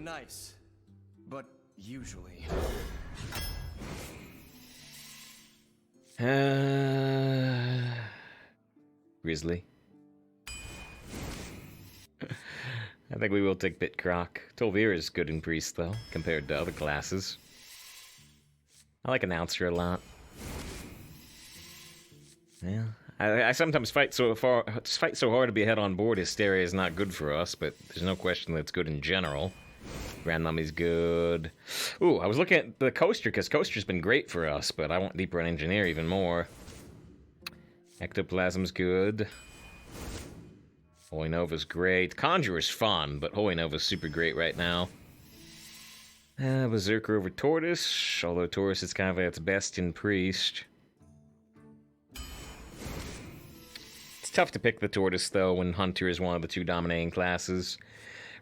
nice, but usually... Grizzly. I think we will take Bitcroc. Tolvir is good in Priest, though, compared to other classes. I like Announcer a lot. Yeah. I sometimes fight so hard to be ahead on board. Hysteria is not good for us, but there's no question that it's good in general. Grandmummy's good. Ooh, I was looking at the Coaster, because Coaster's been great for us, but I want Deep Run Engineer even more. Ectoplasm's good. Holy Nova's great. Conjurer's fun, but Holy Nova's super great right now. Berserker over Tortoise, although Tortoise is kind of at its best in Priest. It's tough to pick the Tortoise, though, when Hunter is one of the two dominating classes.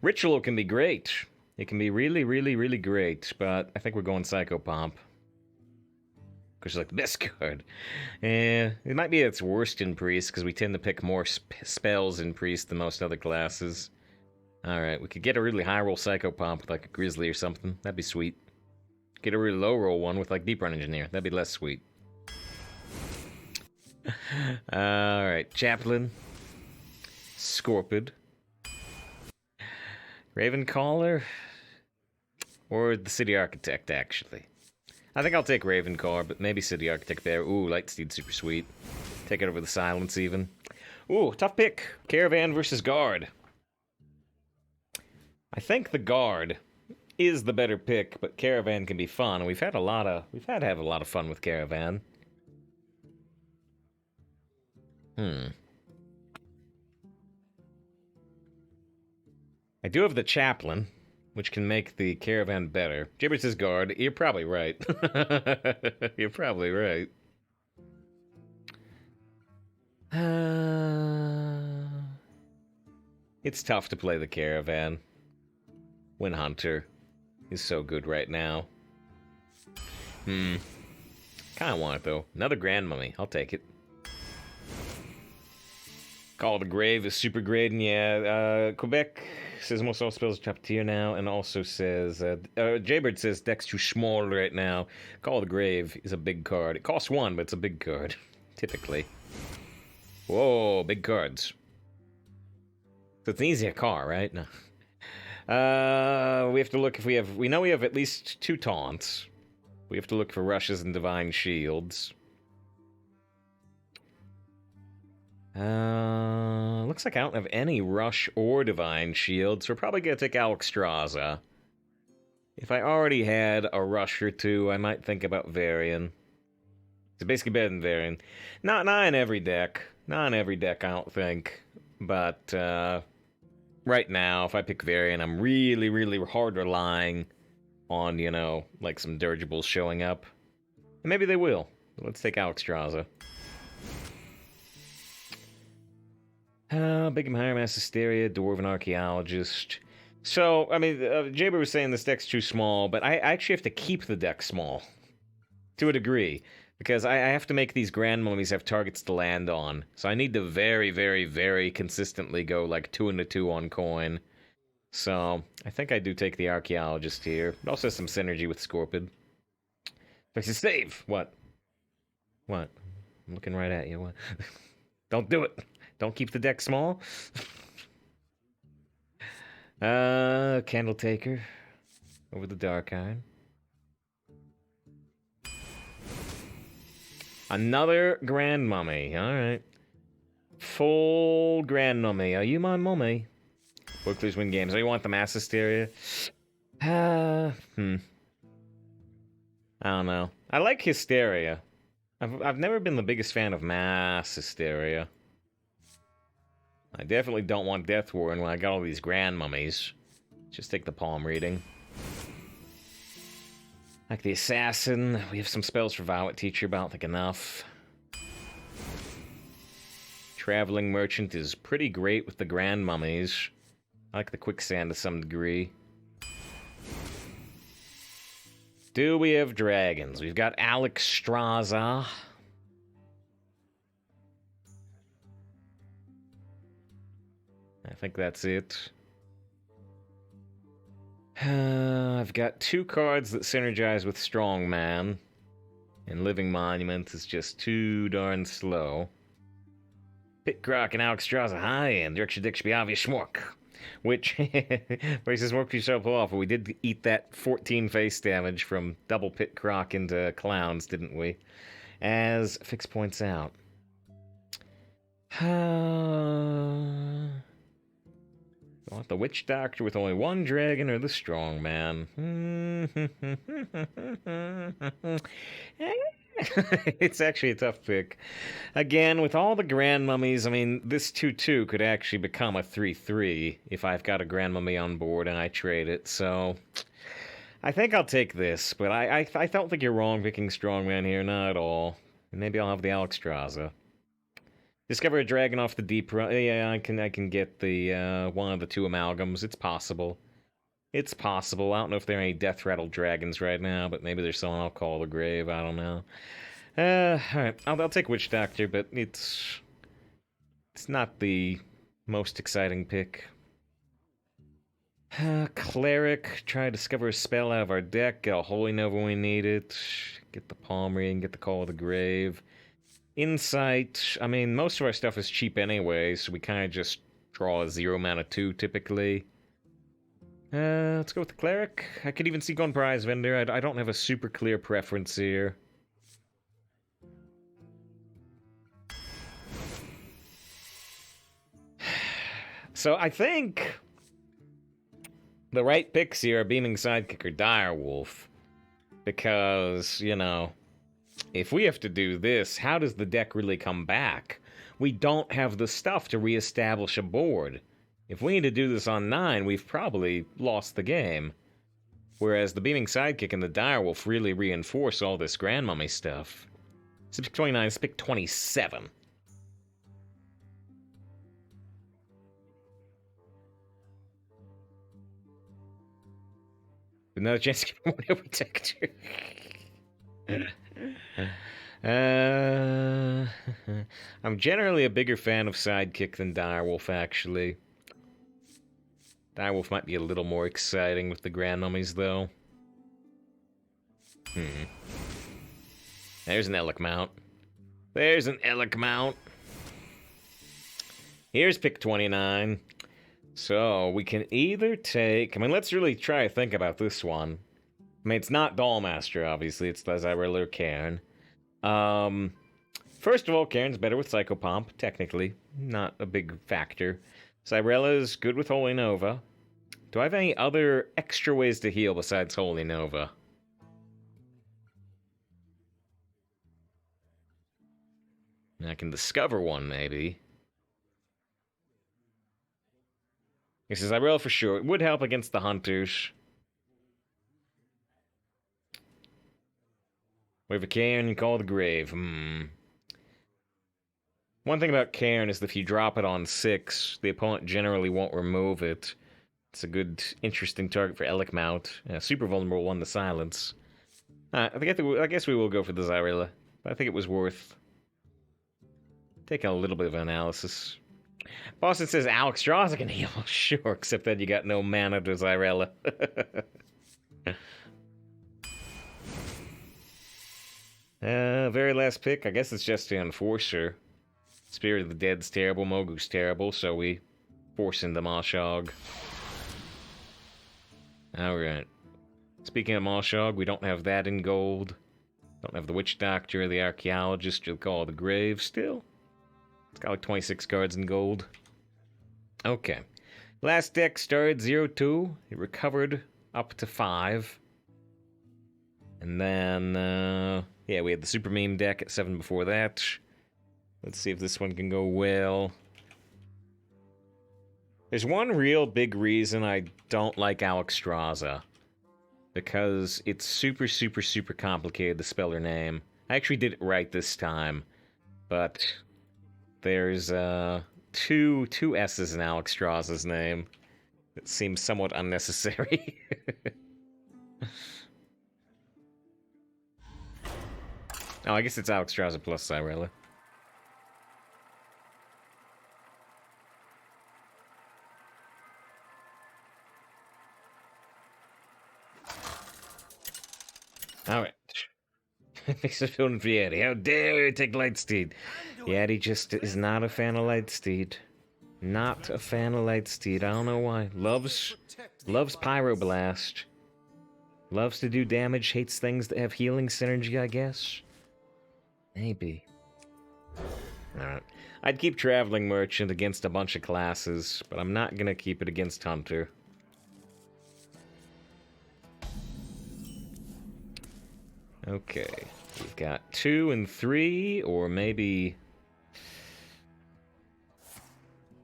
Ritual can be great. It can be really, really, really great, but I think we're going Psychopomp. Because it's like the best card. It might be its worst in Priest, because we tend to pick more spells in Priest than most other classes. Alright, we could get a really high roll Psychopomp with like a Grizzly or something. That'd be sweet. Get a really low roll one with like Deep Run Engineer. That'd be less sweet. Alright, Chaplain. Scorpid. Ravencaller. Or the City Architect, actually. I think I'll take Ravencaller, but maybe City Architect there. Ooh, Lightsteed's super sweet. Take it over the Silence, even. Ooh, tough pick. Caravan versus Guard. I think the Guard is the better pick, but Caravan can be fun. We've had to have a lot of fun with Caravan. I do have the Chaplain, which can make the Caravan better. Gibbert says Guard. You're probably right. You're probably right. It's tough to play the Caravan when Hunter is so good right now. Kinda want it, though. Another Grandmummy. I'll take it. Call of the Grave is super great, and yeah, Quebec says most all spells are top tier now, and also says, Jaybird says deck's too small right now. Call of the Grave is a big card. It costs 1, but it's a big card, typically. Whoa, big cards. So it's an easier car, right? No. We have to look if we know we have at least 2 taunts. We have to look for rushes and divine shields. Looks like I don't have any rush or divine shields, so we're probably gonna take Alexstrasza. If I already had a rush or 2, I might think about Varian. It's basically better than Varian. Not in every deck. Not in every deck, I don't think. But, right now, if I pick Varian, I'm really, really hard relying on, you know, like some dirigibles showing up. And maybe they will. Let's take Alexstrasza. Big Higher Mass Hysteria, Dwarven Archaeologist. So, I mean, Jaber was saying this deck's too small, but I actually have to keep the deck small. To a degree. Because I have to make these Grandmummies have targets to land on. So I need to very, very, very consistently go like 2 and a 2 on coin. So, I think I do take the Archaeologist here. It also has some synergy with Scorpid. Fix a save! What? What? I'm looking right at you. What? Don't do it! Don't keep the deck small. Candle Taker. Over the Dark Iron. Another Grandmummy. Alright. Full Grandmummy. Are you my mummy? Bookers win games. Oh, you want the Mass Hysteria? I don't know. I like Hysteria. I've never been the biggest fan of Mass Hysteria. I definitely don't want Death Warren when I got all these Grandmummies. Just take the palm reading. Like the Assassin. We have some spells for Violet Teacher, but I don't think enough. Traveling Merchant is pretty great with the Grandmummies. I like the Quicksand to some degree. Do we have dragons? We've got Alexstrasza. I think that's it. I've got 2 cards that synergize with Strongman, and Living Monument is just too darn slow. Pit Croc and Alexstrasza high end. Direction Dick should be obvious schmuck. Which raises work yourself off. We did eat that 14 face damage from double Pit Croc into clowns, didn't we? As Fix points out. Want the Witch Doctor with only 1 dragon or the Strongman? It's actually a tough pick. Again, with all the Grandmummies, I mean, this 2/2 could actually become a 3/3 if I've got a Grandmummy on board and I trade it, so I think I'll take this, but I don't think you're wrong picking Strongman here, not at all. Maybe I'll have the Alexstrasza. Discover a dragon off the deep run. Yeah, I can get the one of the 2 amalgams. It's possible. It's possible. I don't know if there are any death rattle dragons right now, but maybe there's someone I'll call the grave. I don't know. Alright. I'll take Witch Doctor, but it's not the most exciting pick. Cleric. Try to discover a spell out of our deck. Get a Holy Nova when we need it. Get the Palm Reading. Get the Call of the Grave. Insight. I mean, most of our stuff is cheap anyway, so we kind of just draw a 0 mana 2 typically. Let's go with the Cleric. I could even see going Prize Vendor. I don't have a super clear preference here. So I think the right picks here are Beaming Sidekick or Direwolf. Because, you know, if we have to do this, how does the deck really come back? We don't have the stuff to reestablish a board. If we need to do this on 9, we've probably lost the game. Whereas the Beaming Sidekick and the Direwolf really reinforce all this Grandmummy stuff. It's pick 29, it's pick 27. Another chance to get one every texture. I'm generally a bigger fan of Sidekick than Direwolf, actually. Direwolf might be a little more exciting with the Grandmummies, though. There's an Elec Mount. There's an Elec Mount. Here's pick 29. So, we can either take... I mean, let's really try to think about this one. I mean, it's not Dollmaster, obviously. It's Xyrella or Cairn. First of all, Cairn's better with Psychopomp, technically. Not a big factor. Xyrella's good with Holy Nova. Do I have any other extra ways to heal besides Holy Nova? I can discover one, maybe. This is Xyrella for sure. It would help against the Hunters. We have a Cairn and Call the Grave. One thing about Cairn is that if you drop it on 6, the opponent generally won't remove it. It's a good, interesting target for Elec Mount. Super vulnerable one to silence. I guess we will go for the Xyrella. But I think it was worth taking a little bit of analysis. Boston says Alexstrasza can heal. Sure, except that you got no mana to Xyrella. Very last pick. I guess it's just the Enforcer. Spirit of the Dead's terrible, Mogu's terrible, so we force into Mashog. Alright. Speaking of Mashog, we don't have that in gold. Don't have the Witch Doctor or the Archaeologist or the Call of the Grave still. It's got like 26 cards in gold. Okay. Last deck started 0-2. It recovered up to 5. And then, yeah, we had the Super Meme deck at 7 before that. Let's see if this one can go well. There's one real big reason I don't like Alexstrasza. Because it's super, super, super complicated to spell her name. I actually did it right this time. But there's two S's in Alexstrasza's name. It seems somewhat unnecessary. Oh, I guess it's Alexstrasza plus Xyrella. Alright. Makes us feeling for Yeti. How dare you take Lightsteed? Yeti just is not a fan of Lightsteed. Not a fan of Lightsteed. I don't know why. Loves Pyroblast. Loves to do damage, hates things that have healing synergy, I guess. Maybe. Alright. I'd keep Traveling Merchant against a bunch of classes, but I'm not gonna keep it against Hunter. Okay. We've got 2 and 3, or maybe...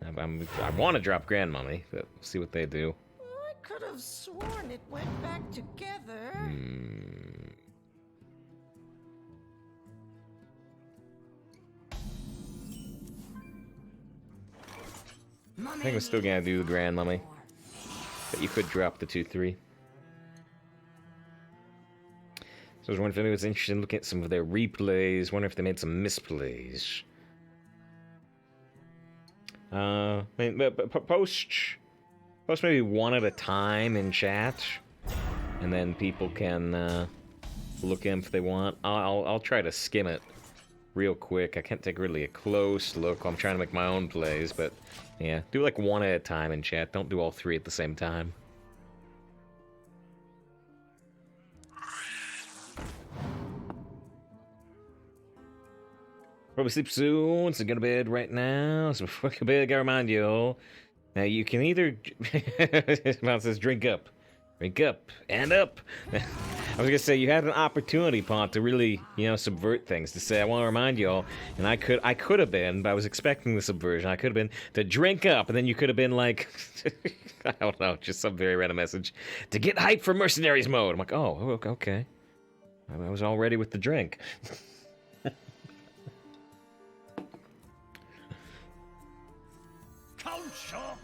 I want to drop Grandmummy, but we'll see what they do. I could have sworn it went back together. I think we're still gonna do the Grandmummy, but you could drop the 2-3. So I was wondering if anyone's interested in looking at some of their replays. Wonder if they made some misplays. Post maybe one at a time in chat, and then people can look in if they want. I'll try to skim it real quick. I can't take really a close look. I'm trying to make my own plays, but yeah, do like one at a time in chat. Don't do all 3 at the same time. Probably sleep soon, so go to bed right now. So before I go to bed, I gotta remind you all. Now you can either... Mount says drink up, and up. I was gonna say, you had an opportunity, Pont, to really, you know, subvert things. To say, I want to remind you all, and I could have been, but I was expecting the subversion. I could have been to drink up, and then you could have been like, I don't know, just some very random message. To get hyped for Mercenaries mode. I'm like, oh, okay. I was all ready with the drink.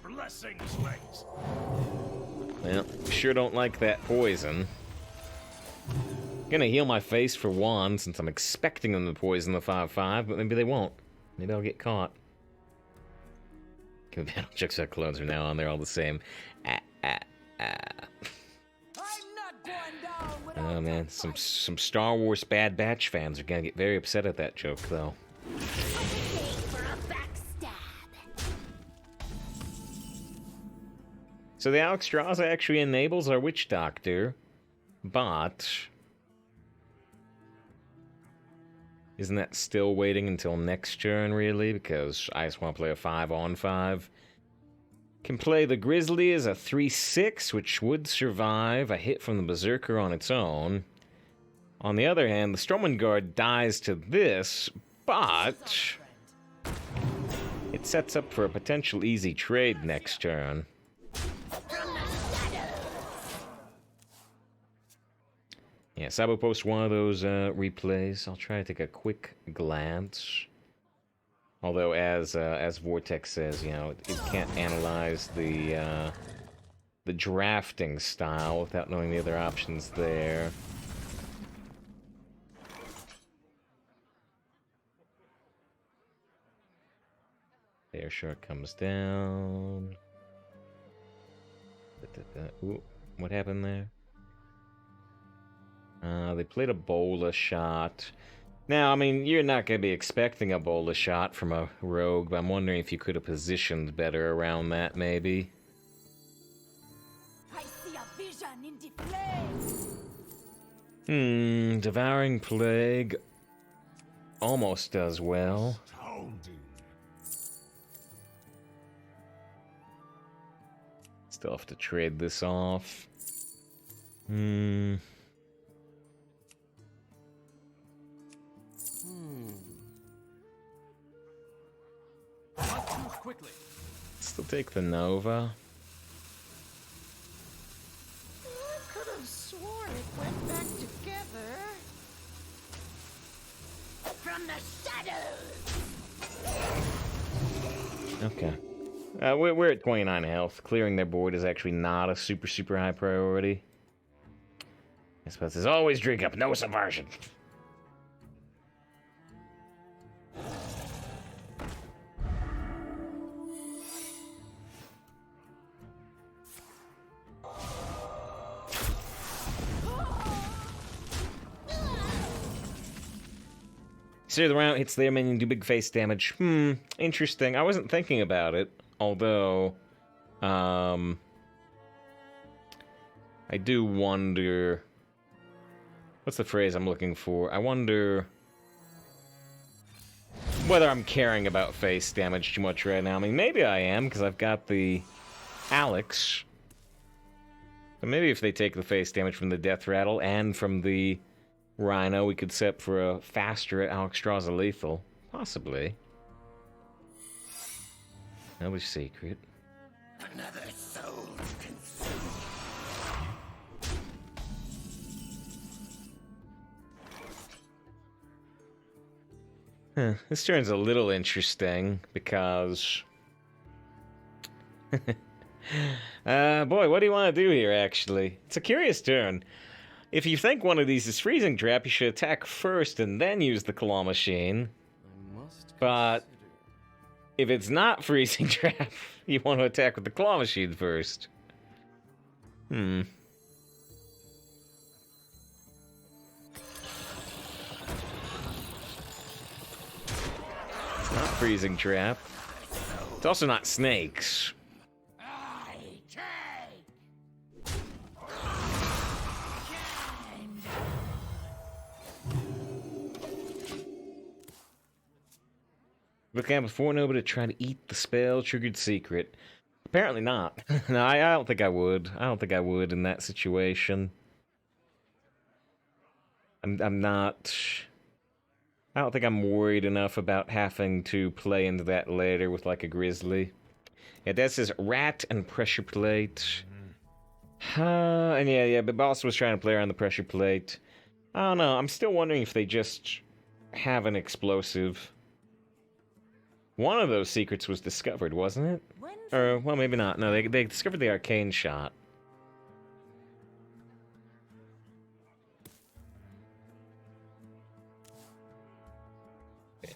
Blessings, mates. Well, sure don't like that poison. Gonna heal my face for one, since I'm expecting them to poison the 5/5, but maybe they won't. Maybe I'll get caught. Okay, battle checks our clones are now on. They're all the same. Oh man, some Star Wars Bad Batch fans are gonna get very upset at that joke, though. So the Alexstrasza actually enables our Witch Doctor, but... Isn't that still waiting until next turn, really? Because I just want to play a 5-on-5. Can play the Grizzly as a 3/6, which would survive a hit from the Berserker on its own. On the other hand, the Stormwind Guard dies to this, but... It sets up for a potential easy trade next turn. Yeah, Sabo posts one of those replays. I'll try to take a quick glance. Although, as Vortex says, you know, it can't analyze the drafting style without knowing the other options there. There, Shark comes down. Ooh, what happened there? They played a Bola shot. Now, I mean, you're not going to be expecting a Bola shot from a rogue, but I'm wondering if you could have positioned better around that, maybe. I see a vision in the flames. Devouring Plague almost does well. Still have to trade this off. Quickly. Still take the Nova. I could have sworn it went back together. From the shadows. Okay. We're at 29 health. Clearing their board is actually not a super high priority. I suppose there's always drink up, no subversion. So the round hits their minion, do big face damage. Interesting. I wasn't thinking about it, although, I do wonder. What's the phrase I'm looking for? I wonder whether I'm caring about face damage too much right now. I mean, maybe I am, because I've got the Alex. But maybe if they take the face damage from the Death Rattle and from the Rhino, we could set for a faster Alexstrasza lethal. Possibly. That was secret. Another soul to consume. This turn's a little interesting because... boy, what do you want to do here, actually? It's a curious turn. If you think one of these is Freezing Trap, you should attack first and then use the Claw Machine. But if it's not Freezing Trap, you want to attack with the Claw Machine first. It's not Freezing Trap. It's also not snakes. Looking at before nobody to try to eat the spell triggered secret. Apparently not. No, I don't think I would. I don't think I would in that situation. I'm not. I don't think I'm worried enough about having to play into that later with like a grizzly. Yeah, that says rat and pressure plate. And yeah, but boss was trying to play around the pressure plate. I don't know. I'm still wondering if they just have an explosive. One of those secrets was discovered, wasn't it? Or, well, maybe not. No, they discovered the arcane shot.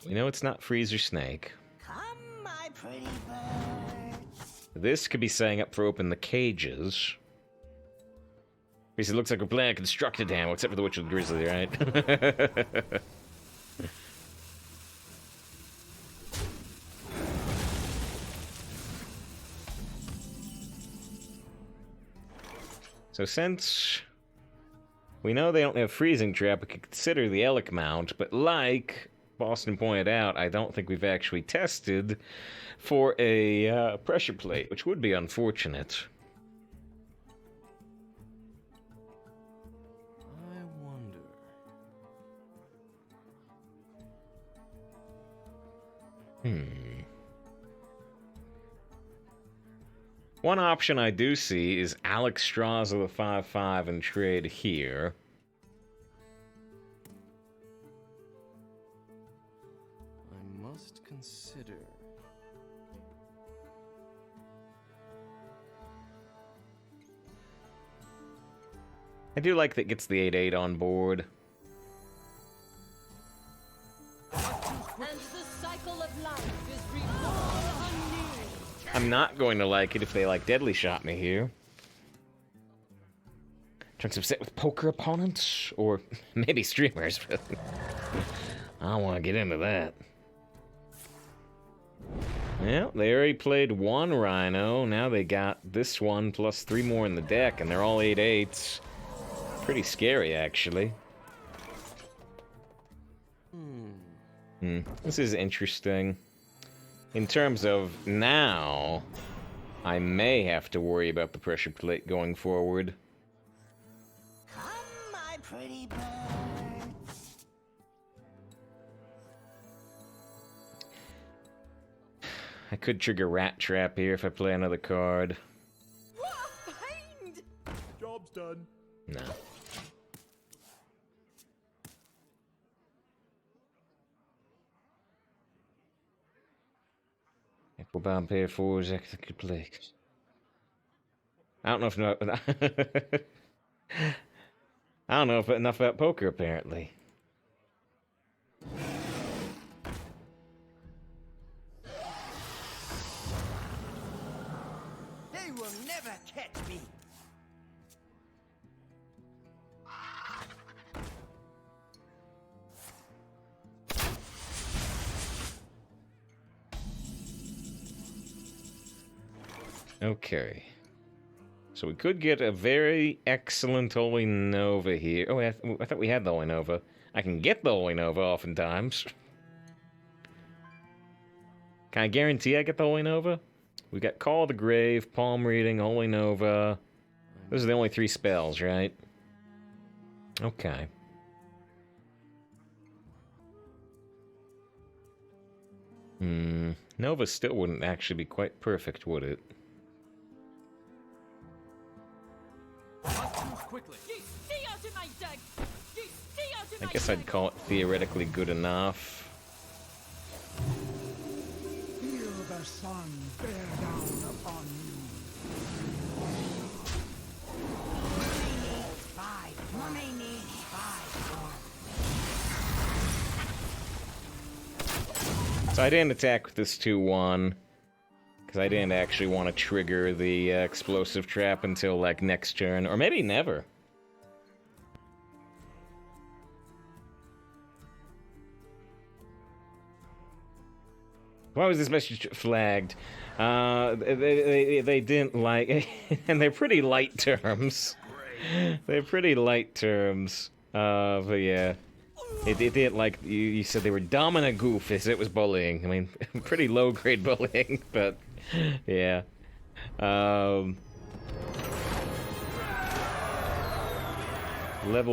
We know it's not Freeze or Snake. Come, my pretty birds. This could be setting up for open the cages. Because it looks like we're playing a constructed hand, except for the Witch with Grizzly, right? So since we know they don't have Freezing Trap, we could consider the Elk Mount, but like Boston pointed out, I don't think we've actually tested for a pressure plate, which would be unfortunate. I wonder. One option I do see is Alexstrasza the 5/5 and trade here. I must consider. I do like that gets the 8/8 on board. And the cycle of life is reborn anew. I'm not going to like it if they like Deadly Shot me here. Turns upset with poker opponents or maybe streamers, but I don't want to get into that. Well, they already played one Rhino. Now they got this one plus 3 more in the deck, and they're all 8/8s. Pretty scary, actually. This is interesting. In terms of now, I may have to worry about the pressure plate going forward. Come, my pretty birds. I could trigger Rat Trap here if I play another card. Find! Job's done. No. Equibomb pair 4 is execute play. I don't know if I don't know if enough about poker apparently. They will never catch me. Okay. So we could get a very excellent Holy Nova here. Oh, I thought we had the Holy Nova. I can get the Holy Nova oftentimes. Can I guarantee I get the Holy Nova? We got Call of the Grave, Palm Reading, Holy Nova. Those are the only 3 spells, right? Okay. Nova still wouldn't actually be quite perfect, would it? Quickly. I guess I'd call it theoretically good enough. Feel the sun bear down upon you. So I didn't attack with this 2-1, because I didn't actually want to trigger the explosive trap until, like, next turn, or maybe never. Why was this message flagged? They didn't like, and they're pretty light terms. They're pretty light terms. But yeah, it didn't like. You said they were dumb and a goof as it was bullying. I mean, pretty low grade bullying, but yeah. Level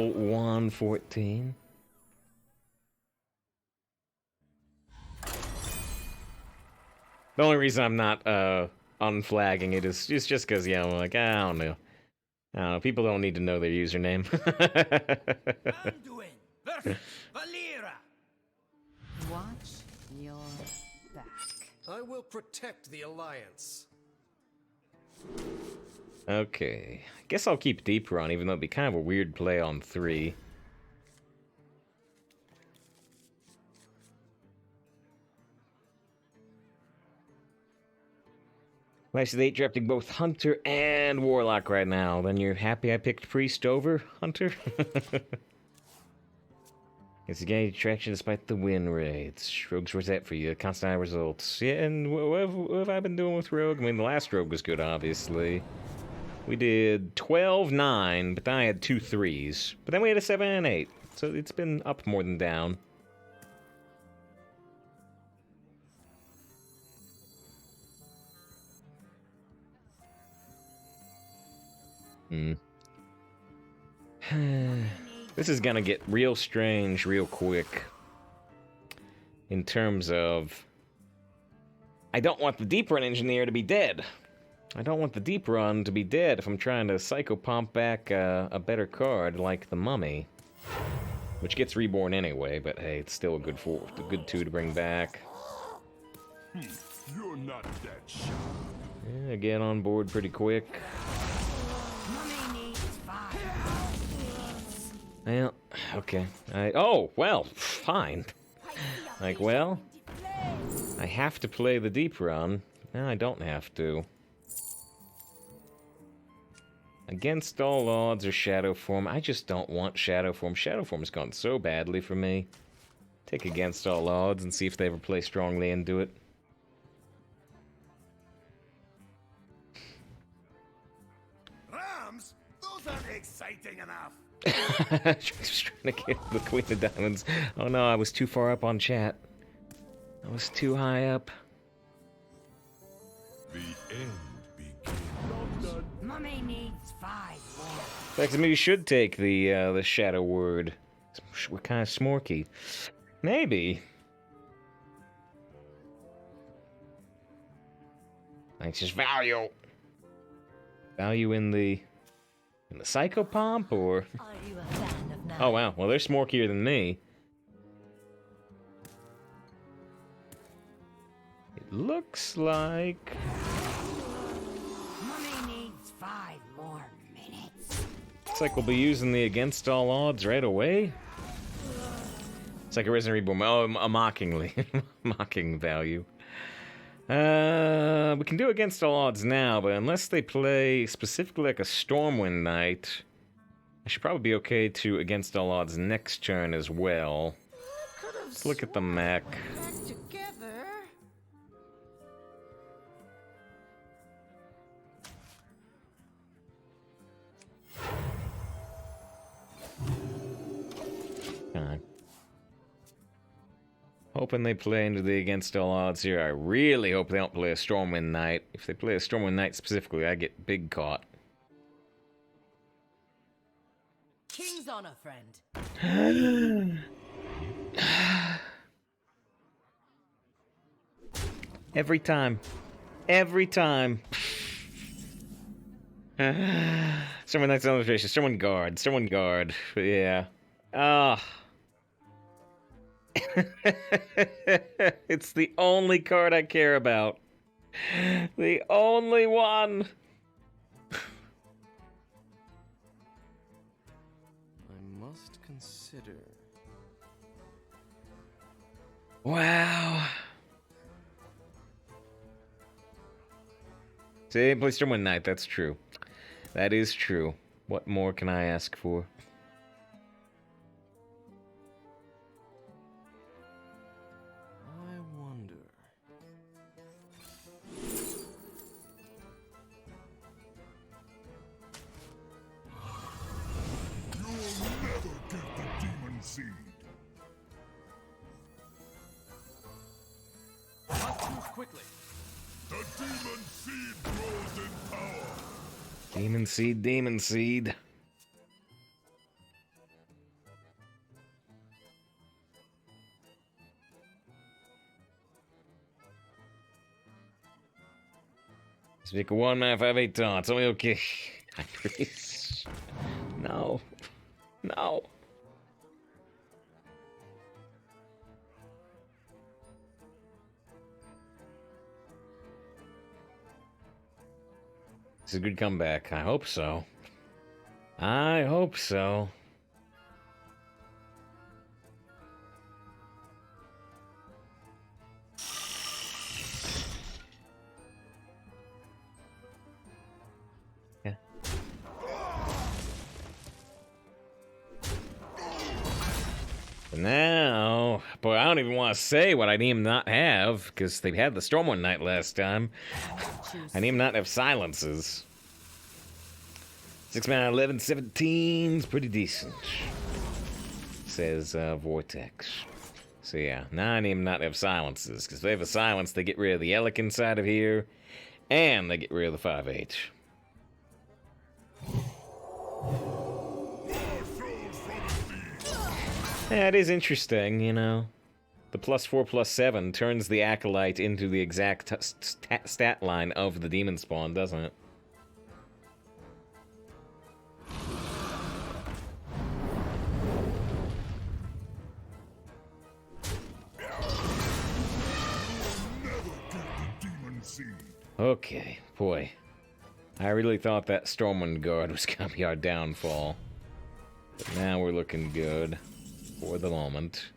114. The only reason I'm not unflagging it is just because, yeah, I'm like, I don't know. People don't need to know their username. Anduin versus Valera. Watch your back. I will protect the Alliance. Okay. I guess I'll keep Deep Run, even though it'd be kind of a weird play on 3. Well, actually, they drafting both Hunter and Warlock right now. Then you're happy I picked Priest over Hunter? It's a gain traction despite the win rates. Rogue's Rosette for you. Constant eye results. Yeah, and what have I been doing with Rogue? I mean, the last Rogue was good, obviously. We did 12-9, but then I had 2 3s. But then we had a 7 and 8. So it's been up more than down. This is gonna get real strange real quick. In terms of... I don't want the Deep Run Engineer to be dead. I don't want the Deep Run to be dead if I'm trying to Psycho Pump back a better card like the Mummy. Which gets reborn anyway, but hey, it's still a good 2 to bring back. You're not that sharp. Yeah, get on board pretty quick. Well, okay. Oh, well, fine. Like, well, I have to play the Deep Run. No, I don't have to. Against all odds or Shadow Form. I just don't want Shadow Form. Shadow Form's gone so badly for me. Take Against All Odds and see if they ever play strongly into it. Rams? Those aren't exciting enough. Just trying to get the Queen of Diamonds. Oh no, I was too far up on chat. I was too high up. The end begins. Mummy needs 5 more. In fact, maybe you should take the Shadow Word. We're kind of smorky. Maybe. Thanks, just value. Value in the Psycho Pomp, or? Are you a fan of now? Oh wow, well they're smorkier than me. It looks like... Mummy needs 5 more minutes. Looks like we'll be using the Against All Odds right away. It's like a Resident Reborn. Oh, mockingly. Mocking value. We can do Against All Odds now, but unless they play specifically like a Stormwind Knight, I should probably be okay to Against All Odds next turn as well. Let's look at the mech. Together. Hoping they play into the against all odds here. I really hope they don't play a Stormwind Knight. If they play a Stormwind Knight specifically, I get big caught. King's honor, friend. Every time. Every time. Stormwind Knight's illustration. Stormwind Guard. Stormwind Guard. Yeah. Ah. It's the only card I care about. The only one. I must consider. Wow. See, play Stormwind Knight, that's true. That is true. What more can I ask for? I wonder. You'll never get the demon seed. Must choose quickly. The demon seed grows in power. Demon Seed, Demon Seed. Speak of 1 mana 5/8 taunts. Only okay. No. No. It's a good comeback. I hope so. I hope so. Yeah. But now, boy, I don't even want to say what I need him not have, because they had the Stormwind Knight last time. I need him not have silences. 6 mana, 11, 17's pretty decent. Says Vortex. So yeah, now I need him not have silences, because if they have a silence, they get rid of the Elec inside of here, and they get rid of the 5/8. Yeah, it is interesting, you know. The +4/+7 turns the Acolyte into the exact stat line of the Demon Spawn, doesn't it? Okay, boy. I really thought that Stormwind Guard was gonna be our downfall. But now we're looking good. For the moment.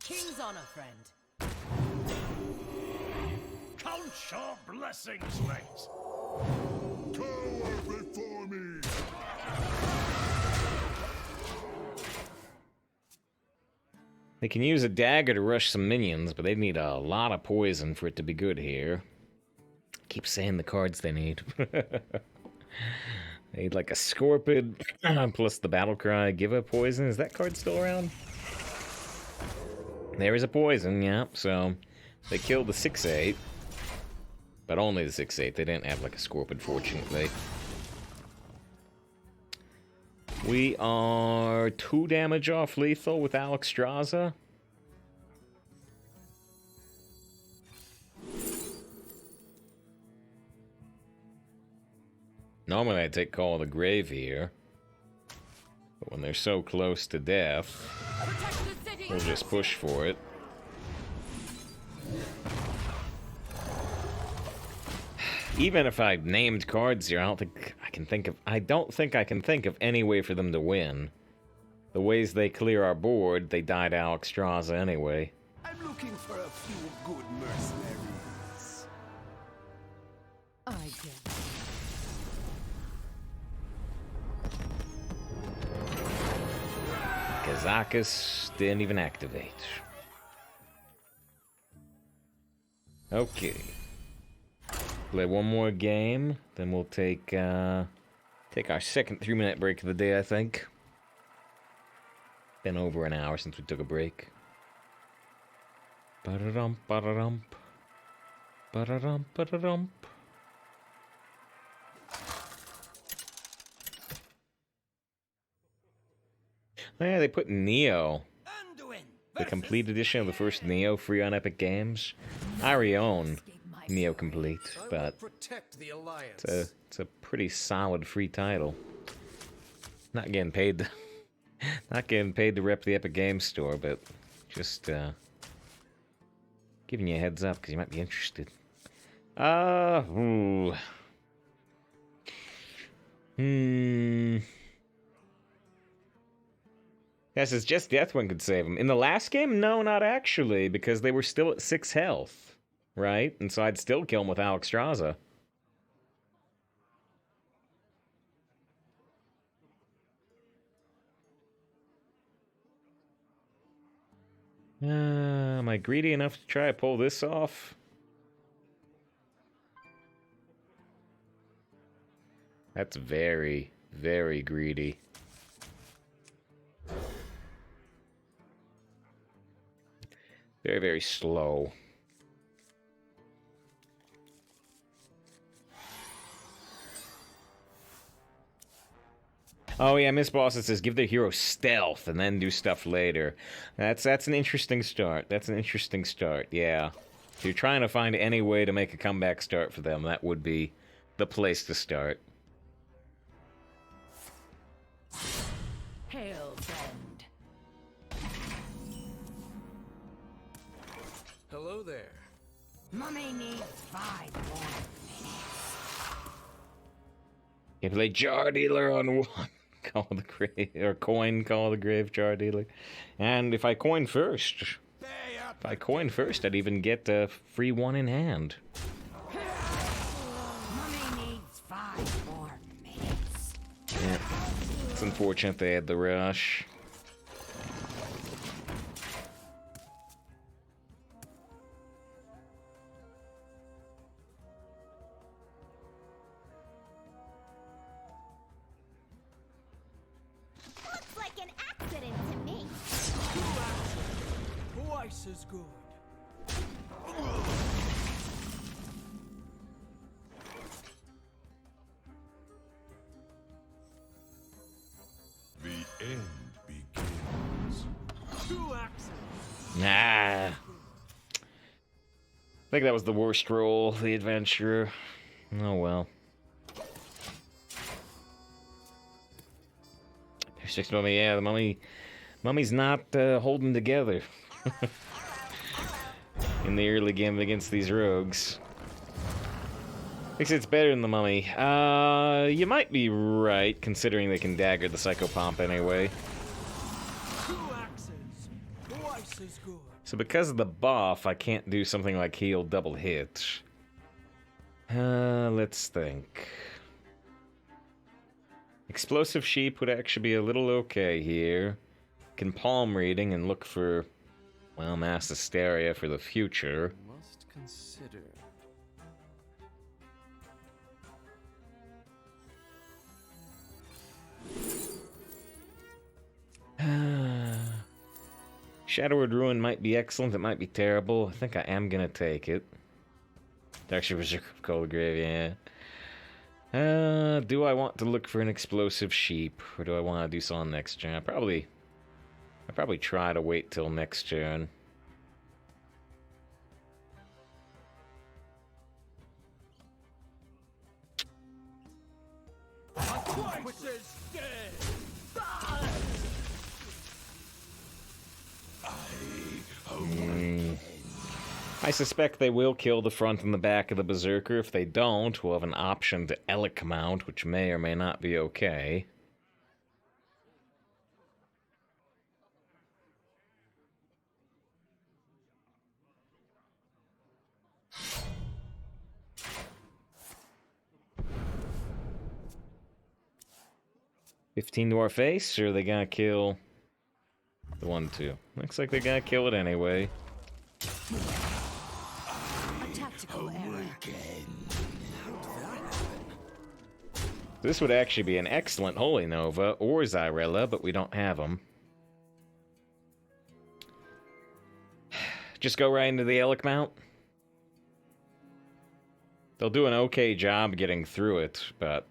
King's honor, friend. Count your blessings, mate. Cower before me. They can use a dagger to rush some minions, but they need a lot of poison for it to be good here. Keep saying the cards they need. They need like a Scorpid, plus the Battle Cry, give a poison. Is that card still around? There is a poison, yeah, so they killed the 6/8. But only the 6/8, they didn't have like a Scorpid, fortunately. We are 2 damage off lethal with Alexstrasza. Normally I'd take Call of the Grave here. But when they're so close to death, we'll just push for it. Even if I named cards here, I don't think I can think of any way for them to win. The ways they clear our board, they died Alexstrasza anyway. I'm looking for a few good mercenaries. I get Kazakus didn't even activate. Okay. Play one more game, then we'll take our second 3-minute break of the day, I think. Been over an hour since we took a break. Ba-da-dum, ba-da-dum. Ba-da-dum, ba-da-dum. Oh yeah, they put Neo, the complete edition of the first Neo, free on Epic Games. I already own Neo Complete, but Protect the Alliance. it's a pretty solid free title. Not getting paid, not getting paid to rep the Epic Games Store, but just giving you a heads up because you might be interested. Yes, it's just Deathwing could save him. In the last game, no, not actually, because they were still at 6 health, right? And so I'd still kill him with Alexstrasza. Am I greedy enough to try to pull this off? That's very, very greedy. Very, very slow. Oh yeah, Miss Boss, it says give the hero stealth and then do stuff later. That's an interesting start. That's an interesting start, yeah. If you're trying to find any way to make a comeback start for them, that would be the place to start. Hail, friend. Hello there. Mummy needs 5 more. You play Jar Dealer on one. Call the grave, or coin, call the grave, Jar Dealer. And if I coin first, I'd even get a free 1 in hand. Mummy needs 5 more minutes. Yeah. It's unfortunate they had the rush. Looks like an accident to me. Twice as good. The end begins. 2 axes. Nah. I think that was the worst roll, the adventurer. Oh well. There's 6 mummy, yeah, the mummy's not holding together. In the early game against these rogues. Thinks it's better than the mummy. You might be right, considering they can dagger the Psychopomp anyway. 2 axes. Twice as good. So because of the buff, I can't do something like heal double hit. Let's think. Explosive Sheep would actually be a little okay here. Can palm reading and look for, well, mass hysteria for the future. Must consider. Shadowward Ruin might be excellent, it might be terrible. I think I am gonna take it. Actually, Berserker of Cold Grave, yeah. Do I want to look for an Explosive Sheep, or do I want to do something next turn? I probably try to wait till next turn. Twice as dead. I suspect they will kill the front and the back of the Berserker. If they don't, we'll have an option to Elec mount, which may or may not be okay. $15 to our face, or are they gonna kill the 1-2? Looks like they're gonna kill it anyway. A tactical error. This would actually be an excellent Holy Nova or Xyrella, but we don't have them. Just go right into the Elec Mount. They'll do an okay job getting through it, but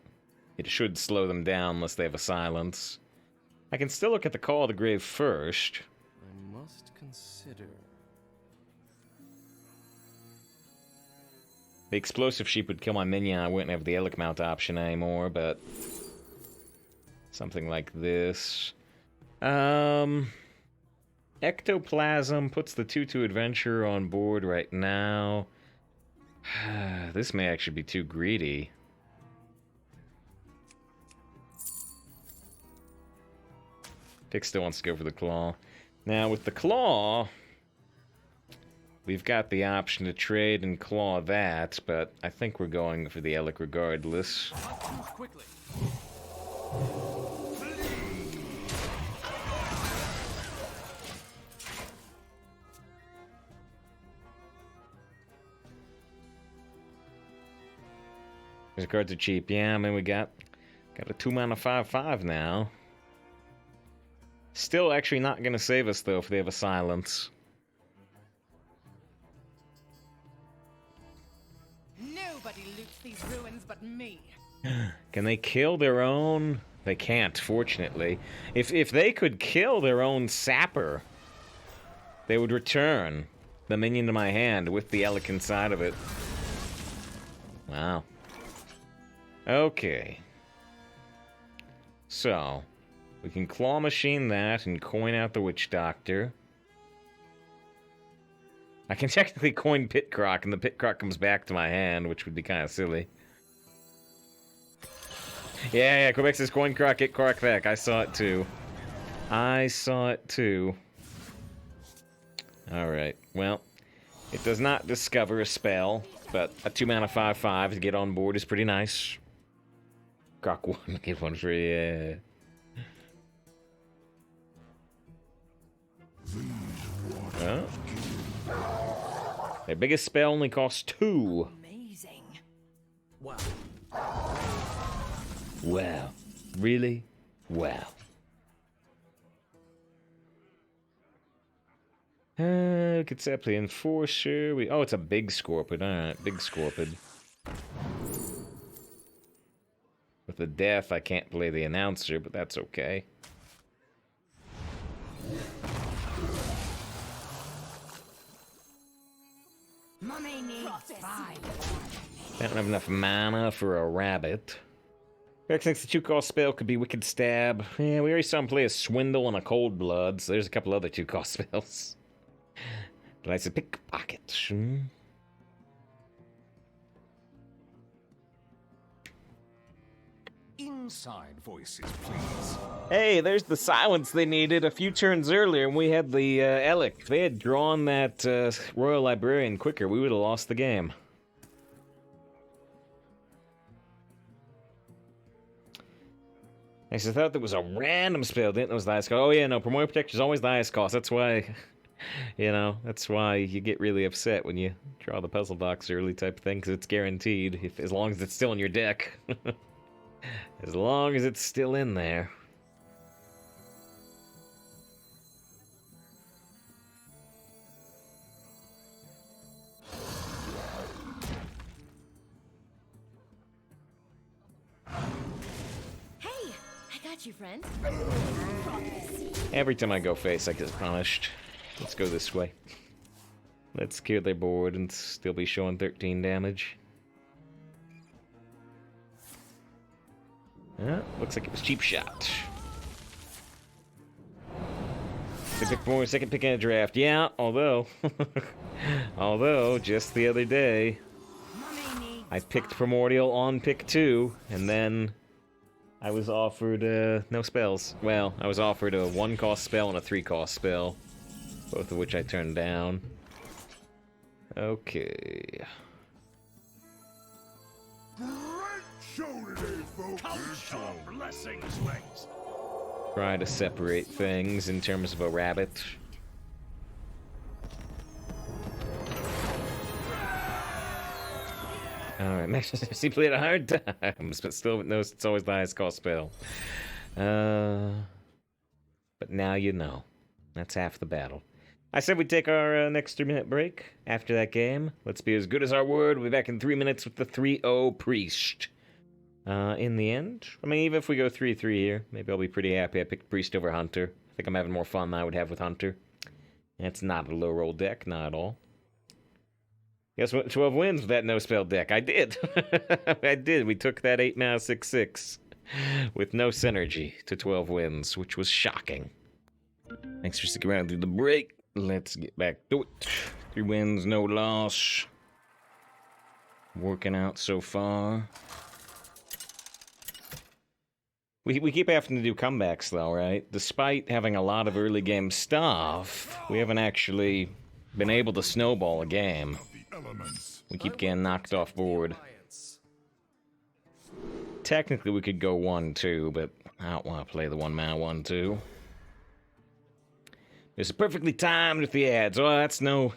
it should slow them down unless they have a silence. I can still look at the Call of the Grave first. I must consider. The Explosive Sheep would kill my minion. I wouldn't have the Elec Mount option anymore, but something like this. Ectoplasm puts the 2/2 Adventure on board right now. This may actually be too greedy. Pick still wants to go for the Claw. Now, with the Claw, we've got the option to trade and claw that, but I think we're going for the Elec regardless. Not too quickly. These cards are cheap. Yeah, I mean, we got a 2-mana 5/5 now. Still actually not going to save us, though, if they have a silence. Nobody loots these ruins but me. Can they kill their own? They can't, fortunately. If they could kill their own sapper, they would return the minion to my hand with the Elec inside of it. Wow. Okay. So, we can Claw Machine that and coin out the Witch Doctor. I can technically coin Pit Croc, and the Pit Croc comes back to my hand, which would be kind of silly. Yeah, Quebec says coin Croc, get Croc back. I saw it too. Alright, well, it does not discover a spell, but a 2-mana 5/5 to get on board is pretty nice. Croc 1, get 1 free, yeah. Oh. Their biggest spell only costs 2. Amazing. Wow. Wow. Really? Wow. Conceptly Enforcer. Oh, it's a big Scorpid. Alright, big Scorpid. With the death, I can't play the Announcer, but that's okay. Money needs 5. I don't have enough mana for a rabbit. Rex thinks the 2-cost spell could be Wicked Stab. Yeah, we already saw him play a Swindle and a Cold Blood, so there's a couple other 2-cost spells. But I said Pickpocket. Inside voices, please. Hey, there's the silence they needed a few turns earlier, and we had the Elec. If they had drawn that Royal Librarian quicker, we would have lost the game. I thought that was a random spell, didn't it? Was the highest cost. Oh yeah, no, Primordial Protector is always the highest cost. That's why, you know, that's why you get really upset when you draw the puzzle box early type thing, because it's guaranteed, as long as it's still in your deck. As long as it's still in there. Hey, I got you, friend. Every time I go face, I get punished. Let's go this way. Let's clear their board and still be showing 13 damage. Looks like it was cheap shot. They picked more second pick in a draft. Yeah, although just the other day I picked Primordial on pick 2, and then I was offered no spells. Well, I was offered a 1-cost spell and a 3-cost spell, both of which I turned down. Okay. Show today, folks. Count your blessings, Legs. Try to separate things in terms of a rabbit. Alright, Maxi played a hard time, but still knows it's always the highest cost spell. But now you know. That's half the battle. I said we'd take our next 3-minute break after that game. Let's be as good as our word. We'll be back in 3 minutes with the 3-0 Priest. In the end, I mean, even if we go 3-3 here, maybe I'll be pretty happy I picked Priest over Hunter. I think I'm having more fun than I would have with Hunter. And it's not a low roll deck, not at all. Guess what? 12 wins with that no-spell deck. I did. I did. We took that 8-mana 6/6 with no synergy to 12 wins, which was shocking. Thanks for sticking around through the break. Let's get back to it. 3 wins, no loss. Working out so far. We keep having to do comebacks, though, right? Despite having a lot of early game stuff, we haven't actually been able to snowball a game. We keep getting knocked off board. Technically, we could go 1-2, but I don't want to play the 1-mana 1-2. It's perfectly timed with the ads. Oh, that's no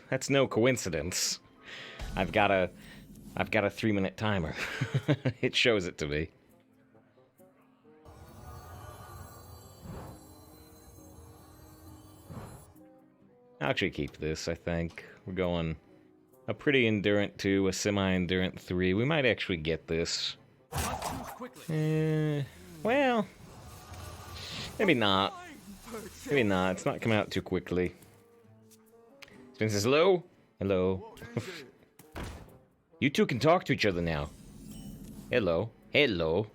coincidence. I've got a 3-minute timer. It shows it to me. I'll actually keep this, I think. We're going a pretty endurant 2, a semi-endurant 3. We might actually get this. Well, maybe not. Maybe not. It's not coming out too quickly. Spin says hello? Hello. You two can talk to each other now. Hello. Hello.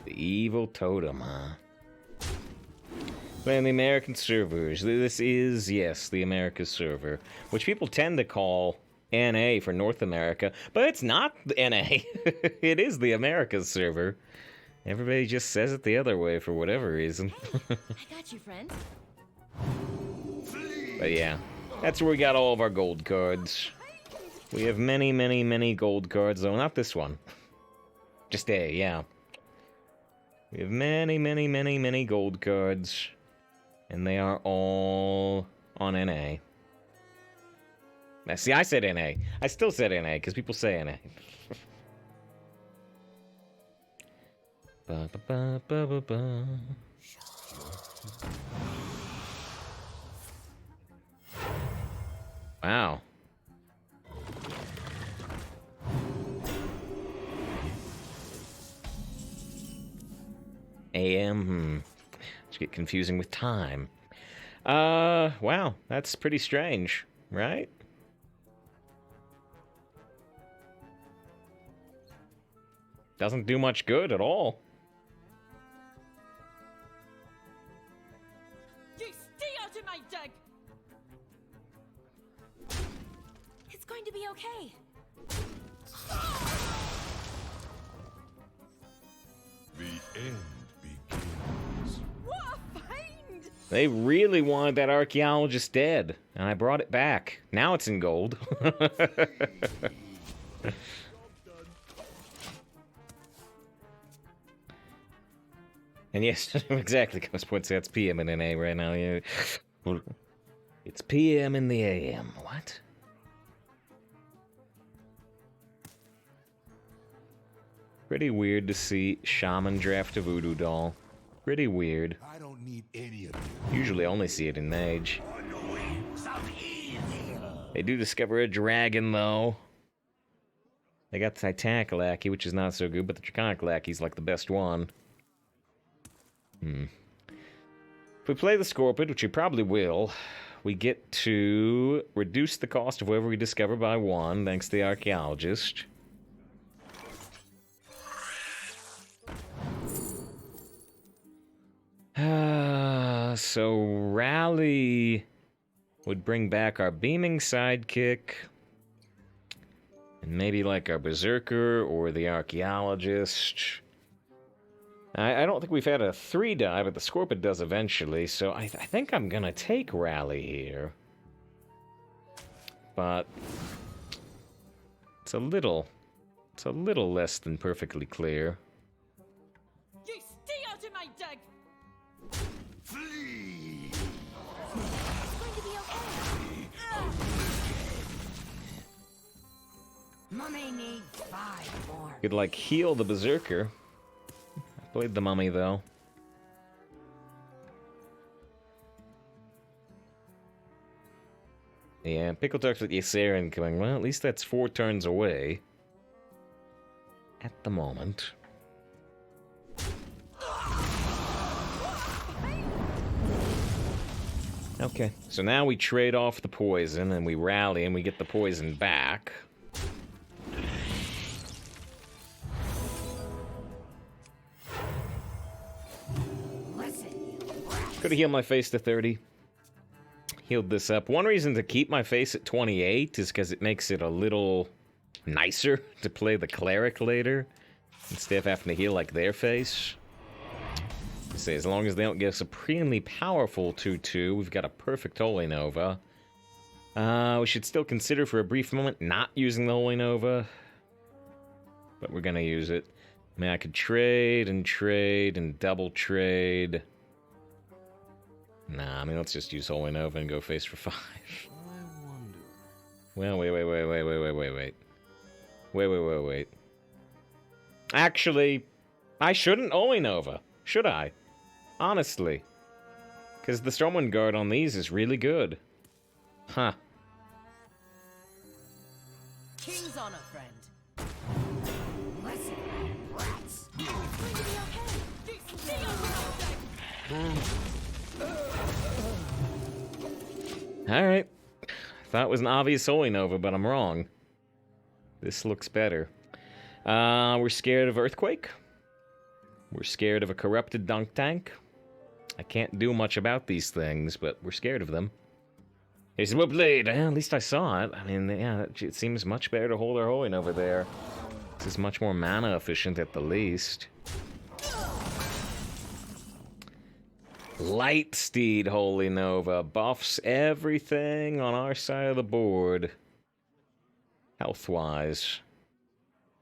The evil totem, huh? Playing the American servers. This is, yes, the America server, which people tend to call NA for North America, but it's not the NA. It is the Americas server. Everybody just says it the other way for whatever reason. I got you, friend. But yeah, that's where we got all of our gold cards. We have many, many, many gold cards, though not this one. Just A, yeah. We have many, many, many, many gold cards, and they are all on NA. Now, see, I said NA. I still said NA, because people say NA. Ba, ba, ba, ba, ba, ba. Wow. AM, Just get confusing with time. Wow, that's pretty strange, right? Doesn't do much good at all. You stay out of my deck! It's going to be okay. The end begins. What a find! They really wanted that archaeologist dead, and I brought it back. Now it's in gold. And yes, exactly, Ghost Point says it's PM in NA right now. Yeah. It's PM in the AM. What? Pretty weird to see Shaman draft a voodoo doll. Pretty weird. I don't need any of you. Usually only see it in Mage. They do discover a dragon, though. They got the Titanic Lackey, which is not so good, but the Draconic Lackey's like the best one. If we play the Scorpion, which we probably will, we get to reduce the cost of whatever we discover by 1, thanks to the Archaeologist. So Rally would bring back our Beaming Sidekick, and maybe like our Berserker or the Archaeologist. I don't think we've had a 3-die, but the Scorpid does eventually, so I think I'm gonna take Rally here. But it's a little less than perfectly clear. You stay out of my deck! Flee! It's going to be okay. Mummy needs 5 more. Could, like, heal the Berserker. I played the Mummy, though. Yeah, Pickle talks with Ysera incoming. Well, at least that's 4 turns away. At the moment. Okay, so now we trade off the poison, and we rally, and we get the poison back. Could have healed my face to 30. Healed this up. One reason to keep my face at 28 is because it makes it a little nicer to play the cleric later, instead of having to heal like their face. Say, as long as they don't get a supremely powerful 2-2, we've got a perfect Holy Nova. We should still consider for a brief moment not using the Holy Nova, but we're gonna use it. I mean, I could trade and double trade. Nah, I mean, let's just use Holy Nova and go face for 5. I wonder. Well, wait. Actually, I shouldn't Holy Nova, should I? Honestly. Because the Stormwind Guard on these is really good. Huh. King's honor, friend. Listen, rats. It's going to be okay. You stay out of my deck! Alright. I thought it was an obvious Holy Nova, but I'm wrong. This looks better. We're scared of Earthquake. We're scared of a corrupted Dunk Tank. I can't do much about these things, but we're scared of them. He said, well played. At least I saw it. I mean, yeah, it seems much better to hold our Holy Nova there. This is much more mana efficient at the least. Lightsteed Holy Nova buffs everything on our side of the board. Health-wise.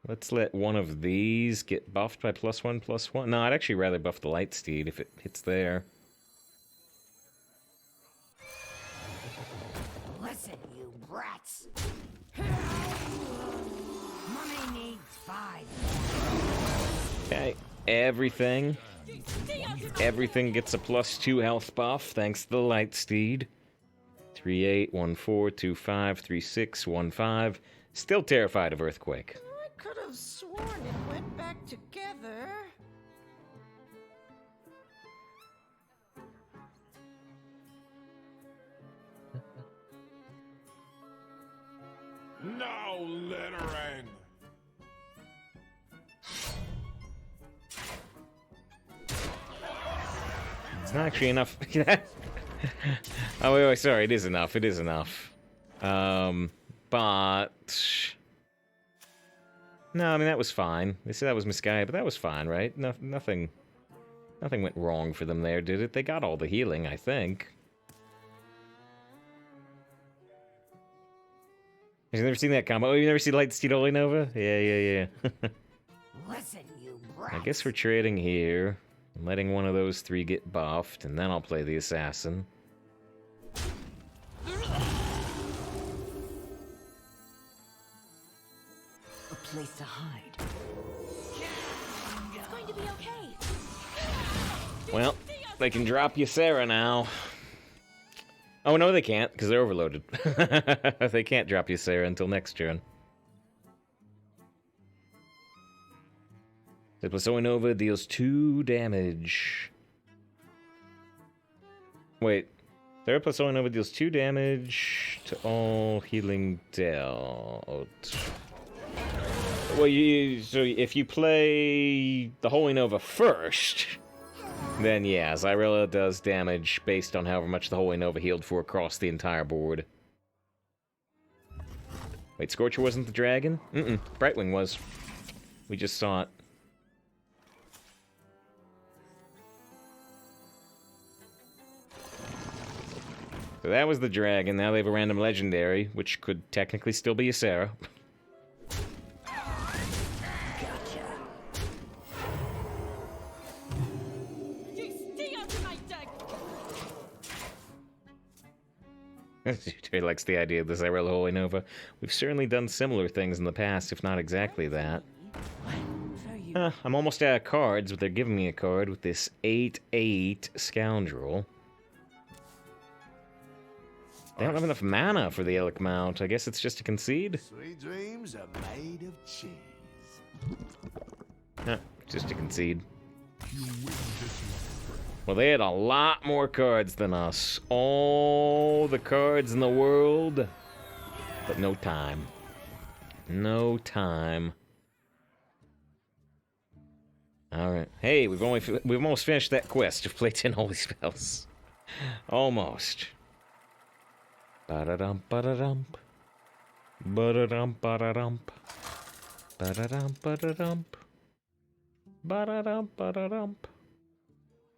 Let's let one of these get buffed by +1/+1. No, I'd actually rather buff the Lightsteed if it hits there. Listen, you brats. Mummy needs 5. Okay, everything. You stay out of my Everything gets a +2 health buff thanks to the Lightsteed. 3-8, 1-4, 2-5, 3-6, 1-5. Still terrified of Earthquake. I could have sworn it went back together. Now littering! It's not actually enough. Oh, wait, sorry, it is enough. It is enough. But... No, I mean, that was fine. They said that was misguided, but that was fine, right? Nothing went wrong for them there, did it? They got all the healing, I think. You've never seen that combo? Oh, you never seen Lightsteed Holy Nova? Yeah. Listen, you brats. I guess we're trading here. And letting one of those 3 get buffed, and then I'll play the Assassin. A place to hide. It's going to be okay. Well, they can drop Ysera now. Oh, no, they can't, because they're overloaded. They can't drop Ysera until next turn. The Holy Nova deals 2 damage. Wait. Their Holy Nova deals 2 damage to all healing dealt. Well, so if you play the Holy Nova first, then yeah, Xyrella does damage based on however much the Holy Nova healed for across the entire board. Wait, Scorcher wasn't the dragon? Brightwing was. We just saw it. So that was the dragon. Now they have a random legendary, which could technically still be a Sarah. You stay out of my deck! He likes the idea of the Xyrella Holy Nova. We've certainly done similar things in the past, if not exactly that. I'm almost out of cards, but they're giving me a card with this 8/8 Scoundrel. They don't have enough mana for the Elk Mount. I guess it's just a concede? Sweet dreams are made of cheese. Just a concede. Well, they had a lot more cards than us. All the cards in the world, but no time. No time. All right. Hey, we've almost finished that quest of play 10 holy spells. Almost. Ba-da-dum, ba-da-dum. Ba-da-dum, ba-da-dum. Ba-da-dum, ba-da-dum. Ba-da-dum, ba-da-dum.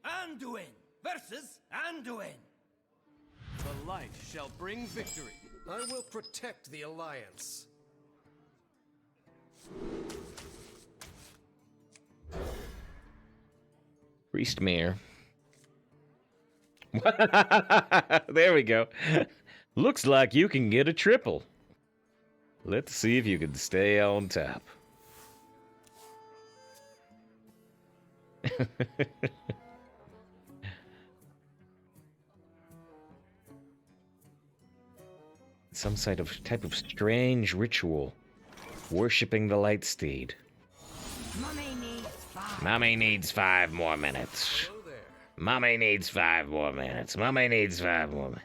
Anduin versus Anduin. The light shall bring victory. I will protect the Alliance. Priestmare. There we go. Looks like you can get a triple. Let's see if you can stay on top. Some type of strange ritual. Worshipping the light steed. Mummy needs 5 more minutes. Hello there. Mummy needs 5 more minutes. Mummy needs 5 more minutes.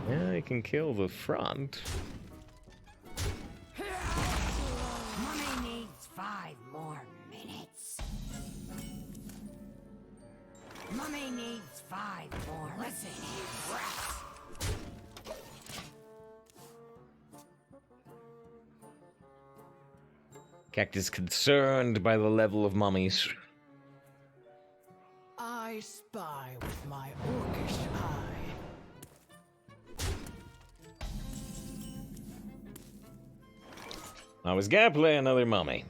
Yeah, you can kill the front. Mummy needs 5 more minutes. Mummy needs 5 more. Listen, you brats. Cactus concerned by the level of mummies. I spy with my orcish eye. I was gonna play another mummy.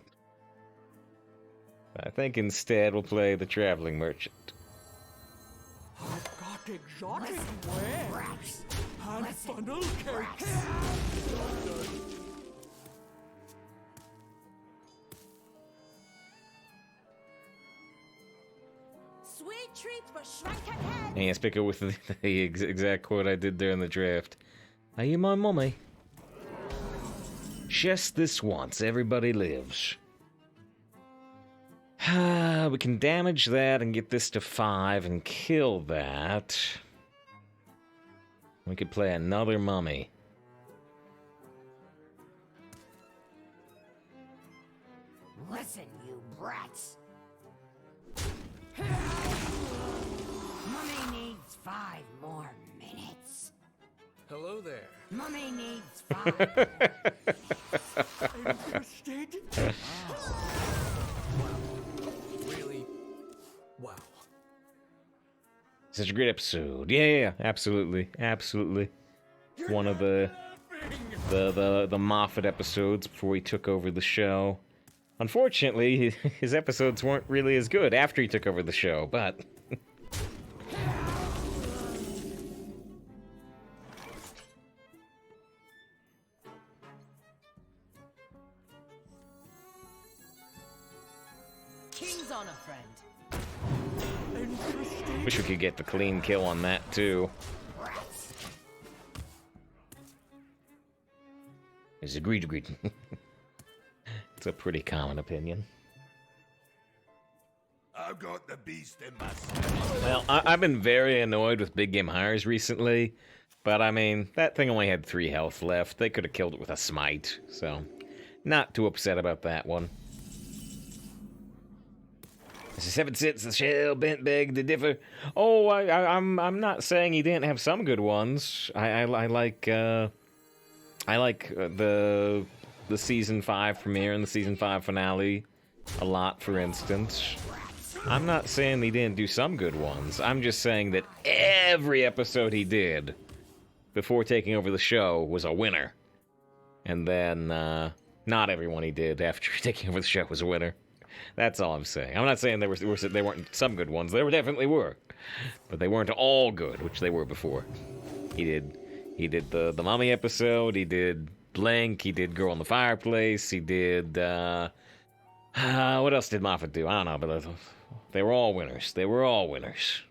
I think instead we'll play the traveling merchant. I've got exotic Listen, wares brats. and Listen, funnel cakes. brats. Sweet treats for shrunken heads. And yes, pick up with the exact quote I did there in the draft. Are you my mummy? Just this once, everybody lives. We can damage that and get this to 5 and kill that. We could play another mummy. Listen, you brats. Mummy needs 5 more minutes. Hello there. Mummy needs 5. Interested? Really? Wow. Such a great episode. Yeah, absolutely, absolutely. One of the Moffat episodes before he took over the show. Unfortunately, his episodes weren't really as good after he took over the show, but King's honor, friend. Interested? wish we could get the clean kill on that too. Is agreed. It's a pretty common opinion. I've got the beast in myself. Well, I've been very annoyed with big game hires recently, but I mean, that thing only had 3 health left. They could have killed it with a smite, so not too upset about that one. It's a 7 cents, the shell bent beg to differ. Oh, I'm not saying he didn't have some good ones. I like the season 5 premiere and the season 5 finale a lot, for instance. I'm not saying he didn't do some good ones. I'm just saying that every episode he did before taking over the show was a winner. And then, not everyone he did after taking over the show was a winner. That's all I'm saying. I'm not saying there weren't some good ones. There definitely were. But they weren't all good, which they were before. He did the Mummy episode, he did Blank, he did Girl in the Fireplace, he did, what else did Moffat do? I don't know, but they were all winners. They were all winners.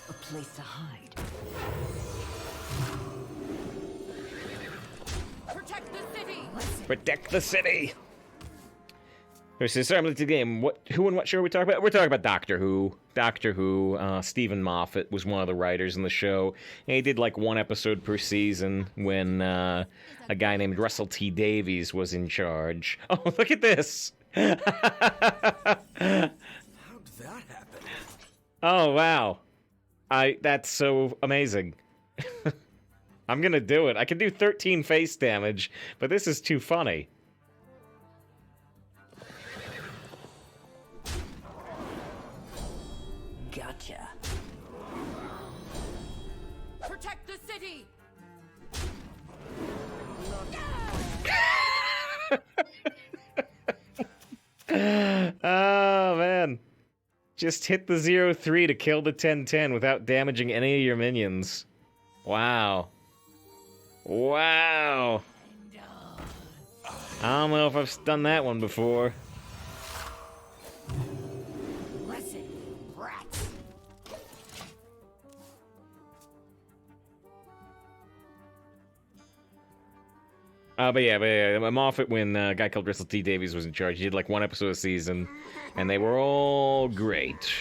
A place to hide. Protect the city! Protect the city! This is certainly the game. Who and what show are we talking about? We're talking about Doctor Who. Doctor Who. Stephen Moffat was one of the writers in the show. And he did like one episode per season when a guy named Russell T Davies was in charge. Oh, look at this! How did that happen? Oh, wow. That's so amazing. I'm gonna do it. I can do 13 face damage, but this is too funny. Gotcha. Protect the city! Oh, man. Just hit the 0-3 to kill the 10-10 without damaging any of your minions. Wow. Wow. I don't know if I've done that one before. Listen, rats. But yeah, Moffat, when a guy called Russell T Davies was in charge, he did like one episode a season, and they were all great.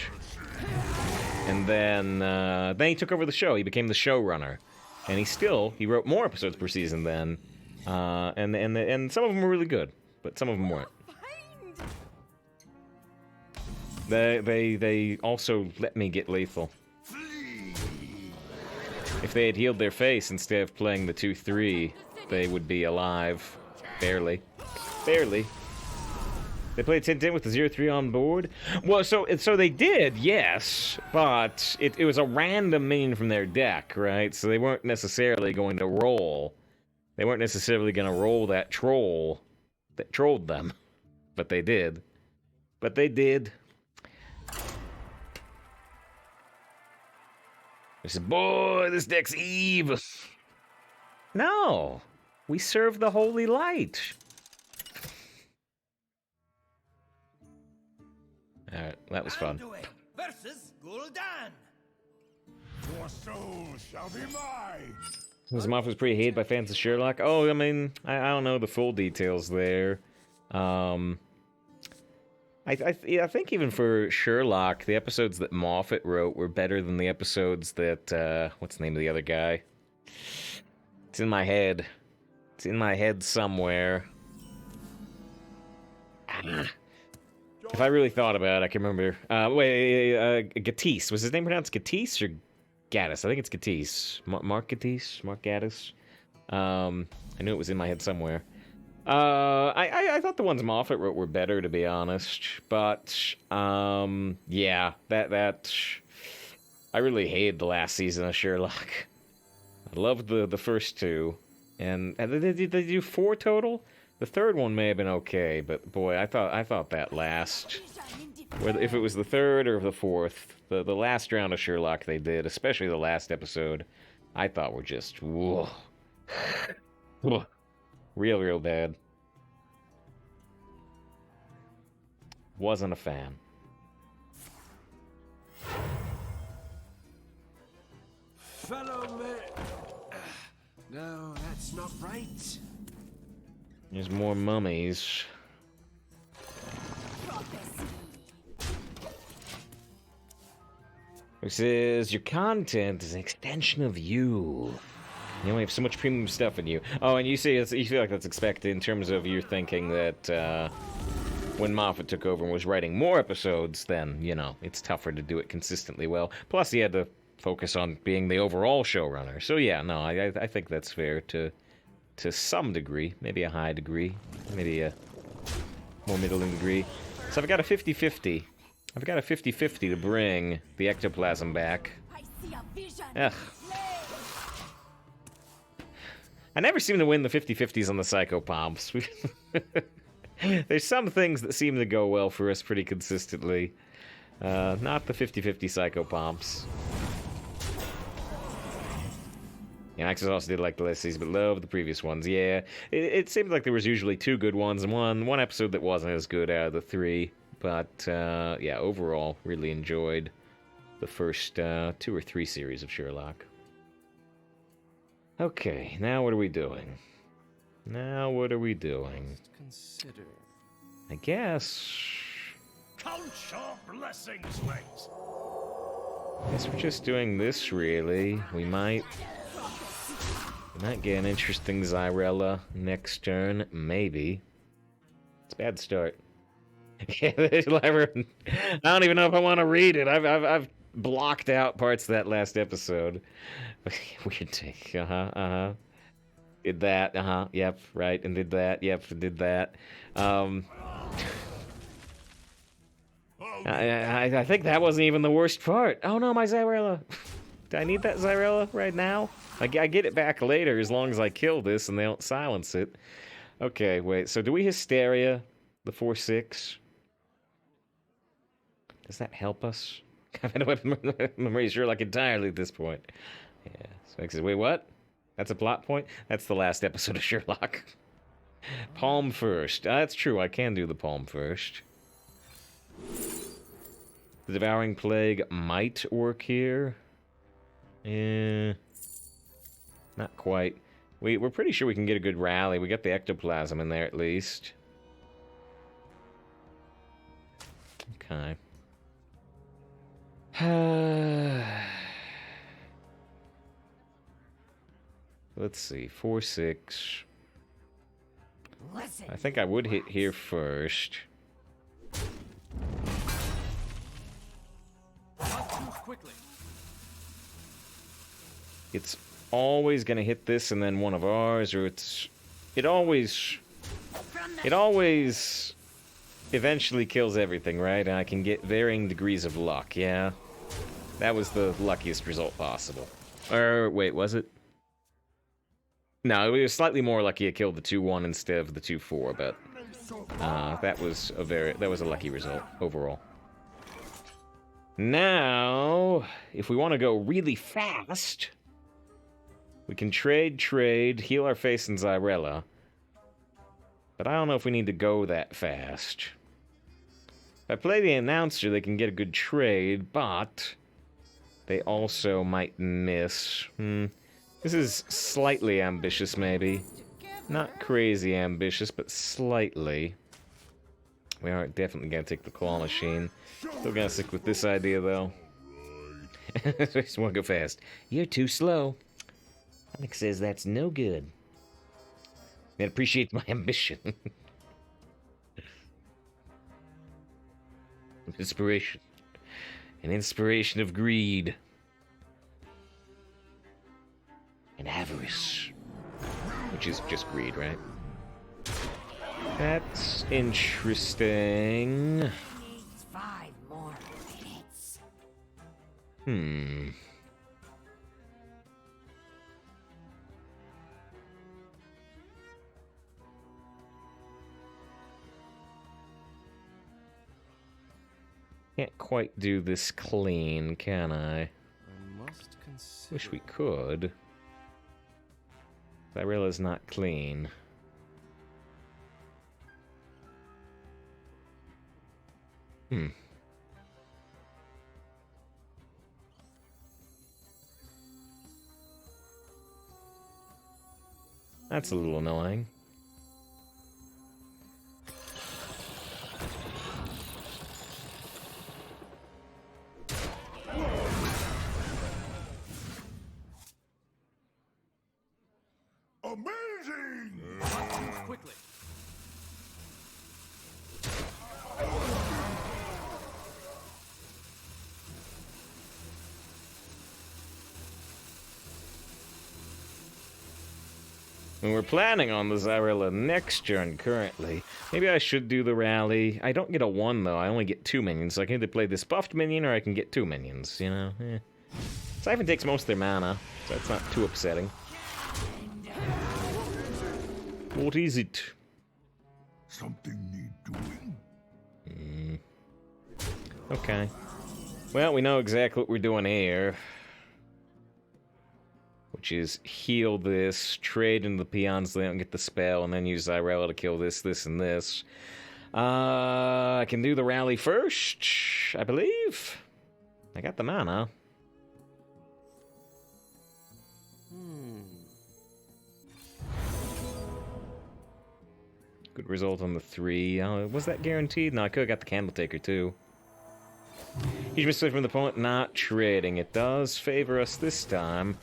And then he took over the show. He became the showrunner, and he wrote more episodes per season then, and some of them were really good, but some of them weren't. They also let me get lethal. If they had healed their face instead of playing the 2-3, they would be alive. Barely. Barely. They played 10-10 with the 0-3 on board? Well, so they did, yes, but it was a random minion from their deck, right? So they weren't necessarily going to roll. They weren't necessarily going to roll that troll that trolled them. But they did. But they did. I said, boy, this deck's evil. No. We serve the holy light. Alright, that was fun. Anduin versus Gul'dan. Your soul shall be mine. This Moffat was pretty hated by fans of Sherlock. Oh, I mean, I don't know the full details there. I think even for Sherlock, the episodes that Moffat wrote were better than the episodes that, what's the name of the other guy? It's in my head. It's in my head somewhere. If I really thought about it, I can remember. Gatiss. Was his name pronounced Gatiss or Gaddis? I think it's Gatiss. Mark Gatiss? Mark Gaddis? I knew it was in my head somewhere. I thought the ones Moffat wrote were better, to be honest. But, yeah, that I really hated the last season of Sherlock. I loved the first two. And did they do 4 total? The third one may have been okay, but boy, I thought that last, whether if it was the third or the fourth, the last round of Sherlock they did, especially the last episode, I thought were just whoa, real bad. Wasn't a fan. Fellow man. No, that's not right. There's more mummies. It says, your content is an extension of you. You only have so much premium stuff in you. Oh, and you feel like that's expected in terms of your thinking that when Moffat took over and was writing more episodes, then, you know, it's tougher to do it consistently well. Plus, he had to focus on being the overall showrunner. So, yeah, no, I think that's fair to to some degree. Maybe a high degree. Maybe a more middling degree. So I've got a 50-50. I've got a 50-50 to bring the ectoplasm back. I see a vision. Ugh. I never seem to win the 50-50s on the psychopomps. There's some things that seem to go well for us pretty consistently. Not the 50-50 psychopomps. Yeah, I also did like the Lessies, but love the previous ones. Yeah, it seemed like there was usually 2 good ones and one episode that wasn't as good out of the 3. But, yeah, overall, really enjoyed the first 2 or 3 series of Sherlock. Okay, now what are we doing? Now what are we doing? Consider. I guess... Count your blessings, mates. Guess we're just doing this, really. We might get an interesting Xyrella next turn, maybe. It's a bad start. Yeah, I don't even know if I want to read it. I've blocked out parts of that last episode. Weird take. Did that. Yep. Right. And did that. Yep. Did that. I think that wasn't even the worst part. Oh no, my Xyrella. Do I need that Xyrella right now? I get it back later as long as I kill this and they don't silence it. Okay, wait. So do we Hysteria the 4/6? Does that help us? I've had a weapon memory Sherlock entirely at this point. Yeah. So I said, wait, what? That's a plot point? That's the last episode of Sherlock. Palm first. That's true. I can do the palm first. The Devouring Plague might work here. Not quite. We're pretty sure we can get a good rally. We got the ectoplasm in there at least. Okay. Let's see. 4/6. Listen. I think I would hit here first. Not too quickly. It's always gonna hit this and then one of ours, or it always eventually kills everything, right? And I can get varying degrees of luck, yeah? That was the luckiest result possible. Or, wait, was it? No, it was slightly more lucky it killed the 2-1 instead of the 2-4, but that was a lucky result overall. Now, if we want to go really fast, we can trade, heal our face in Xyrella. But I don't know if we need to go that fast. If I play the announcer, they can get a good trade, but they also might miss. This is slightly ambitious, maybe. Not crazy ambitious, but slightly. We are definitely gonna take the claw machine. Still gonna stick with this idea, though. I just want to go fast. You're too slow. Alex says that's no good. It appreciates my ambition. Inspiration. An inspiration of greed. And avarice. Which is just greed, right? That's interesting. Needs 5 more minutes. Can't quite do this clean, can I? I must consider. Wish we could. Xyrella's not clean. That's a little annoying. Amazing! Not too quickly. And we're planning on the Xyrella next turn currently. Maybe I should do the rally. I don't get a 1 though, I only get 2 minions. So I can either play this buffed minion or I can get 2 minions, you know? Siphon takes most of their mana, so that's not too upsetting. What is it? Something need doing? Okay. Well, we know exactly what we're doing here. Which is heal this, trade into the peons, they don't get the spell, and then use Xyrella to kill this, this, and this. I can do the rally first, I believe. I got the mana. Good result on the 3. Was that guaranteed? No, I could have got the Candle Taker too. Huge mistake from the opponent not trading. It does favor us this time.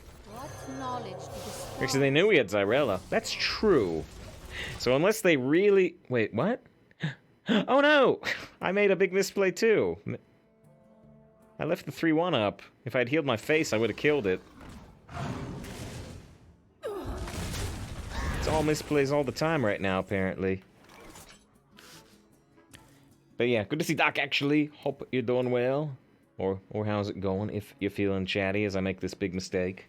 Actually, they knew we had Xyrella. That's true. So unless they really... Wait, what? Oh no! I made a big misplay too. I left the 3-1 up. If I'd healed my face, I would have killed it. It's all misplays all the time right now, apparently. But yeah, good to see Doc, actually. Hope you're doing well. Or how's it going, if you're feeling chatty as I make this big mistake.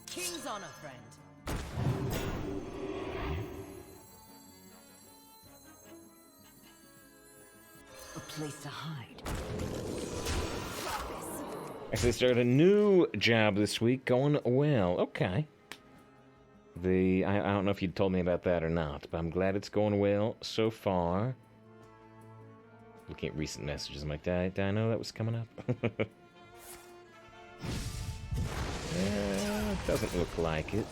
King's honor, friend. A place to hide. Actually started a new job this week, going well. Okay. I don't know if you told me about that or not, but I'm glad it's going well so far. Looking at recent messages, I'm like, did I know that was coming up? It doesn't look like it.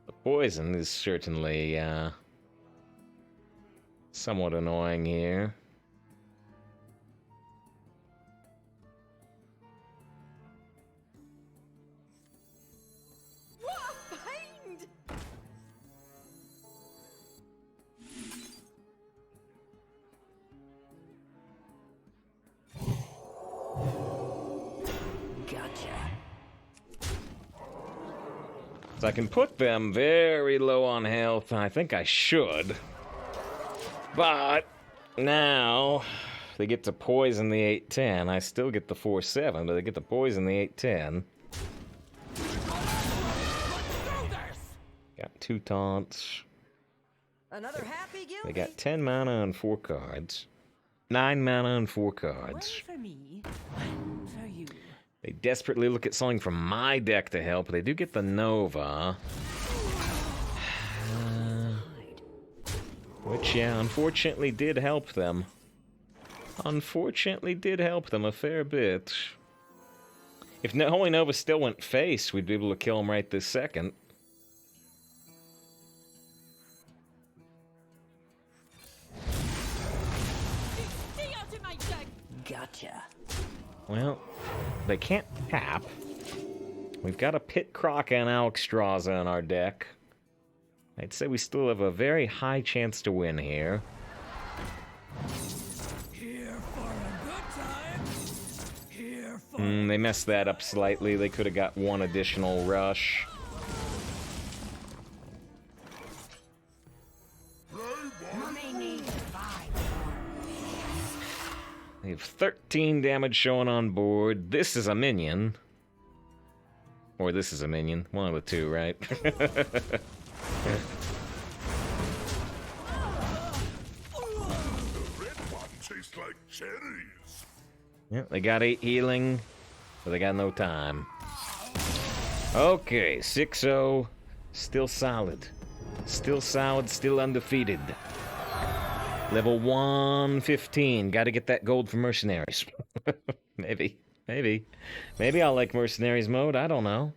The poison is certainly, somewhat annoying here. What a find! Gotcha. So I can put them very low on health, and I think I should. But now they get to poison the 8-10. I still get the 4-7, but they get to poison the 8-10. Got 2 taunts. Another happy guilty. They got 10 mana and 4 cards. 9 mana and 4 cards. One for me, one for you. They desperately look at something from my deck to help. They do get the Nova. Which, yeah, unfortunately did help them. Unfortunately did help them a fair bit. If Holy Nova still went face, we'd be able to kill him right this second. Stay out of my deck. Gotcha. Well, they can't tap. We've got a Pit Croc and Alexstrasza in our deck. I'd say we still have a very high chance to win here. Here for a good time. Here for They messed that up slightly. They could have got 1 additional rush. They have 13 damage showing on board. This is a minion. Or this is a minion. One of the two, right? The red one tastes like cherries. Yep, they got 8 healing, but they got no time. Okay, 6-0. Still solid. Still solid, still undefeated. Level 115. Gotta get that gold for mercenaries. Maybe. Maybe I'll like mercenaries mode. I don't know.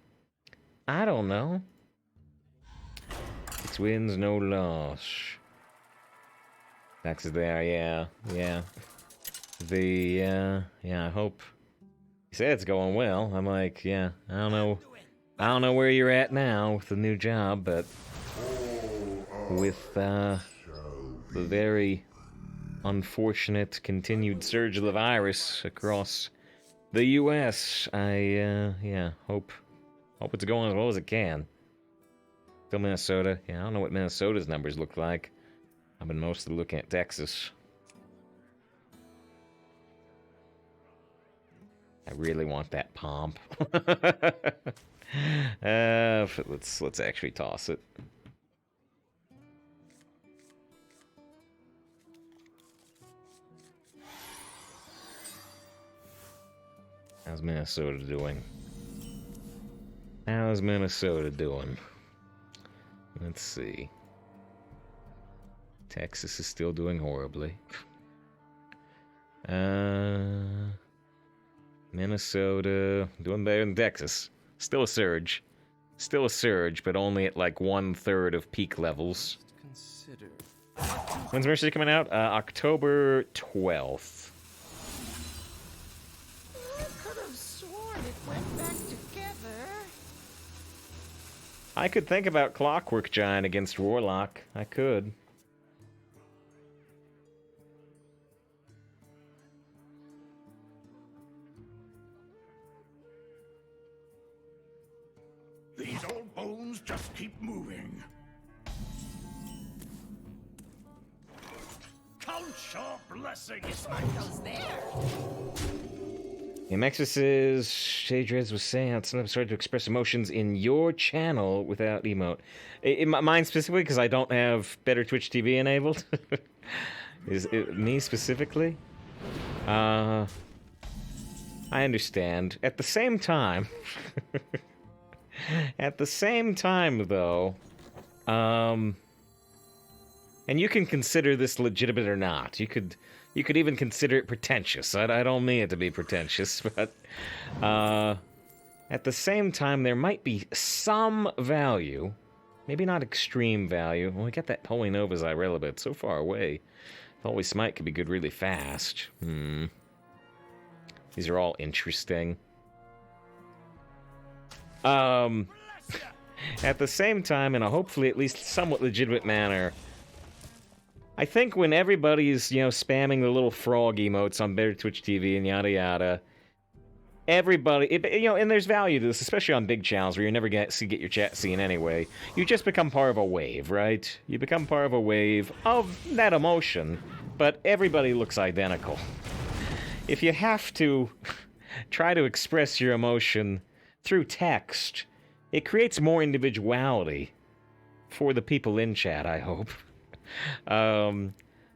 It's wins, no loss. Dax is there, yeah. I hope He said it's going well. I'm like, yeah, I don't know where you're at now with the new job, but with the very unfortunate continued surge of the virus across the U.S., I hope it's going as well as it can. Still Minnesota. Yeah, I don't know what Minnesota's numbers look like. I've been mostly looking at Texas. I really want that pomp. Let's actually toss it. How's Minnesota doing? How's Minnesota doing? Let's see. Texas is still doing horribly. Minnesota doing better than Texas. Still a surge. Still a surge, but only at like 1/3 of peak levels. Consider. When's Mercy coming out? October 12th. I could have sworn it went back together. I could think about Clockwork Giant against Warlock. I could. These old bones just keep moving. Count your blessings. Goes there. MXus says, Shadrez was saying how sometimes started to express emotions in your channel without emote. Mine specifically, because I don't have better Twitch TV enabled. Is it me specifically? I understand. At the same time... At the same time, though, and you can consider this legitimate or not. You could even consider it pretentious. I don't mean it to be pretentious, but at the same time, there might be some value, maybe not extreme value. Well, we got that Holy Nova Xyrella, but it's so far away. Holy Smite could be good really fast. These are all interesting. At the same time, in a hopefully at least somewhat legitimate manner, I think when everybody's, spamming the little frog emotes on Better Twitch TV and yada yada, everybody, and there's value to this, especially on big channels where you're never going to get your chat seen anyway. You just become part of a wave, right? You become part of a wave of that emotion, but everybody looks identical. If you have to try to express your emotion through text, it creates more individuality for the people in chat, I hope.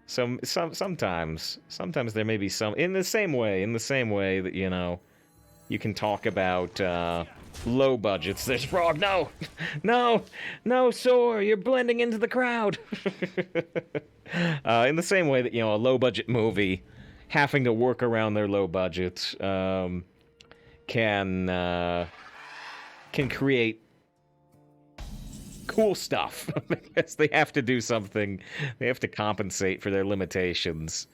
Sometimes there may be some, in the same way that, you can talk about low budgets. There's Frog, no, Soar, you're blending into the crowd. In the same way that, a low budget movie having to work around their low budget can create cool stuff because they have to do something. They have to compensate for their limitations.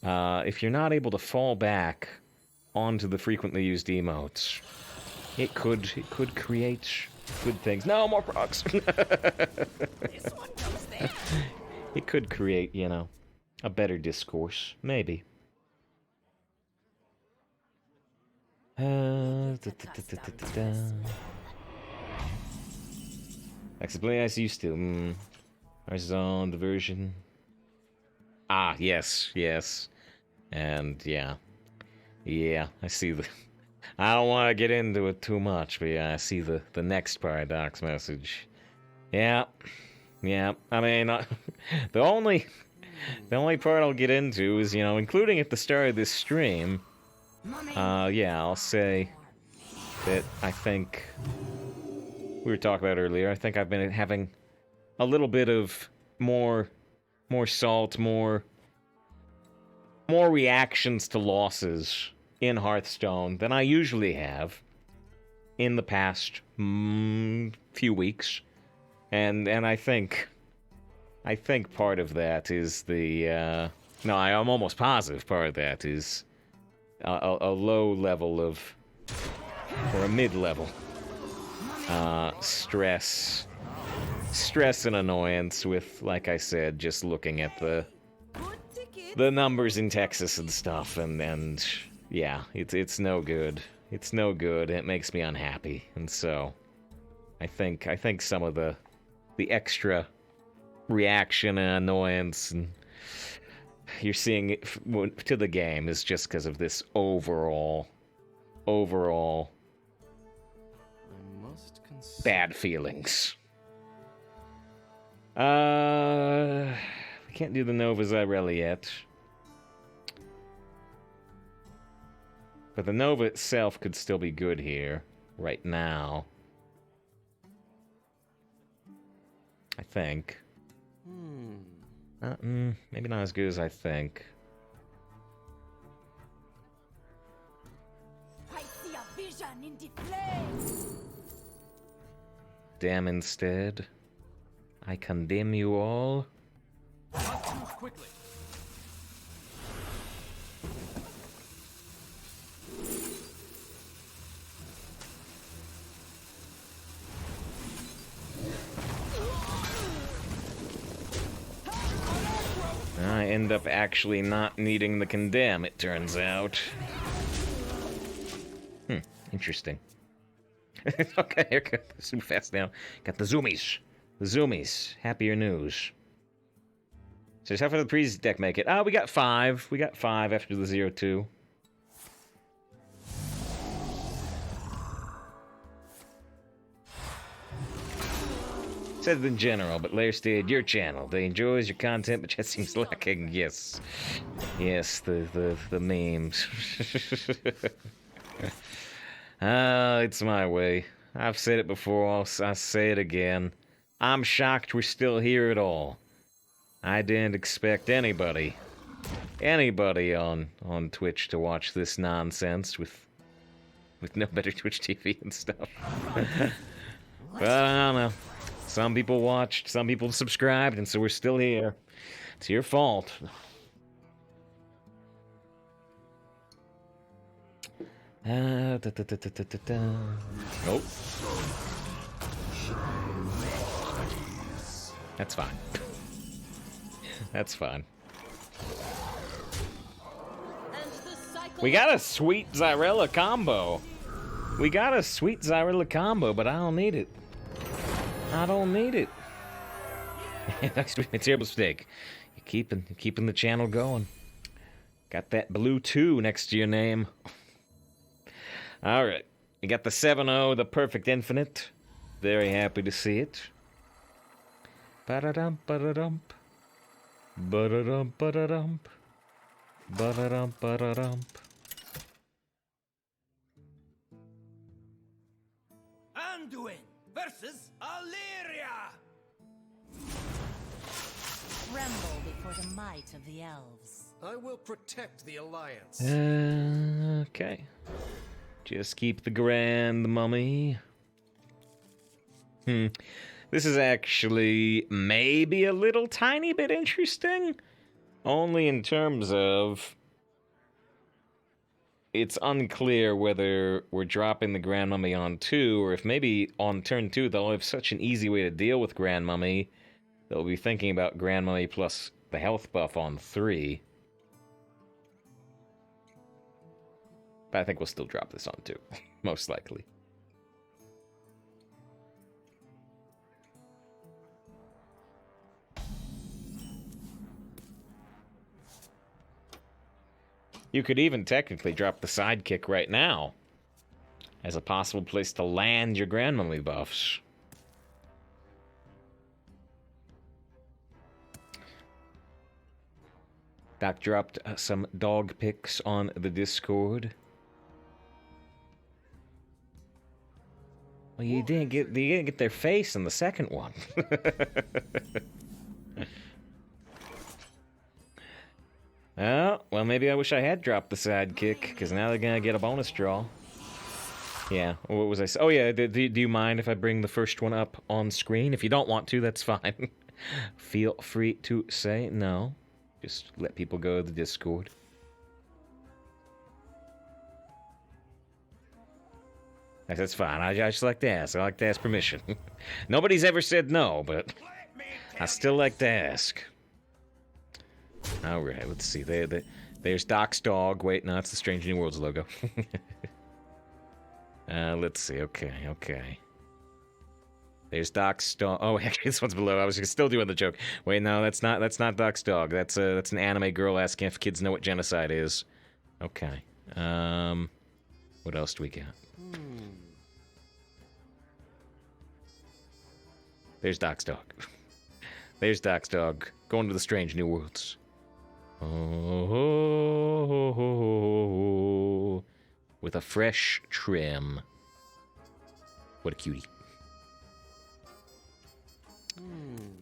If you're not able to fall back onto the frequently used emotes, it could create good things. No more procs. This one goes there. It could create, a better discourse, maybe. Play as used to. Hearthstone diversion. Ah, yes. And yeah, I see the. I don't want to get into it too much, but yeah, I see the next paradox message. Yeah. I mean, the only part I'll get into is, including at the start of this stream. Yeah, I'll say that I think we were talking about earlier. I think I've been having a little bit of more salt, more reactions to losses in Hearthstone than I usually have in the past few weeks, and I think part of that is the I'm almost positive part of that is a low level of or a mid-level. Stress and annoyance with, like I said, just looking at the numbers in Texas and stuff, and yeah, it's no good. It's no good. It makes me unhappy, and so I think some of the extra reaction and annoyance and you're seeing it to the game is just because of this overall bad feelings. We can't do the Nova Xyrella yet. But the Nova itself could still be good here, right now. I think. Maybe not as good as I think. I see a vision in the flames. Damn instead. I condemn you all. Not too quickly. I end up actually not needing the condemn, it turns out. Interesting. Okay, here goes zoom fast now. Got the zoomies. The zoomies. Happier news. So how far did the previous deck make it? We got 5. We got 5 after the 0-2. Said in general, but Lair stayed your channel. They enjoys your content, but just seems lacking. Yes. Yes, the memes. It's my way. I've said it before, I'll say it again. I'm shocked we're still here at all. I didn't expect anybody on Twitch to watch this nonsense with no better Twitch TV and stuff. But I don't know. Some people watched, some people subscribed, and so we're still here. It's your fault. Nope. That's fine. That's fine. We got a sweet Xyrella combo. We got a sweet Xyrella combo, but I don't need it. I don't need it. That's a terrible mistake. You're keeping the channel going. Got that blue 2 next to your name. Alright. You got the 7-0, the perfect infinite. Very happy to see it. Ba-da-dum, ba-da-dump. Ba-da-dump, ba-da-dump. Ba-da-dump, ba-da-dump. Anduin versus Illyria. Tremble before the might of the elves. I will protect the Alliance. Okay. Just keep the Grandmummy. This is actually maybe a little tiny bit interesting. Only in terms of it's unclear whether we're dropping the Grandmummy on 2, or if maybe on turn 2 they'll have such an easy way to deal with Grandmummy, they'll be thinking about Grandmummy plus the health buff on 3. But I think we'll still drop this on 2, most likely. You could even technically drop the sidekick right now as a possible place to land your Grandmummy buffs. Doc dropped some dog pics on the Discord. Well, you didn't get their face in the second one. Oh, well, maybe I wish I had dropped the sidekick, because now they're gonna get a bonus draw. Yeah, what was I saying? Oh, yeah, do you mind if I bring the first one up on screen? If you don't want to, that's fine. Feel free to say no. Just let people go to the Discord. That's fine. I just like to ask. I like to ask permission. Nobody's ever said no, but I still like to ask. All right, let's see. There's Doc's dog. Wait, no, it's the Strange New Worlds logo. Let's see. Okay. There's Doc's dog. Oh, actually, this one's below. I was still doing the joke. Wait, no, that's not Doc's dog. That's an anime girl asking if kids know what genocide is. Okay. What else do we got? There's Doc's dog. There's Doc's dog. Going to the Strange New Worlds. Oh, with a fresh trim. What a cutie.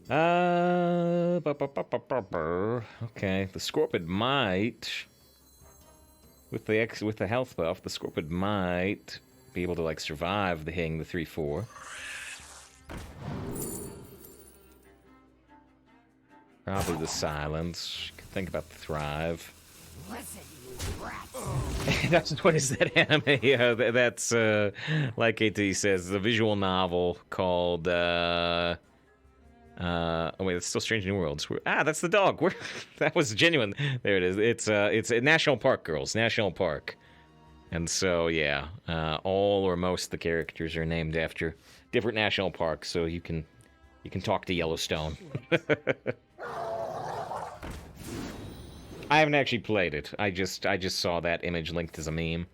Okay, the Scorpid might, with the health buff, the Scorpid might be able to like survive the hitting the 3/4. Probably the silence. Could think about the thrive. Listen, you brats. That's what is that anime? Yeah, that's like AT says, the visual novel called. Oh wait, it's still Strange New Worlds. That's the dog. That was genuine. There it is. It's a National Park, girls. National Park. And so yeah, all or most of the characters are named after different national parks, so you can talk to Yellowstone. I haven't actually played it. I just saw that image linked as a meme.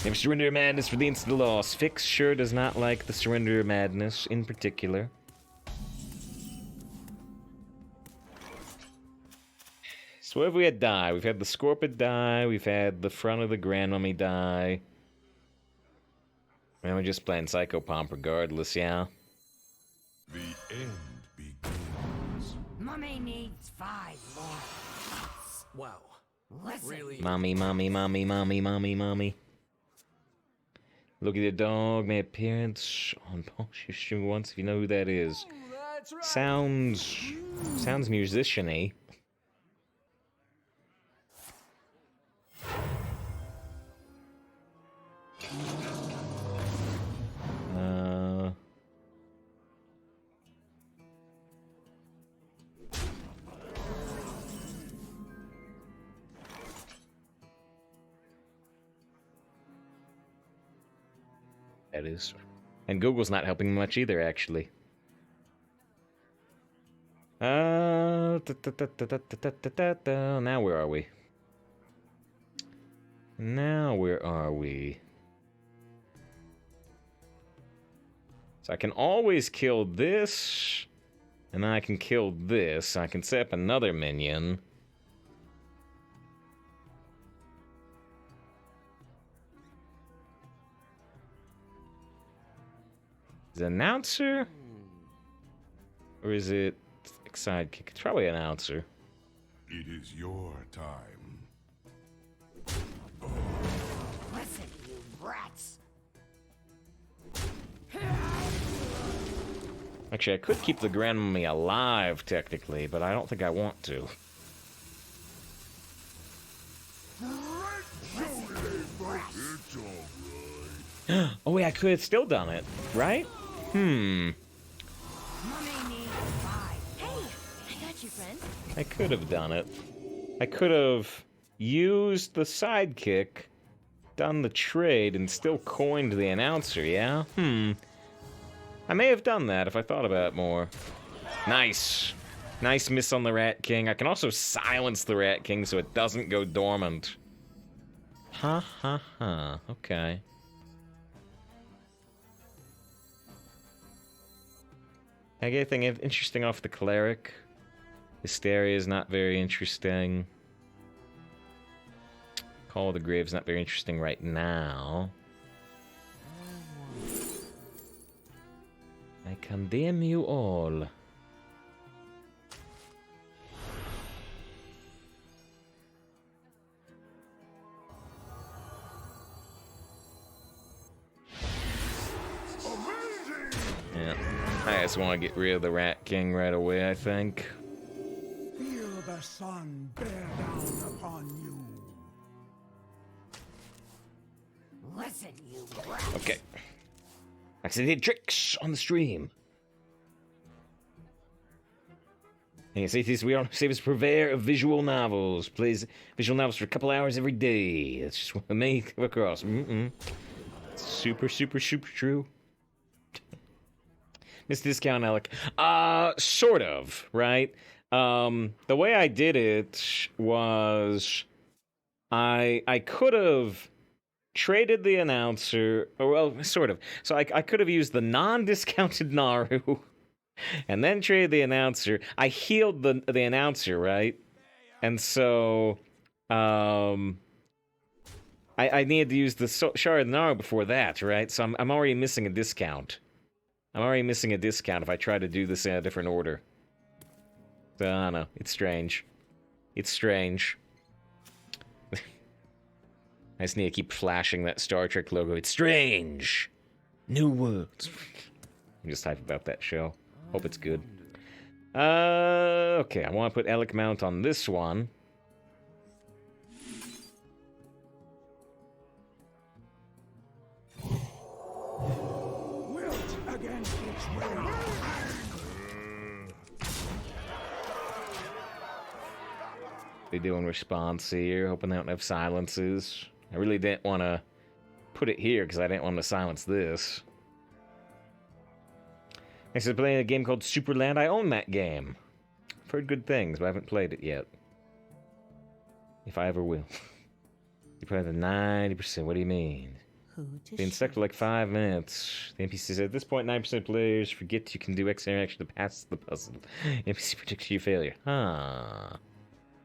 If Surrender Madness for the instant loss. Fix sure does not like the Surrender Madness in particular. So what have we had die? We've had the Scorpid die, we've had the front of the Grandmummy die. And we're just playing Psycho Pomp regardless, yeah? The end begins. Mummy needs 5 more. Wow. Listen. Really? Mommy. Look at the dog, my appearance on Paul's stream once, if you know who that is. That's right. Sounds musician-y. That is. And Google's not helping much either, actually. Now where are we? So I can always kill this, and I can kill this. I can set up another minion. Is it announcer? Or is it sidekick? It's probably announcer. It is your time. Listen, you brats. Actually, I could keep the Grandmummy alive, technically, but I don't think I want to. It's alright. Oh wait, I could have still done it, right? Mummy needs 5. Hey, I got you, friend. I could have done it. I could have used the sidekick, done the trade, and still coined the announcer, yeah? I may have done that if I thought about it more. Nice. Nice miss on the Rat King. I can also silence the Rat King so it doesn't go dormant. Okay. I get anything interesting off the Cleric? Hysteria is not very interesting. Call of the Grave's not very interesting right now. I condemn you all. Yeah, I just want to get rid of the Rat King right away, I think. Feel the sun bear down upon you. Listen, you rats. Okay. Actually did tricks on the stream. And see this, we are saves purveyor of visual novels. Plays visual novels for a couple hours every day. That's just what I may come across. Super, super, super true. Miss Discount Alec. Sort of, right? The way I did it was I could have traded the announcer, or well, sort of. So I could have used the non-discounted Naru, and then traded the announcer. I healed the announcer, right? And so I needed to use the Shard Naru before that, right? So I'm already missing a discount. I'm already missing a discount if I try to do this in a different order. So, I don't know. It's strange. It's strange. I just need to keep flashing that Star Trek logo. It's strange. New worlds. I'm just hyped about that show. Hope it's good. Okay, I want to put Alec Mount on this one. Wilt against its will. Be doing response here, hoping they don't have silences. I really didn't want to put it here because I didn't want to silence this. Next, I'm playing a game called Superland. I own that game. I've heard good things, but I haven't played it yet. If I ever will. You played the 90%. What do you mean? Been stuck for like 5 minutes. The NPC said, at this point, 9% of players forget you can do X interaction to pass the puzzle. NPC predicts your failure. Huh.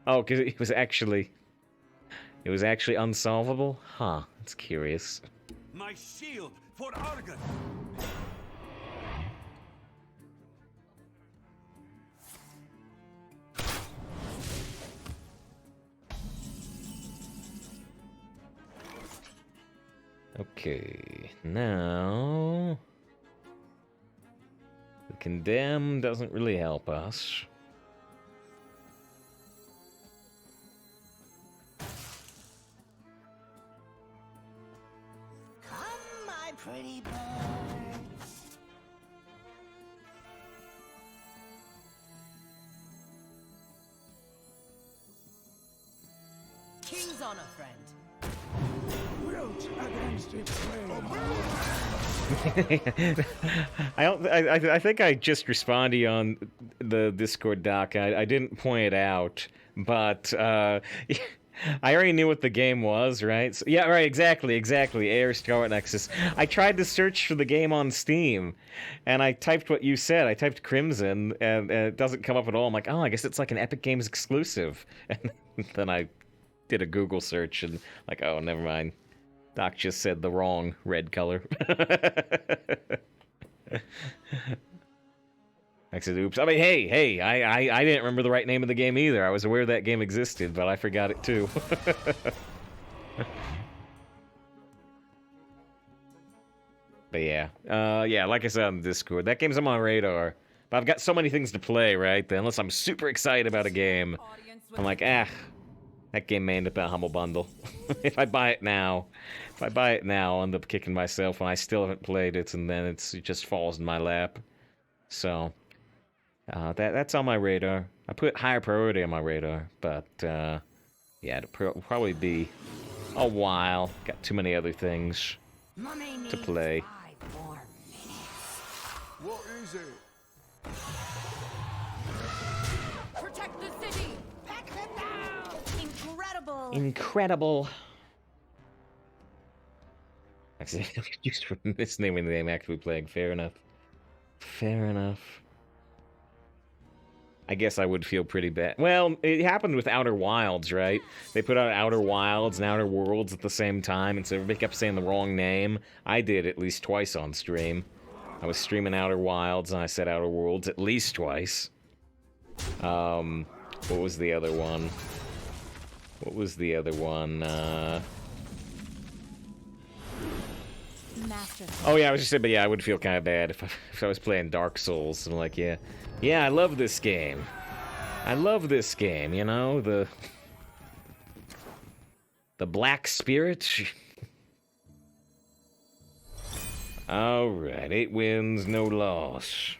Oh, because it was actually unsolvable? Huh, that's curious. My shield for Argon. Okay, now... The condemn doesn't really help us. Pretty birds. King's honor, friend. Wilt against its will. I think I just responded on the Discord doc. I didn't point it out, but I already knew what the game was, right? So, yeah, right, exactly. Air Scarlet Nexus. I tried to search for the game on Steam, and I typed what you said. I typed Crimson, and it doesn't come up at all. I'm like, oh, I guess it's like an Epic Games exclusive. And then I did a Google search, and like, oh, never mind. Doc just said the wrong red color. I said, oops. I mean, hey, I didn't remember the right name of the game either. I was aware that game existed, but I forgot it too. But yeah. Yeah, like I said on Discord, that game's on my radar. But I've got so many things to play, right? That unless I'm super excited about a game, I'm like, that game may end up in a Humble Bundle. If I buy it now, I'll end up kicking myself when I still haven't played it, and then it just falls in my lap. So... that's on my radar. I put higher priority on my radar, but yeah, it'll probably be a while. Got too many other things to play. 5 more minutes. What is it? Protect the city. Pack them down. Incredible. Actually, just for misnaming the name actively playing. Fair enough. I guess I would feel pretty bad. Well, it happened with Outer Wilds, right? They put out Outer Wilds and Outer Worlds at the same time, and so everybody kept saying the wrong name. I did at least twice on stream. I was streaming Outer Wilds, and I said Outer Worlds at least twice. What was the other one? Oh yeah, I was just saying, but yeah, I would feel kind of bad if I was playing Dark Souls, and I'm like, yeah, I love this game. You know, the Black Spirit. Alright, 8 wins, no loss.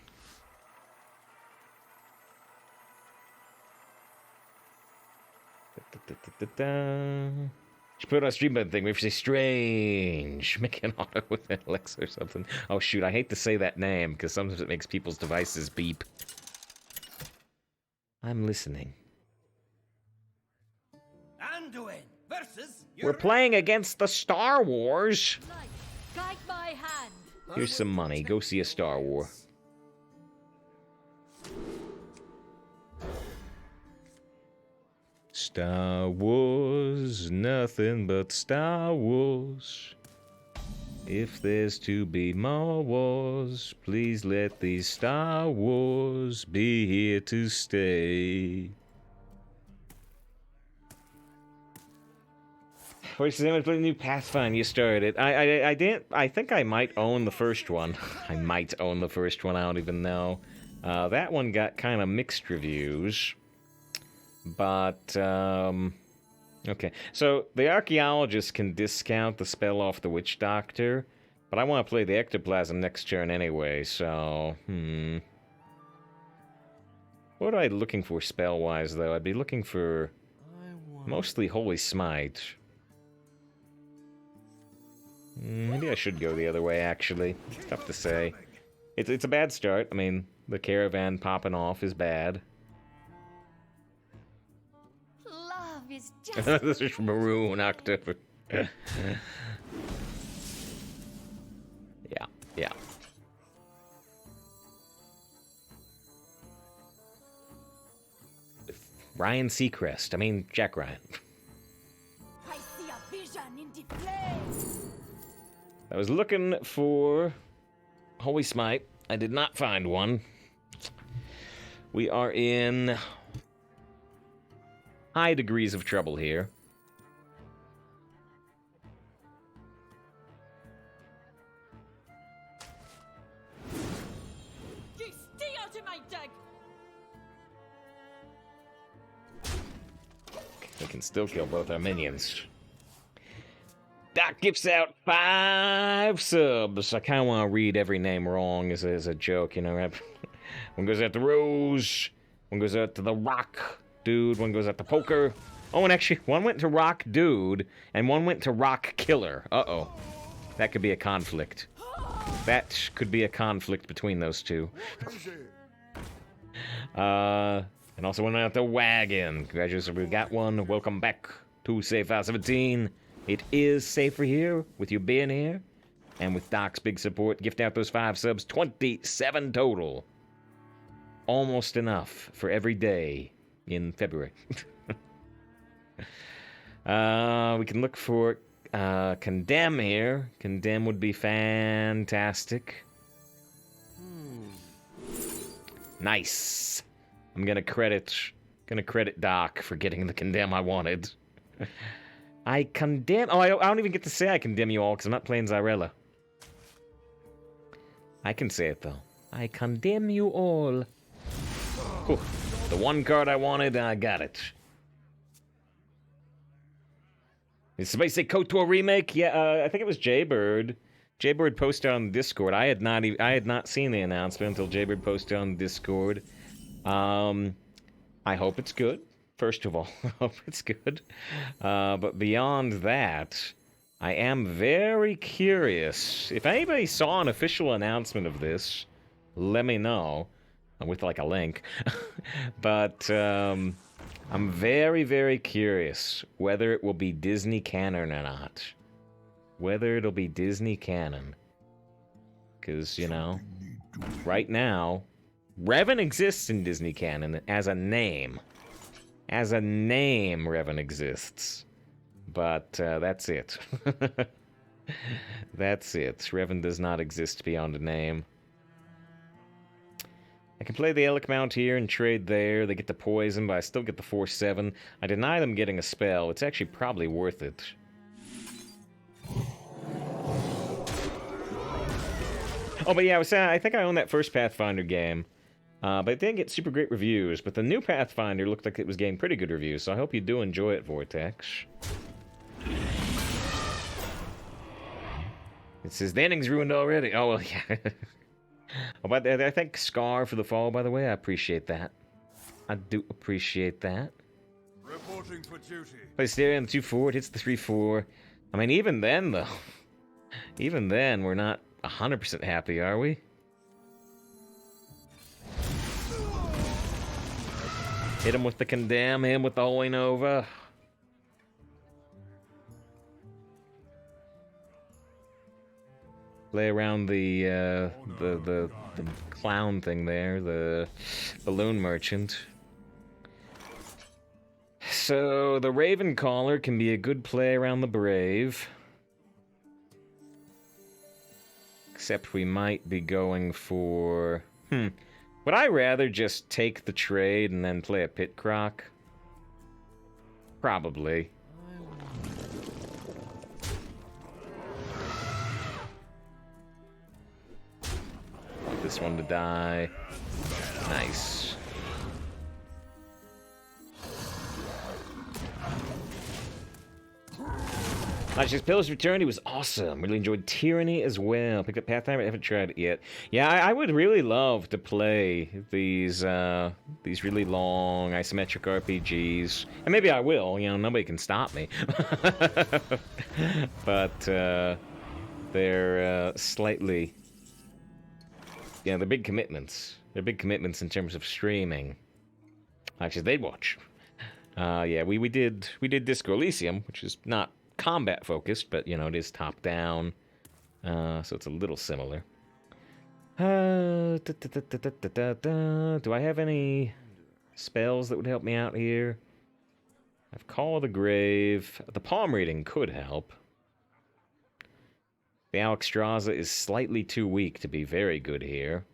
She put on stream button thing. We have to say strange. Make an auto with an Alexa or something. Oh shoot, I hate to say that name because sometimes it makes people's devices beep. I'm listening. Anduin versus We're playing against the Star Wars. Light, guide my hand. Here's some money. Go see a Star War. Star Wars, nothing but Star Wars. If there's to be more wars, please let these Star Wars be here to stay. Where's the play the new Pathfinder you started? I didn't. I think I might own the first one. I might own the first one. I don't even know. That one got kind of mixed reviews. But, okay. So, the archaeologist can discount the spell off the witch doctor, but I want to play the ectoplasm next turn anyway, so, What am I looking for spell-wise, though? I'd be looking for mostly Holy Smite. Maybe I should go the other way, actually. It's tough to say. It's a bad start. I mean, the caravan popping off is bad. Is just This is Maroon October. Yeah. Ryan Seacrest. I mean, Jack Ryan. I see a vision in the flames. I was looking for Holy Smite. I did not find one. We are in high degrees of trouble here. You stay out of my deck. We can still kill both our minions. Doc gives out 5 subs. I kind of want to read every name wrong as a joke, you know. One goes out to Rose. One goes out to the Rock Dude. One goes out to Poker. Oh, and actually, one went to Rock Dude, and one went to Rock Killer. Uh-oh. That could be a conflict. That could be a conflict between those two. And also one out to Wagon. Congratulations, we got one. Welcome back to Safe House 17. It is safer here with you being here. And with Doc's big support, gift out those 5 subs. 27 total. Almost enough for every day in February. We can look for Condemn here. Condemn would be fantastic. Nice. I'm gonna credit Doc for getting the Condemn I wanted. I condemn. Oh, I don't even get to say I condemn you all because I'm not playing Xyrella. I can say it though. I condemn you all. Whew. The one card I wanted, I got it. Did somebody say KOTOR remake? Yeah, I think it was Jaybird. Jaybird posted on Discord. I had not seen the announcement until Jaybird posted on Discord. I hope it's good. First of all, I hope it's good. But beyond that, I am very curious. If anybody saw an official announcement of this, let me know. With like a link. But I'm very, very curious whether it will be Disney canon or not. Whether it'll be Disney canon. Because, you know, right now, Revan exists in Disney canon as a name. As a name, Revan exists. But that's it. That's it. Revan does not exist beyond a name. I can play the Elk Mount here and trade there. They get the poison, but I still get the 4/7. I deny them getting a spell. It's actually probably worth it. Oh, but yeah, I was saying, I think I own that first Pathfinder game. But it didn't get super great reviews. But the new Pathfinder looked like it was getting pretty good reviews, so I hope you do enjoy it, Vortex. It says the ending's ruined already. Oh well, yeah. Oh, but I thank Scar for the follow, by the way. I appreciate that. I do appreciate that. Reporting for duty. Plays Stereo on the 2-4, it hits the 3-4. I mean, even then, though. Even then, we're not 100% happy, are we? Hit him with the Condemn, him with the Holy Nova. Play around the clown thing there, the balloon merchant. So the Raven Caller can be a good play around the Brave. Except we might be going for... Would I rather just take the trade and then play a Pit Croc? Probably. Want this one to die. Nice. Just Pillars Returned, it was awesome. Really enjoyed Tyranny as well. Picked up Pathfinder, I haven't tried it yet. Yeah, I would really love to play these really long isometric RPGs. And maybe I will, you know, nobody can stop me. But they're slightly... Yeah, they're big commitments. They're big commitments in terms of streaming. Actually, they'd watch. Yeah, we did Disco Elysium, which is not combat focused, but you know, it is top down, so it's a little similar. Do I have any spells that would help me out here? I've Call of the Grave. The palm reading could help. The Alexstrasza is slightly too weak to be very good here.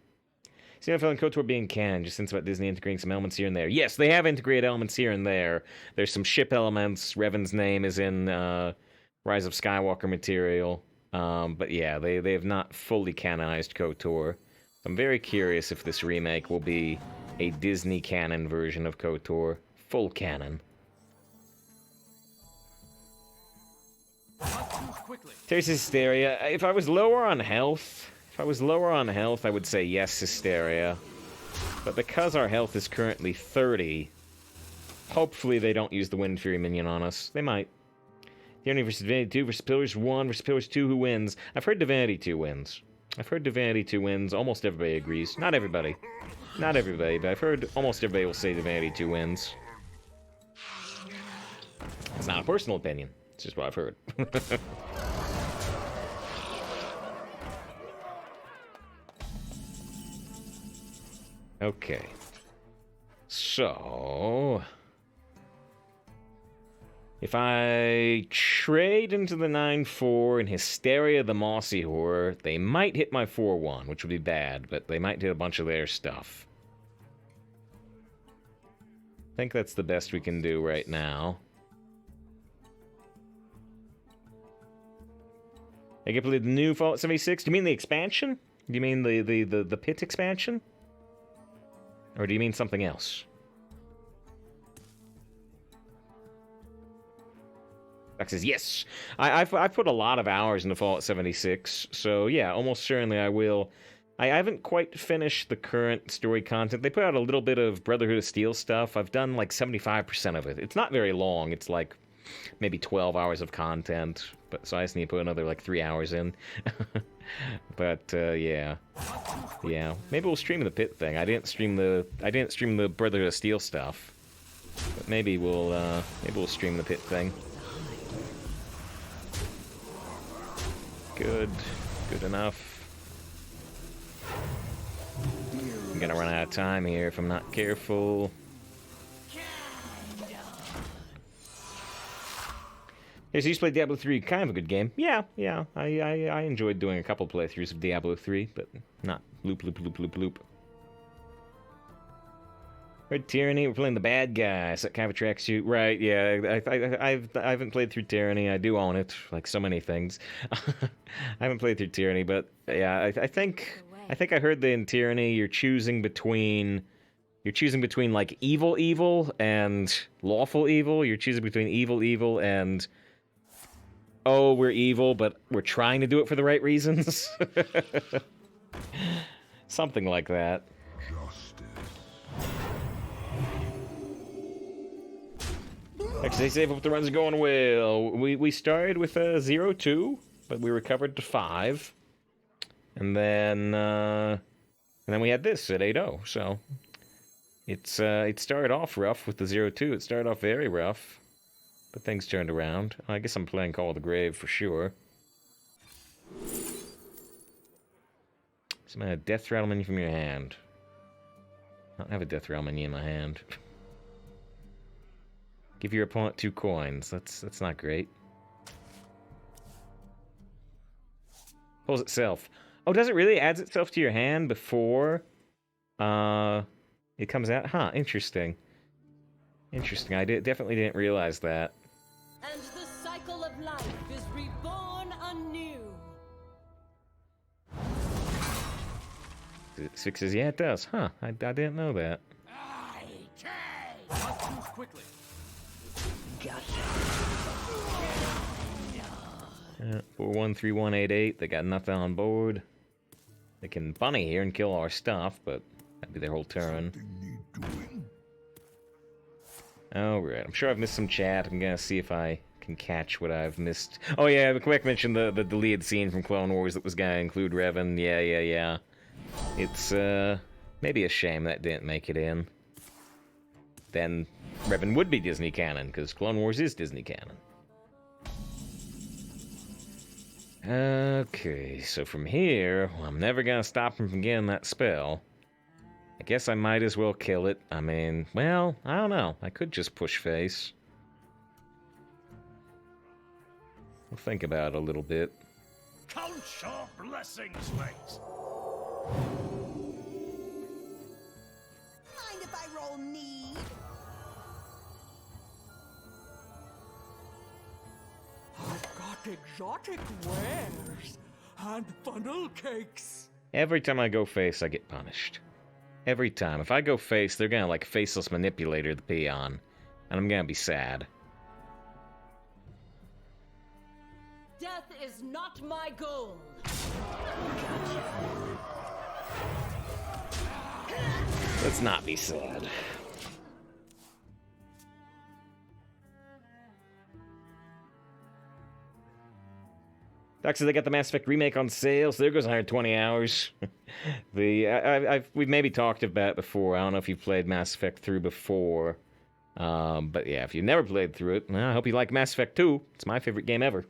CFL and KOTOR being canon, just since about Disney integrating some elements here and there. Yes, they have integrated elements here and there. There's some ship elements. Revan's name is in Rise of Skywalker material. But yeah, they have not fully canonized KOTOR. I'm very curious if this remake will be a Disney canon version of KOTOR. Full canon. There's Hysteria. If I was lower on health... I would say yes, Hysteria. But because our health is currently 30, hopefully they don't use the Wind Fury minion on us. They might. Tyranny versus Divinity 2 versus Pillars 1 versus Pillars 2, who wins? I've heard Divinity 2 wins. Almost everybody agrees. Not everybody, but I've heard almost everybody will say Divinity 2 wins. It's not a personal opinion. It's just what I've heard. Okay, so if I trade into the 9-4 and Hysteria the Mossy Horror, they might hit my 4-1, which would be bad, but they might hit a bunch of their stuff. I think that's the best we can do right now. I can play the new Fallout 76. Do you mean the expansion? Do you mean the Pit expansion? Or do you mean something else? Doc says, yes. I've put a lot of hours into Fallout 76, so yeah, almost certainly I will. I haven't quite finished the current story content. They put out a little bit of Brotherhood of Steel stuff. I've done like 75% of it. It's not very long. It's like maybe 12 hours of content, but so I just need to put another like 3 hours in. But yeah, maybe we'll stream the Pit thing. I didn't stream the Brotherhood of Steel stuff, but maybe we'll stream the Pit thing. Good enough. I'm gonna run out of time here if I'm not careful. Hey, so you played Diablo 3, kind of a good game. Yeah, I enjoyed doing a couple playthroughs of Diablo 3, but not loop. Heard Tyranny, we're playing the bad guys. That kind of attracts you, right? Yeah, I haven't played through Tyranny. I do own it, like so many things. I haven't played through Tyranny, but yeah, I think I heard that in Tyranny you're choosing between like evil and lawful evil. You're choosing between evil and oh, we're evil, but we're trying to do it for the right reasons. Something like that. Actually, save up the runs are going well. We started with a 0-2, but we recovered to 5. And then we had this at 8-0, so it started off rough with the 0-2. It started off very rough, but things turned around. I guess I'm playing Call of the Grave for sure. Some Death Rattle menu from your hand. I don't have a Death Rattle menu in my hand. Give your opponent 2 coins. That's not great. Pulls itself. Oh, does it really? Adds itself to your hand before it comes out? Huh, interesting. Interesting. I definitely didn't realize that. And the cycle of life is reborn anew. It fixes? Yeah, it does. Huh, I didn't know that. Not too quickly. 413188. They got nothing on board. They can bunny here and kill our stuff, but that'd be their whole turn. Alright, I'm sure I've missed some chat. I'm gonna see if I can catch what I've missed. Oh yeah, quick mention the deleted scene from Clone Wars that was gonna include Revan. Yeah. It's maybe a shame that didn't make it in. Then Revan would be Disney canon, because Clone Wars is Disney canon. Okay, so from here, well, I'm never gonna stop him from getting that spell. I guess I might as well kill it. I mean, well, I don't know. I could just push face. We'll think about it a little bit. Count your blessings, mates. Mind if I roll need? I've got exotic wares and funnel cakes. Every time I go face, I get punished. Every time. If I go face, they're gonna, like, Faceless Manipulator the peon. And I'm gonna be sad. Death is not my goal. Let's not be sad. Actually, they got the Mass Effect remake on sale, so there goes 120 hours. We've maybe talked about it before. I don't know if you've played Mass Effect 3 before. But yeah, if you've never played through it, well, I hope you like Mass Effect 2. It's my favorite game ever.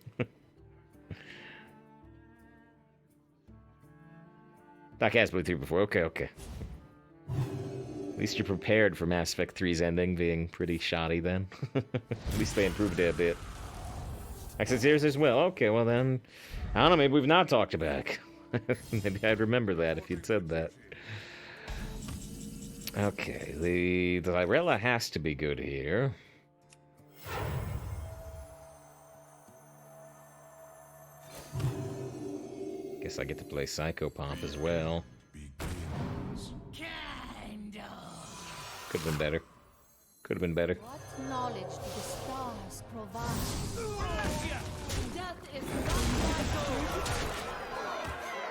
Doc has played through before. Okay. At least you're prepared for Mass Effect 3's ending being pretty shoddy then. At least they improved it a bit. Access here's as well. Okay, well then, I don't know, maybe we've not talked about it. Maybe I'd remember that if you'd said that. Okay, the Xyrella has to be good here. Guess I get to play Psychopomp as well. Could have been better. Could have been better. What knowledge do the stars provide? Death is not my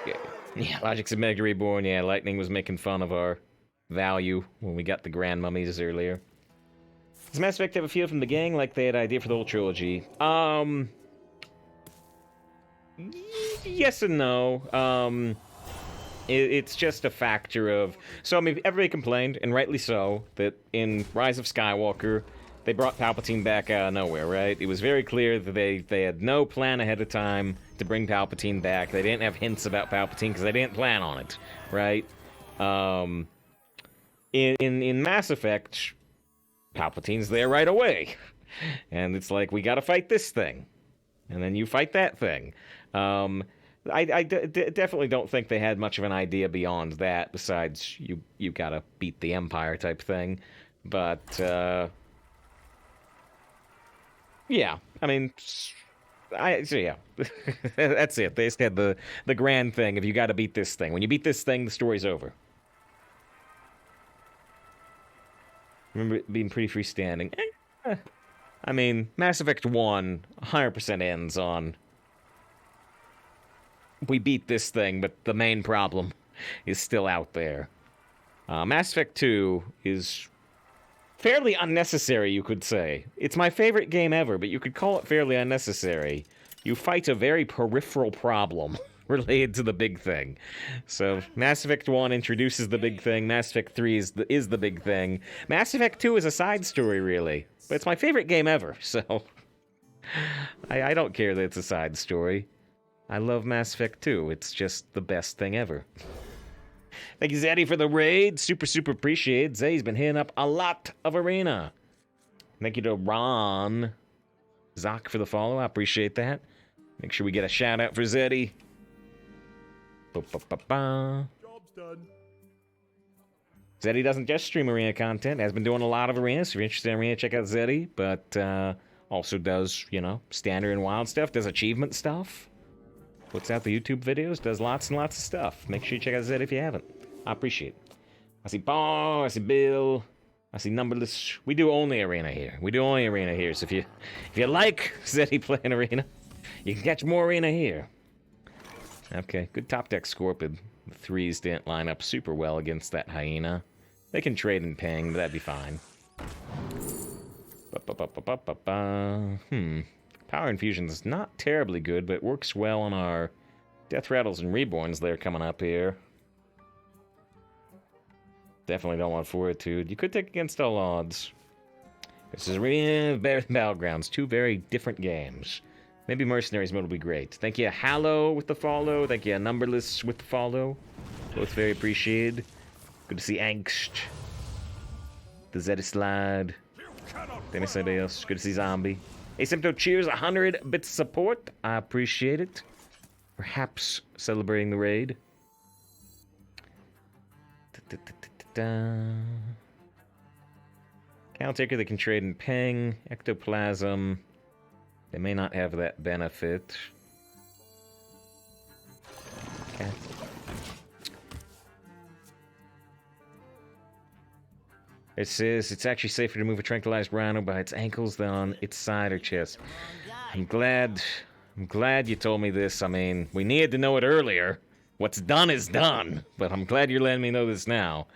goal. Yeah, Logic's a Mega Reborn. Yeah, Lightning was making fun of our value when we got the Grandmummies earlier. Does Mass Effect have a feel from the gang like they had an idea for the whole trilogy? Yes and no. It's just a factor of... So, I mean, everybody complained, and rightly so, that in Rise of Skywalker, they brought Palpatine back out of nowhere, right? It was very clear that they had no plan ahead of time to bring Palpatine back. They didn't have hints about Palpatine because they didn't plan on it, right? In Mass Effect, Palpatine's there right away. And it's like, we gotta fight this thing. And then you fight that thing. I definitely don't think they had much of an idea beyond that, besides you gotta beat the Empire type thing. But, yeah, I mean, so yeah, that's it. They just had the grand thing of you gotta beat this thing. When you beat this thing, the story's over. Remember it being pretty freestanding. I mean, Mass Effect 1 100% ends on we beat this thing, but the main problem is still out there. Mass Effect 2 is fairly unnecessary, you could say. It's my favorite game ever, but you could call it fairly unnecessary. You fight a very peripheral problem related to the big thing. So, Mass Effect 1 introduces the big thing, Mass Effect 3 is the big thing. Mass Effect 2 is a side story, really. But it's my favorite game ever, so... I don't care that it's a side story. I love Mass Effect 2. It's just the best thing ever. Thank you, Zaddy, for the raid. Super, super appreciate. Zay's been hitting up a lot of Arena. Thank you to Ron Zoc for the follow. I appreciate that. Make sure we get a shout out for Zeddy. Ba-ba-ba-ba. Job's done. Zeddy doesn't just stream Arena content. Has been doing a lot of Arena. So if you're interested in Arena, check out Zeddy. But also does, you know, standard and wild stuff. Does achievement stuff. Puts out the YouTube videos. Does lots and lots of stuff. Make sure you check out Zeddy if you haven't. I appreciate it. I see Paul. I see Bill. I see Numberless. We do only Arena here. We do only Arena here. So if you like Zeddy playing Arena, you can catch more Arena here. Okay, good top deck Scorpid. The threes didn't line up super well against that Hyena. They can trade and ping, but that'd be fine. Power Infusion is not terribly good, but it works well on our Death Rattles and Reborns that are coming up here. Definitely don't want Fortitude. You could take against all odds. This is really better than Battlegrounds. Two very different games. Maybe Mercenaries mode will be great. Thank you, Hallow, with the follow. Thank you, Numberless, with the follow. Both very appreciated. Good to see Angst. The Zeddy Slide. Did I miss anybody else? Good to see Zombie. Asympto cheers, 100 bits of support. I appreciate it. Perhaps celebrating the raid. Countertaker, they can trade and ping. Ectoplasm. They may not have that benefit. Okay. It says it's actually safer to move a tranquilized rhino by its ankles than on its side or chest. I'm glad you told me this. I mean, we needed to know it earlier. What's done is done. But I'm glad you're letting me know this now.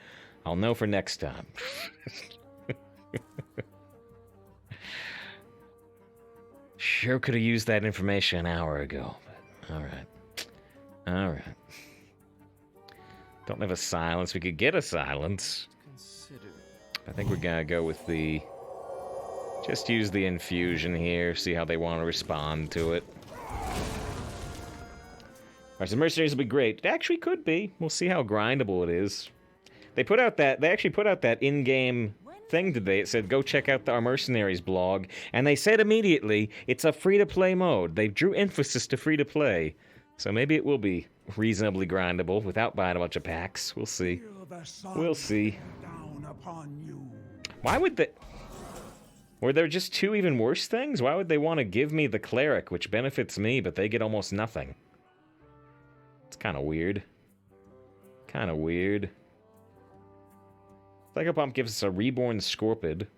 I'll know for next time. Sure could have used that information an hour ago, but alright. Alright. Don't have a silence. We could get a silence. I think we're gonna go with the... Just use the infusion here, see how they want to respond to it. Alright, so Mercenaries will be great. It actually could be. We'll see how grindable it is. They actually put out that in-game thing today. It said, go check out our Mercenaries blog. And they said immediately, it's a free-to-play mode. They drew emphasis to free-to-play. So maybe it will be reasonably grindable without buying a bunch of packs. We'll see. We'll see. Why would they... Were there just two even worse things? Why would they want to give me the Cleric, which benefits me, but they get almost nothing? It's kind of weird. Kind of weird. Psycho Pump gives us a Reborn Scorpid.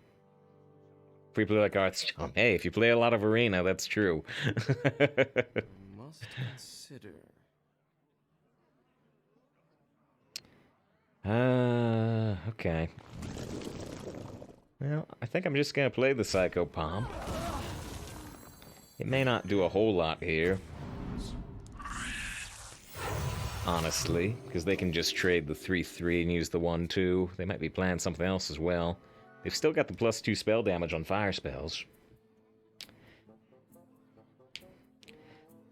Free play like Hearthstone. Hey, if you play a lot of Arena, that's true. Must consider. Okay. Well, I think I'm just gonna play the Psycho Pomp. It may not do a whole lot here. Honestly, because they can just trade the 3/3 and use the 1/2. They might be planning something else as well. They've still got the +2 spell damage on fire spells.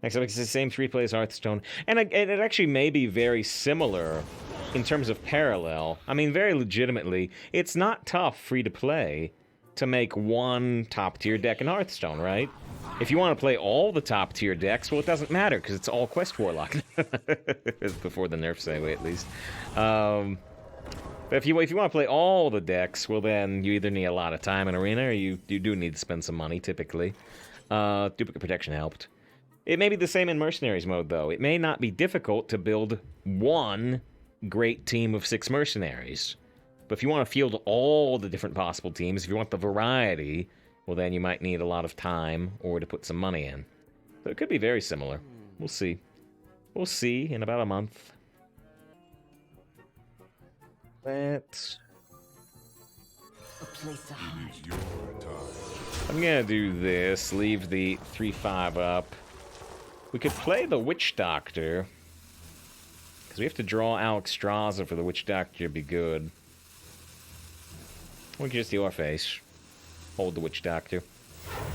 Next up, it's the same 3 plays Hearthstone. And it actually may be very similar in terms of parallel. I mean, very legitimately, it's not tough free-to-play to make one top-tier deck in Hearthstone, right? If you want to play all the top-tier decks, well, it doesn't matter, because it's all Quest Warlock. Before the nerfs, anyway, at least. But if you want to play all the decks, well, then you either need a lot of time in Arena, or you do need to spend some money, typically. Duplicate Protection helped. It may be the same in Mercenaries mode, though. It may not be difficult to build one great team of 6 Mercenaries. But if you want to field all the different possible teams, if you want the variety, well then you might need a lot of time or to put some money in. So it could be very similar. We'll see. We'll see in about a month. Let's... A place to hide. Use your time. I'm gonna do this, leave the 3/5 up. We could play the Witch Doctor. Because we have to draw Alexstrasza for the Witch Doctor to be good. We can just heal our face. Hold the Witch Doctor.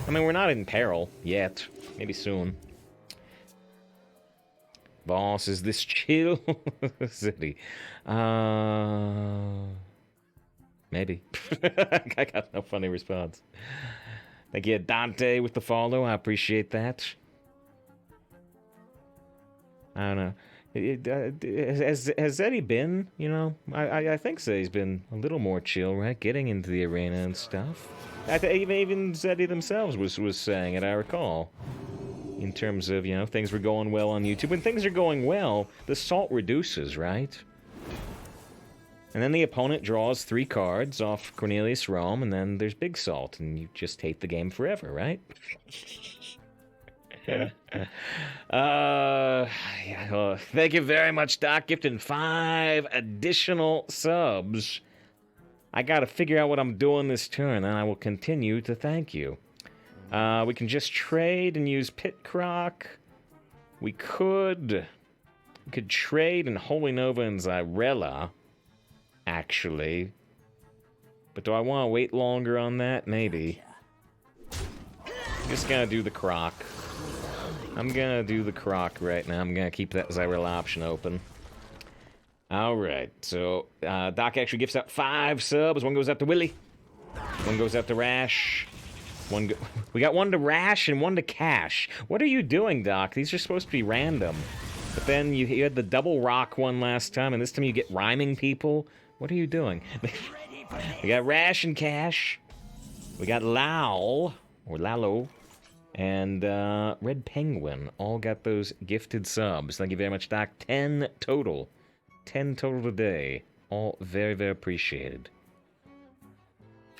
I mean, we're not in peril yet. Maybe soon. Boss, is this chill city? Maybe. I got no funny response. Thank you, Dante, with the follow. I appreciate that. I don't know. Has Eddie been, you know? I think so. He's been a little more chill, right? Getting into the arena and stuff. Even Zeddy themselves was saying it, I recall. In terms of, you know, things were going well on YouTube. When things are going well, the salt reduces, right? And then the opponent draws 3 cards off Cornelius Rome, and then there's Big Salt, and you just hate the game forever, right? Thank you very much, Doc. Gifting 5 additional subs. I gotta figure out what I'm doing this turn, and I will continue to thank you. We can just trade and use Pit Croc. We could trade in Holy Nova and Xyrella, actually. But do I want to wait longer on that? Maybe. I'm just gonna do the Croc. I'm gonna do the Croc right now. I'm gonna keep that Xyrella option open. Alright, so Doc actually gifts out 5 subs. One goes out to Willie. One goes out to Rash. We got one to Rash and one to Cash. What are you doing, Doc? These are supposed to be random. But then you had the double rock one last time, and this time you get rhyming people. What are you doing? We got Rash and Cash. We got Lal, or Lalo, and Red Penguin. All got those gifted subs. Thank you very much, Doc. 10 total. 10 total today. All very, very appreciated.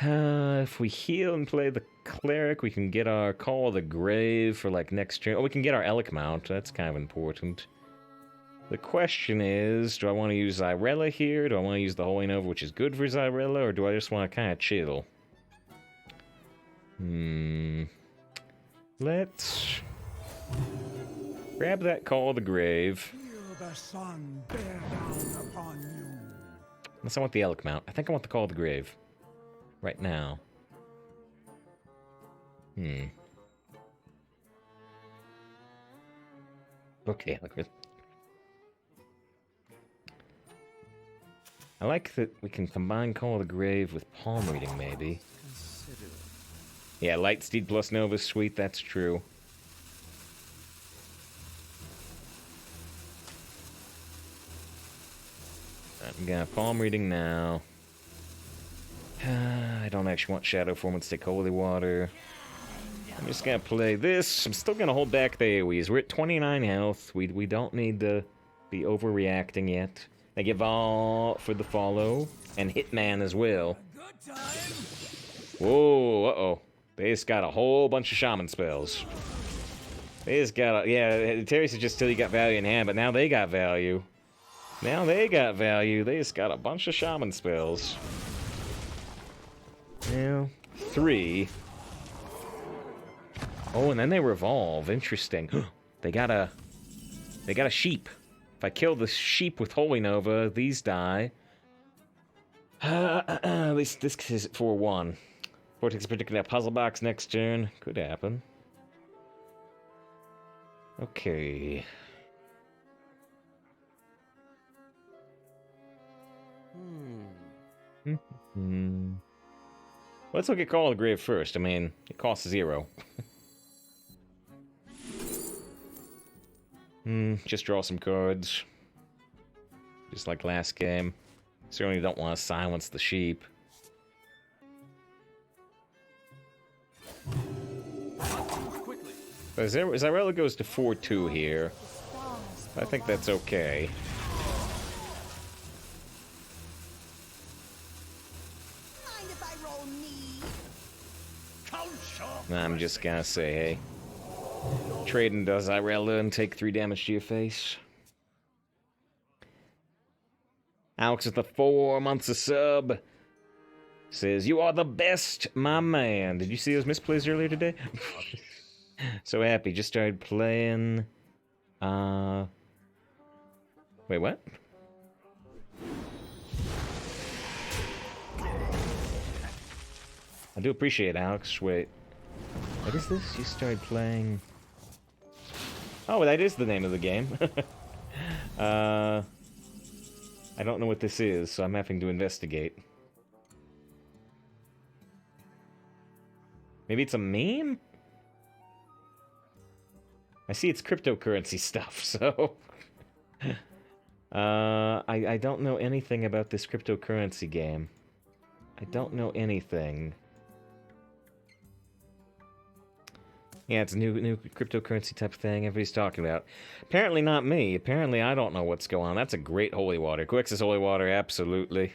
If we heal and play the Cleric, we can get our Call of the Grave for, like, next turn. Oh, we can get our Elk Mount. That's kind of important. The question is, do I want to use Xyrella here? Do I want to use the Holy Nova, which is good for Xyrella? Or do I just want to kind of chill? Let's grab that Call of the Grave. Feel the sun bear down upon you. Unless I want the Elk Mount. I think I want the Call of the Grave. Right now. Okay, I like that we can combine Call of the Grave with Palm Reading, maybe. Yeah, Lightsteed plus Nova's sweet, that's true. I'm gonna Palm Reading now. I don't actually want Shadow Form. Let's take Holy Water. I'm just gonna play this. I'm still gonna hold back the AoEs. We're at 29 health. We don't need to be overreacting yet. Thank you, Vol, for the follow. And Hitman as well. Whoa, uh-oh. They just got a whole bunch of Shaman spells. They just got a... Yeah, Terry said just till you got value in hand, but now they got value. Now they got value. They just got a bunch of Shaman spells. Yeah, 3. Oh, and then they revolve. Interesting. They got a sheep. If I kill the sheep with Holy Nova, these die. At least this is 4-1. Vortex predicting that puzzle box next turn. Could happen. Okay. Let's look at Call of the Grave first. I mean, it costs 0. Just draw some cards. Just like last game. Certainly don't want to silence the sheep. Xyrella goes to 4-2 here. I think that's okay. Mind if I roll knee? Count I'm just gonna say, hey. Trade into Xyrella and take 3 damage to your face. Alex with the 4 months of sub says, "You are the best, my man." Did you see those misplays earlier today? So happy. Just started playing. Wait, what? I do appreciate it, Alex. Wait. What is this? You started playing... Oh, that is the name of the game. I don't know what this is, so I'm having to investigate. Maybe it's a meme? I see it's cryptocurrency stuff, so... I don't know anything about this cryptocurrency game. I don't know anything. Yeah, it's a new cryptocurrency type of thing everybody's talking about. Apparently not me. Apparently I don't know what's going on. That's a great holy water. Quix's holy water, absolutely.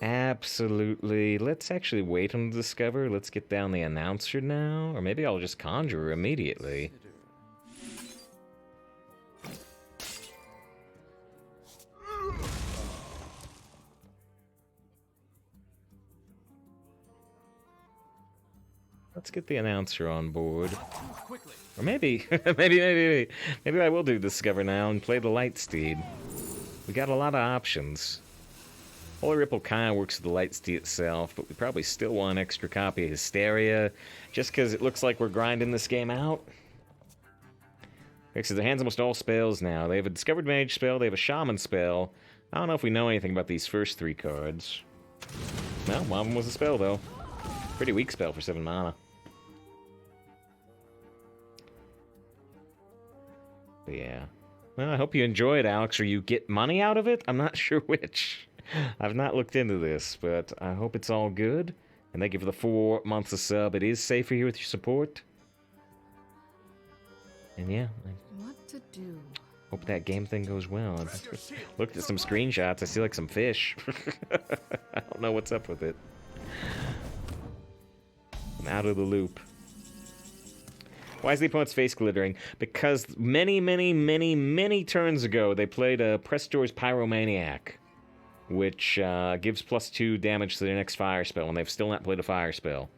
Absolutely. Let's actually wait on the Discover. Let's get down the announcer now. Or maybe I'll just conjure her immediately. Let's get the announcer on board. Or maybe, maybe I will do Discover now and play the Lightsteed. We got a lot of options. Holy Ripple kind of works with the Lightsteed itself, but we probably still want an extra copy of Hysteria, just because it looks like we're grinding this game out. Okay, so their hands almost all spells now. They have a Discovered Mage spell, they have a Shaman spell. I don't know if we know anything about these first 3 cards. Well, one of them was a spell, though. Pretty weak spell for 7 mana. But yeah. Well, I hope you enjoy it, Alex, or you get money out of it? I'm not sure which. I've not looked into this, but I hope it's all good. And thank you for the 4 months of sub. It is safer here with your support. And yeah, What to do? hope that game thing goes well. I looked at some screenshots. I see like some fish. I don't know what's up with it. I'm out of the loop. Why is the opponent's face glittering? Because many turns ago, they played a Prestor's Pyromaniac, which gives +2 damage to their next fire spell, and they've still not played a fire spell.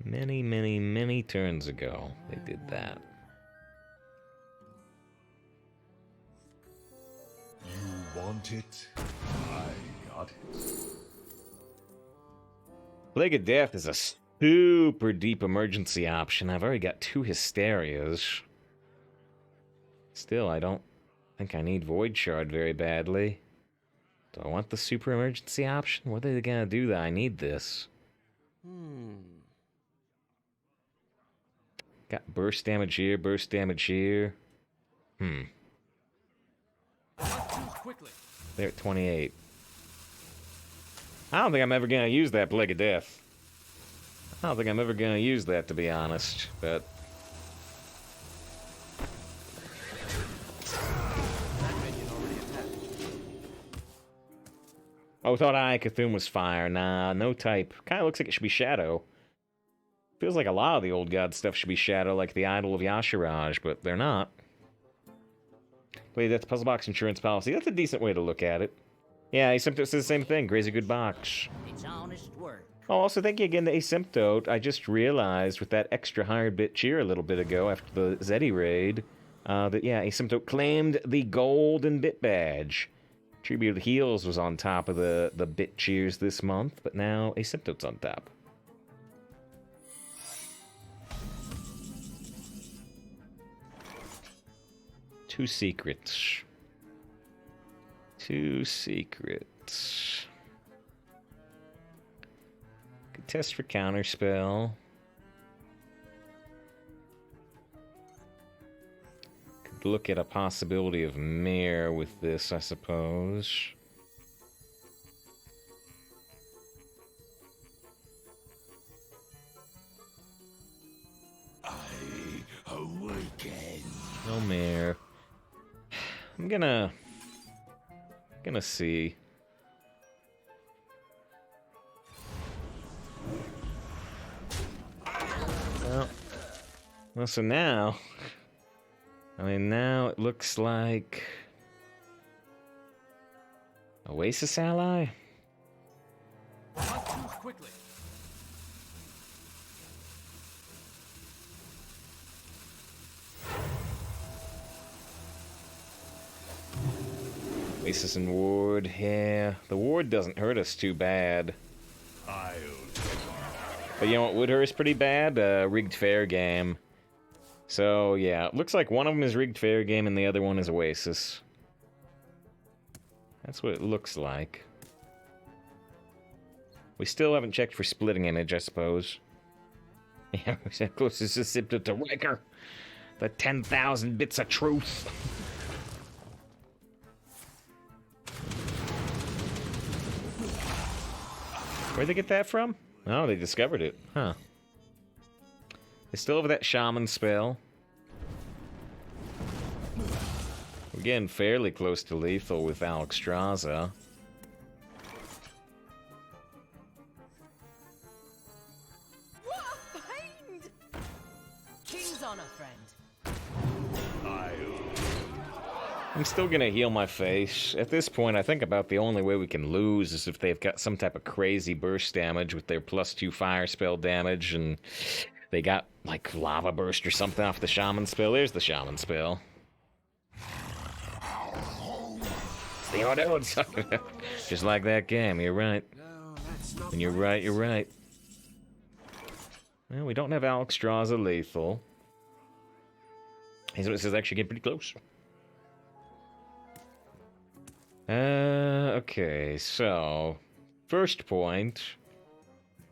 Many turns ago, they did that. You want it? I got it. Plague of Death is a super deep emergency option. I've already got 2 Hysterias. Still, I don't think I need Void Shard very badly. Do I want the super emergency option? What are they gonna do that I need this? Got burst damage here, burst damage here. They're at 28. I don't think I'm ever gonna use that Plague of Death. I don't think I'm ever gonna use that, to be honest, but... Oh, thought I Cthulhu was fire. Nah, no type. Kinda looks like it should be Shadow. Feels like a lot of the old god stuff should be Shadow, like the Idol of Yasharaj, but they're not. Wait, that's Puzzle Box Insurance Policy. That's a decent way to look at it. Yeah, Asymptote says the same thing. Crazy good box. It's honest work. Oh, also thank you again to Asymptote. I just realized with that extra hired bit cheer a little bit ago after the Zeddy raid, that, yeah, Asymptote claimed the golden bit badge. Tribute Heals was on top of the bit cheers this month, but now Asymptote's on top. Two secrets. Could test for counterspell. Could look at a possibility of mirror with this, I suppose. I awaken. No mirror. I'm gonna see. Well, so now... I mean, now it looks like... Oasis ally? Must move quickly. Oasis and ward, yeah. The ward doesn't hurt us too bad. But you know what would hurt us pretty bad? Rigged fair game. So, yeah, it looks like one of them is rigged fair game and the other one is Oasis. That's what it looks like. We still haven't checked for splitting image, I suppose. Yeah, we're closest to Sipta to Riker. The 10,000 bits of truth. Where'd they get that from? Oh, they discovered it. Huh. They still have that shaman spell. We're getting fairly close to lethal with Alexstrasza. What a find! King's honor, friend. I'm still gonna heal my face. At this point, I think about the only way we can lose is if they've got some type of crazy burst damage with their +2 fire spell damage, and they got, like, lava burst or something off the shaman spell. There's the shaman spell. The auto. Just like that game, you're right. No, that's not And you're right, you're right. Well, we don't have Alexstrasza lethal. This is actually getting pretty close. Okay, so... First point...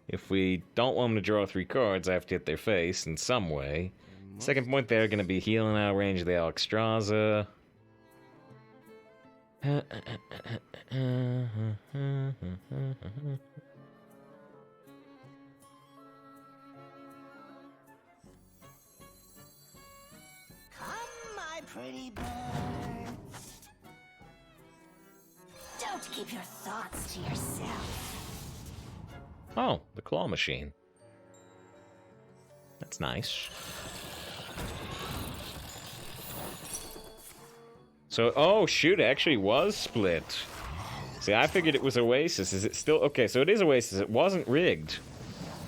If we don't want them to draw 3 cards, I have to hit their face in some way. Second point, they're going to be healing out of range of the Alexstrasza. Come, my pretty bird. Don't keep your thoughts to yourself. Oh, the claw machine. That's nice. So, oh shoot, it actually was split. See, I figured it was Oasis. Is it still... Okay, so it is Oasis. It wasn't rigged.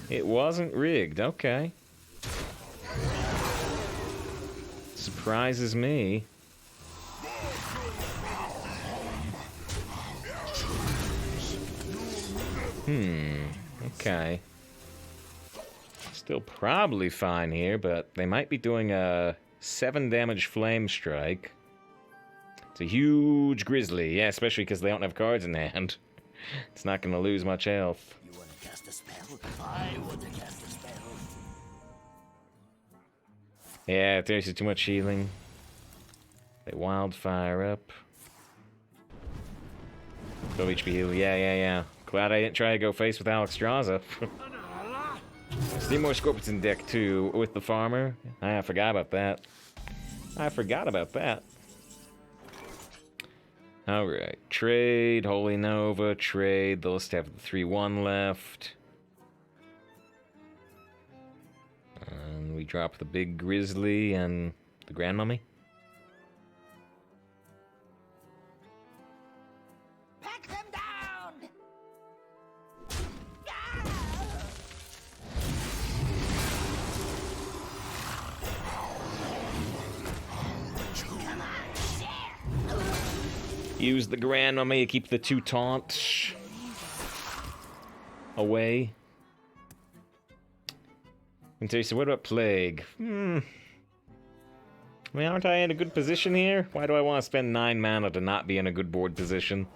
It wasn't rigged. Okay. Surprises me. Okay. Still probably fine here, but they might be doing a 7 damage flame strike. It's a huge grizzly, yeah, especially because they don't have cards in hand. It's not going to lose much health. You want to cast a spell? I want to cast a spell. Yeah, there's too much healing. They wildfire up. Go HP heal, yeah. Glad I didn't try to go face with Alexstrasza. See more Scorpions in deck too with the farmer. I forgot about that. Alright, trade, Holy Nova, trade. They'll just have the 3-1 left. And we drop the big grizzly and the Grandmummy. Pack them down! Come on, share! Use the Grandmummy to keep the 2 taunts away. And so you said, what about Plague? I mean, aren't I in a good position here? Why do I want to spend 9 mana to not be in a good board position?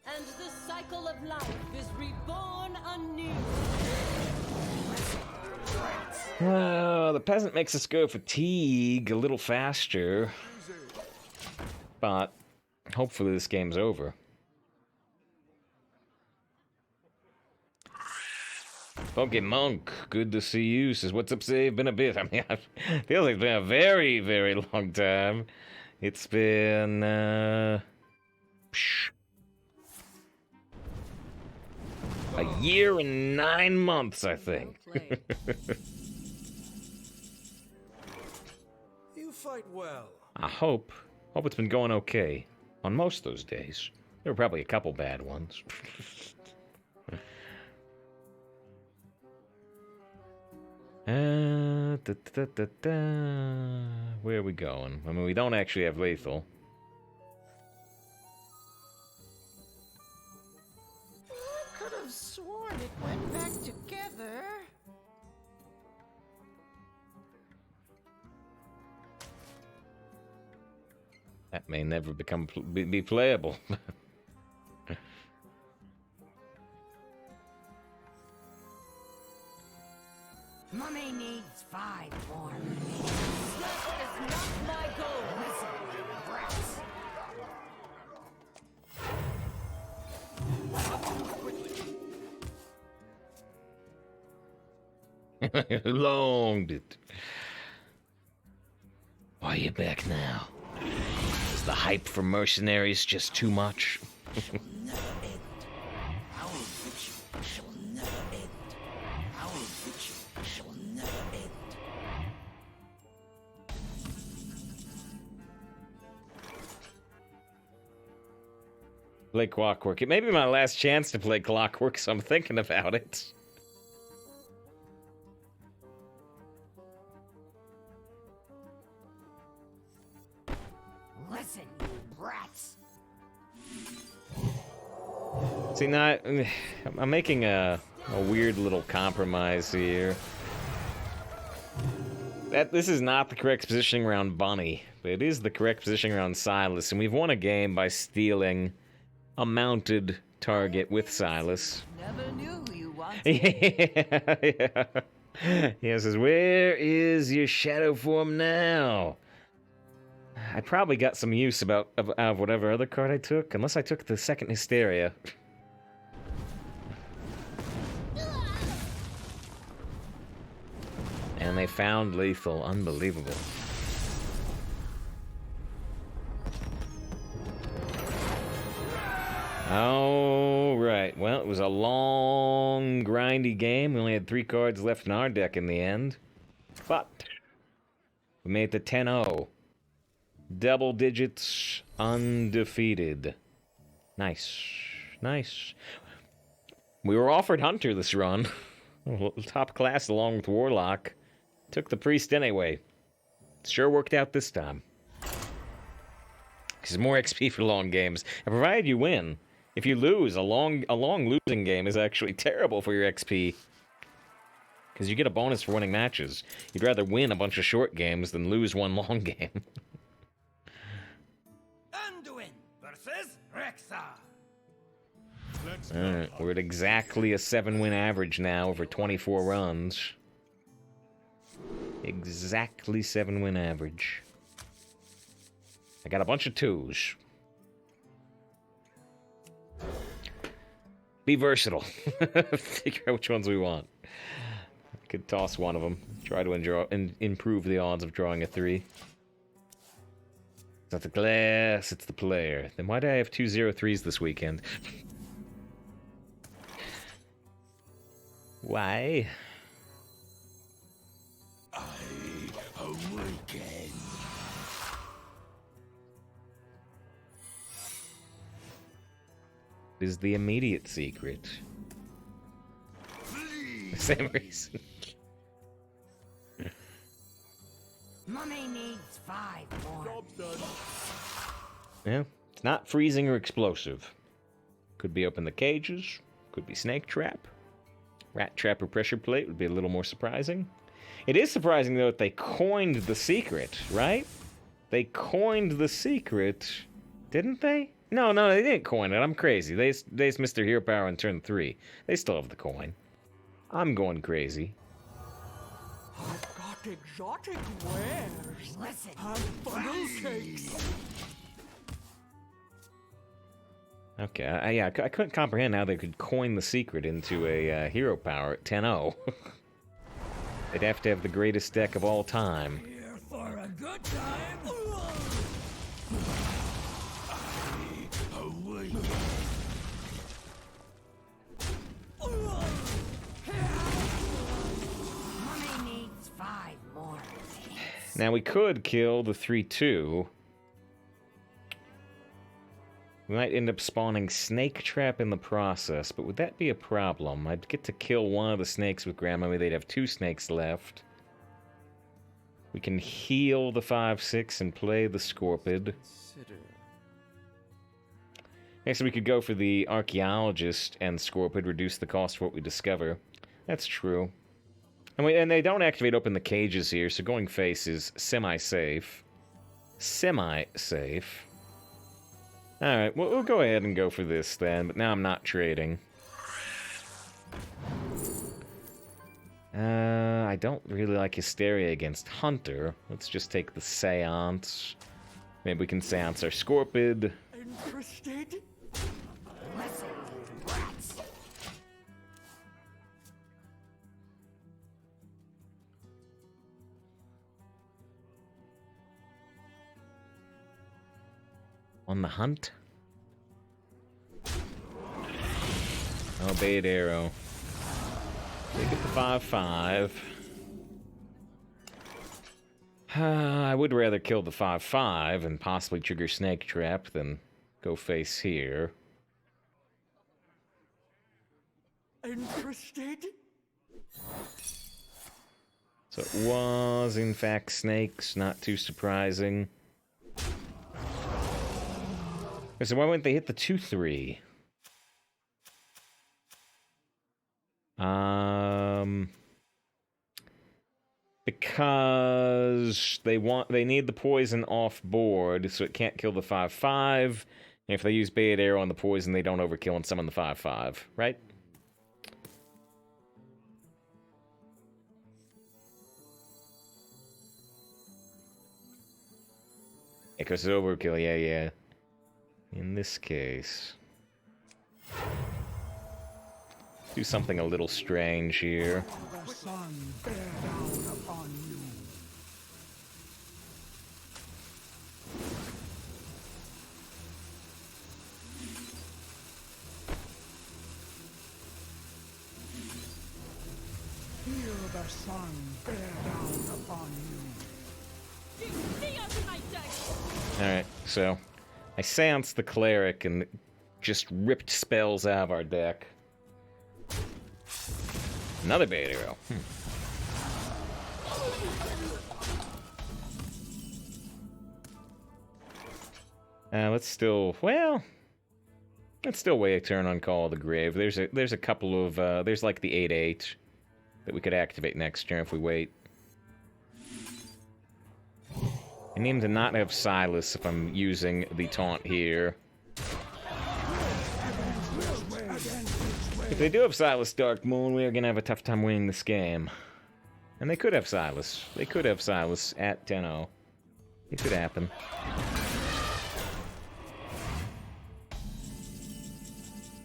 And the cycle of life is reborn anew. The peasant makes us go fatigue a little faster. But hopefully this game's over. Funky Monk, good to see you. Says, what's up, Save? Been a bit. I mean, I feel like it's been a very, very long time. It's been, a year and 9 months, I think. You fight well. I hope it's been going okay on most of those days. There were probably a couple bad ones. Where are we going? I mean, we don't actually have lethal. I could have sworn it went back together. That may never be playable. Mummy needs 5 more. That is not my goal. Listen, brats. Long bit. Why are you back now? Is the hype for mercenaries just too much? Play Clockwork. It may be my last chance to play Clockwork, so I'm thinking about it. Listen, you brats. See, now I'm making a weird little compromise here. This is not the correct positioning around Bunny, but it is the correct positioning around Silas, and we've won a game by stealing a mounted target with Silas. Never knew you wanted. Yeah. He says, where is your shadow form now? I probably got some use out of whatever other card I took, unless I took the second Hysteria. And they found lethal. Unbelievable. All right. Well, it was a long, grindy game. We only had 3 cards left in our deck in the end. But we made it to 10-0. Double digits, undefeated. Nice. Nice. We were offered Hunter this run. Top class along with Warlock. Took the Priest anyway. Sure worked out this time. Because more XP for long games. And provided you win. If you lose, a long losing game is actually terrible for your XP. Because you get a bonus for winning matches. You'd rather win a bunch of short games than lose one long game. Anduin versus Rexa. Alright, we're at exactly a 7-win average now over 24 runs. Exactly 7-win average. I got a bunch of 2s. Be versatile. Figure out which ones we want. Could toss one of them. Try to improve the odds of drawing a 3. It's not the glass, it's the player. Then why do I have 2 0-3s this weekend? Why? I awaken. Is the immediate secret. Same reason. Mummy needs 5 more. Job's done. Yeah, it's not freezing or explosive. Could be open the cages. Could be snake trap. Rat trap or pressure plate would be a little more surprising. It is surprising, though, that they coined the secret, right? They coined the secret, didn't they? No, they didn't coin it. I'm crazy. They just missed their hero power on turn 3. They still have the coin. I'm going crazy. I've got exotic wares. Listen. And funnel cakes. Okay, yeah, I couldn't comprehend how they could coin the secret into a hero power at 10-0. They'd have to have the greatest deck of all time. Here for a good time. Mummy needs 5 more hits. Now we could kill the 3/2. We might end up spawning Snake Trap in the process, but would that be a problem? I'd get to kill one of the snakes with Grandmummy. They'd have 2 snakes left. We can heal the 5/6 and play the Scorpid. Okay, so we could go for the Archaeologist and Scorpid, reduce the cost for what we discover. That's true. And they don't activate open the cages here, so going face is semi-safe. Semi-safe. Alright, well, we'll go ahead and go for this then, but now I'm not trading. I don't really like Hysteria against Hunter. Let's just take the Seance. Maybe we can Seance our Scorpid. Interested? Listen, brats. On the hunt? Oh, bait arrow. They get the 5/5. I would rather kill the 5/5 and possibly trigger Snake Trap than go face here. Interested? So it was, in fact, snakes. Not too surprising. So why wouldn't they hit the 2/3? Because they need the poison off board, so it can't kill the 5/5. And if they use Bait Arrow on the poison, they don't overkill and summon the 5/5, right? Because it's overkill, yeah. In this case, do something a little strange here. The sun bear down upon you. Feel the sun bear down upon you. Alright, so I seanced the Cleric and just ripped spells out of our deck. Another Bait Arrow. Let's still wait a turn on Call of the Grave. There's a couple of there's like the 8/8 that we could activate next turn if we wait. I need to not have Silas if I'm using the taunt here. If they do have Silas Dark Moon, we are gonna have a tough time winning this game. And they could have Silas. They could have Silas at 10-0. It could happen.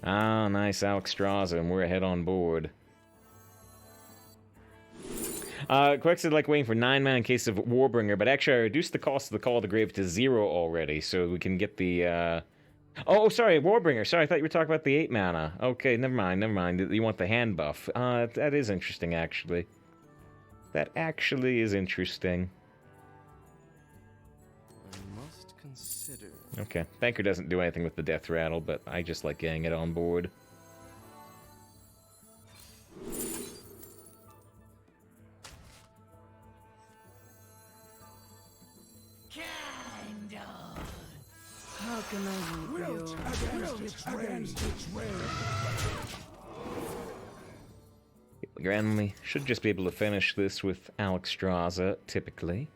Ah, nice Alexstrasza, and we're ahead on board. Quex said like waiting for 9 mana in case of Warbringer, but actually I reduced the cost of the Call of the Grave to 0 already, so we can get the, Oh, sorry, Warbringer. Sorry, I thought you were talking about the 8 mana. Okay, never mind. You want the hand buff. That is interesting, actually. That actually is interesting. I must consider. Okay, Banker doesn't do anything with the Death Rattle, but I just like getting it on board. How can I help you? Against its way. Grandmummy should just be able to finish this with Alexstrasza, typically.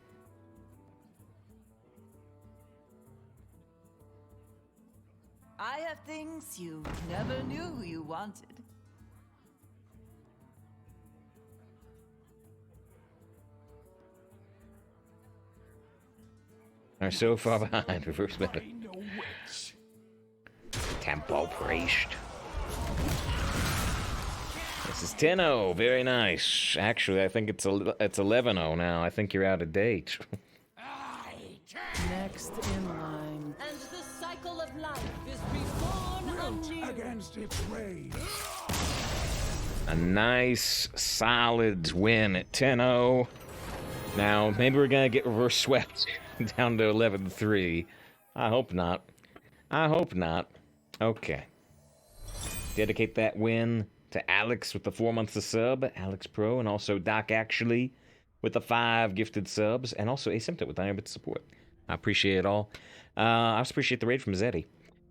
I have things you never knew you wanted. Are so far behind. Reverse meta. Temple Priest. This is 10-0. Very nice. Actually, I think it's 11-0 now. I think you're out of date. Next in line. And the cycle of life is reborn anew. Against its rage. A nice, solid win at 10-0. Now, maybe we're going to get reverse swept down to 11-3. I hope not. I hope not. Okay. Dedicate that win to Alex with the 4 months of sub, Alex Pro, and also Doc Actually with the 5 gifted subs, and also Asymptote with 9 bits support. I appreciate it all. I also appreciate the raid from Zeddy.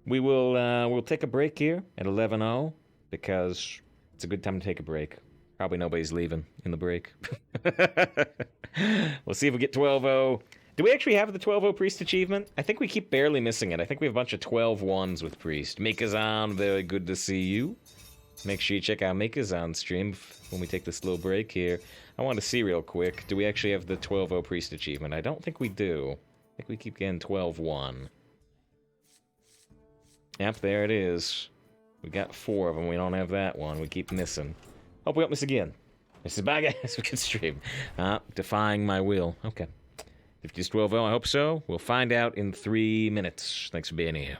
We will we'll take a break here at 11-0 because it's a good time to take a break. Probably nobody's leaving in the break. We'll see if we get 12-0. Do we actually have the 12-0 Priest achievement? I think we keep barely missing it. I think we have a bunch of 12-1s with Priest. Mikazan, very good to see you. Make sure you check out Mikazan's stream when we take this little break here. I want to see real quick. Do we actually have the 12-0 Priest achievement? I don't think we do. I think we keep getting 12-1. Yep, there it is. We got 4 of them. We don't have that one. We keep missing. Hope we don't miss again. This is bye, guys. We can stream. Defying my will. Okay. If it's 12-0, I hope so. We'll find out in 3 minutes. Thanks for being here.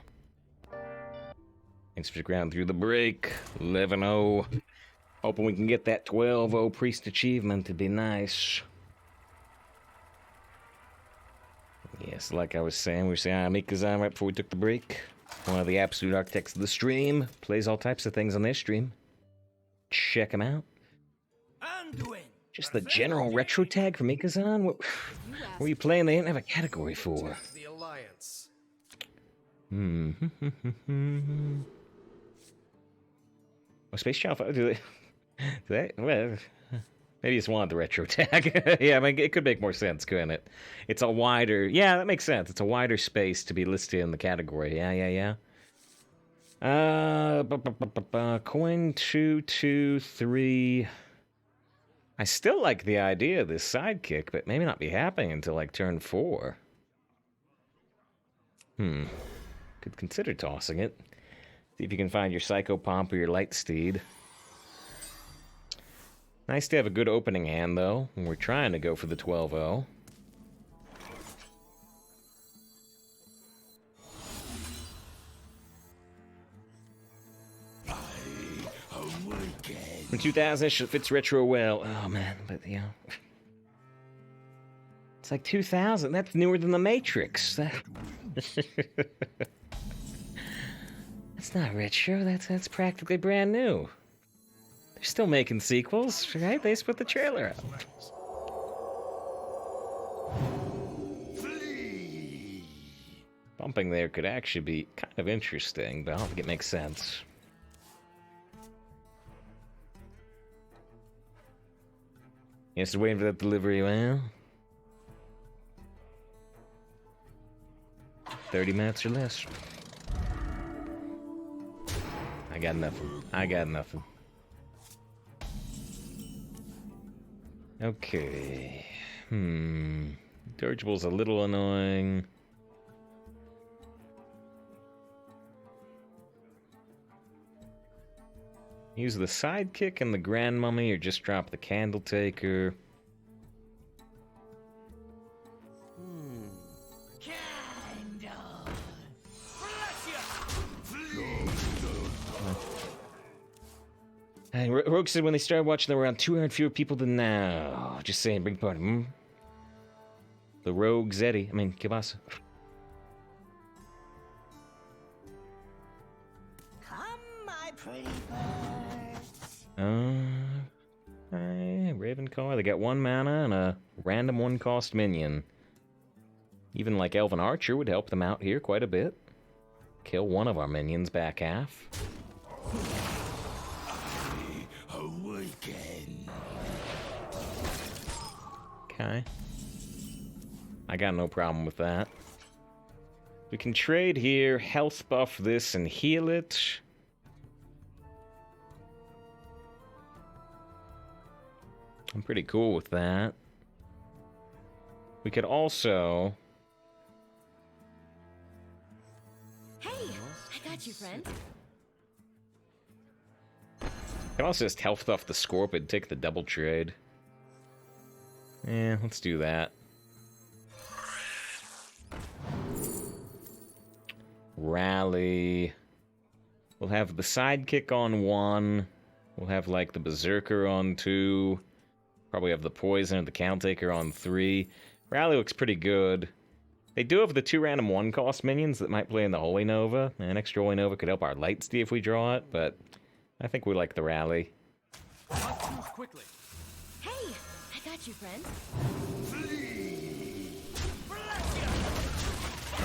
Thanks for sticking around through the break. 11-0. Hoping we can get that 12-0 Priest achievement. It'd be nice. Yes, like I was saying, we were saying Mikazan right before we took the break. One of the absolute architects of the stream. Plays all types of things on their stream. Check him out. Just the general retro tag for Mikazan? What were you playing they didn't have a category for? The Alliance. Well, Space Channel, do they? Well, maybe just wanted the retro tag. Yeah, I mean, it could make more sense, couldn't it? It's a wider... Yeah, that makes sense. It's a wider space to be listed in the category. Yeah. Coin 2, 2, 3... I still like the idea of this sidekick, but maybe not be happening until, like, turn 4. Could consider tossing it. See if you can find your Psycho Pomp or your Light Steed. Nice to have a good opening hand, though, when we're trying to go for the 12-0. From 2000-ish, it fits retro well. Oh, man, but, you know... It's like 2000. That's newer than The Matrix. That's not retro. That's practically brand new. They're still making sequels, right? They just put the trailer out. Bumping there could actually be kind of interesting, but I don't think it makes sense. Yes, waiting for that delivery, well. 30 minutes or less. I got nothing. Okay. Dirigible a little annoying. Use the sidekick and the Grandmummy, or just drop the Candle Taker. And Rogue said when they started watching, there were around 200 fewer people than now. Just saying, bring party. The Rogue Zeddy. I mean, Kibasa. Come, my pretty birds. Ravenclaw. They got 1 mana and a random 1-cost minion. Even like Elven Archer would help them out here quite a bit. Kill one of our minions back half. Okay. I got no problem with that. We can trade here, health buff this and heal it. I'm pretty cool with that. We could also... Hey, I got got you, friend. Can also just health off the Scorpion, take the double trade. Yeah, let's do that. Rally. We'll have the sidekick on 1. We'll have, like, the Berserker on 2. Probably have the Poison and the Countertaker on 3. Rally looks pretty good. They do have the 2 random 1-cost minions that might play in the Holy Nova. An extra Holy Nova could help our Lightsty if we draw it, but I think we like the Rally. Not choose quickly. Hey, I got you, friend.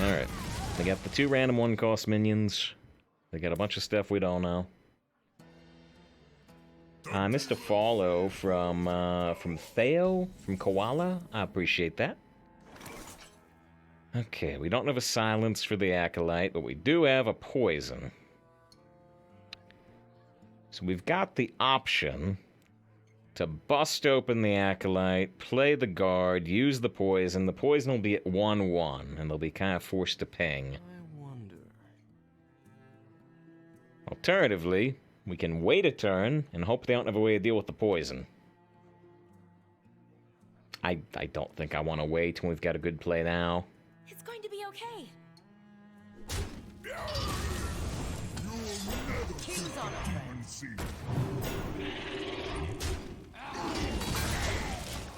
Alright. They got the 2 random 1-cost minions. They got a bunch of stuff we don't know. I missed a follow from Theo, from Koala. I appreciate that. Okay, we don't have a silence for the Acolyte, but we do have a poison. So we've got the option to bust open the Acolyte, play the guard, use the poison. The poison will be at 1/1, and they'll be kind of forced to ping. I wonder. Alternatively, we can wait a turn and hope they don't have a way to deal with the poison. I don't think I want to wait when we've got a good play now. It's going to be okay. King's on it.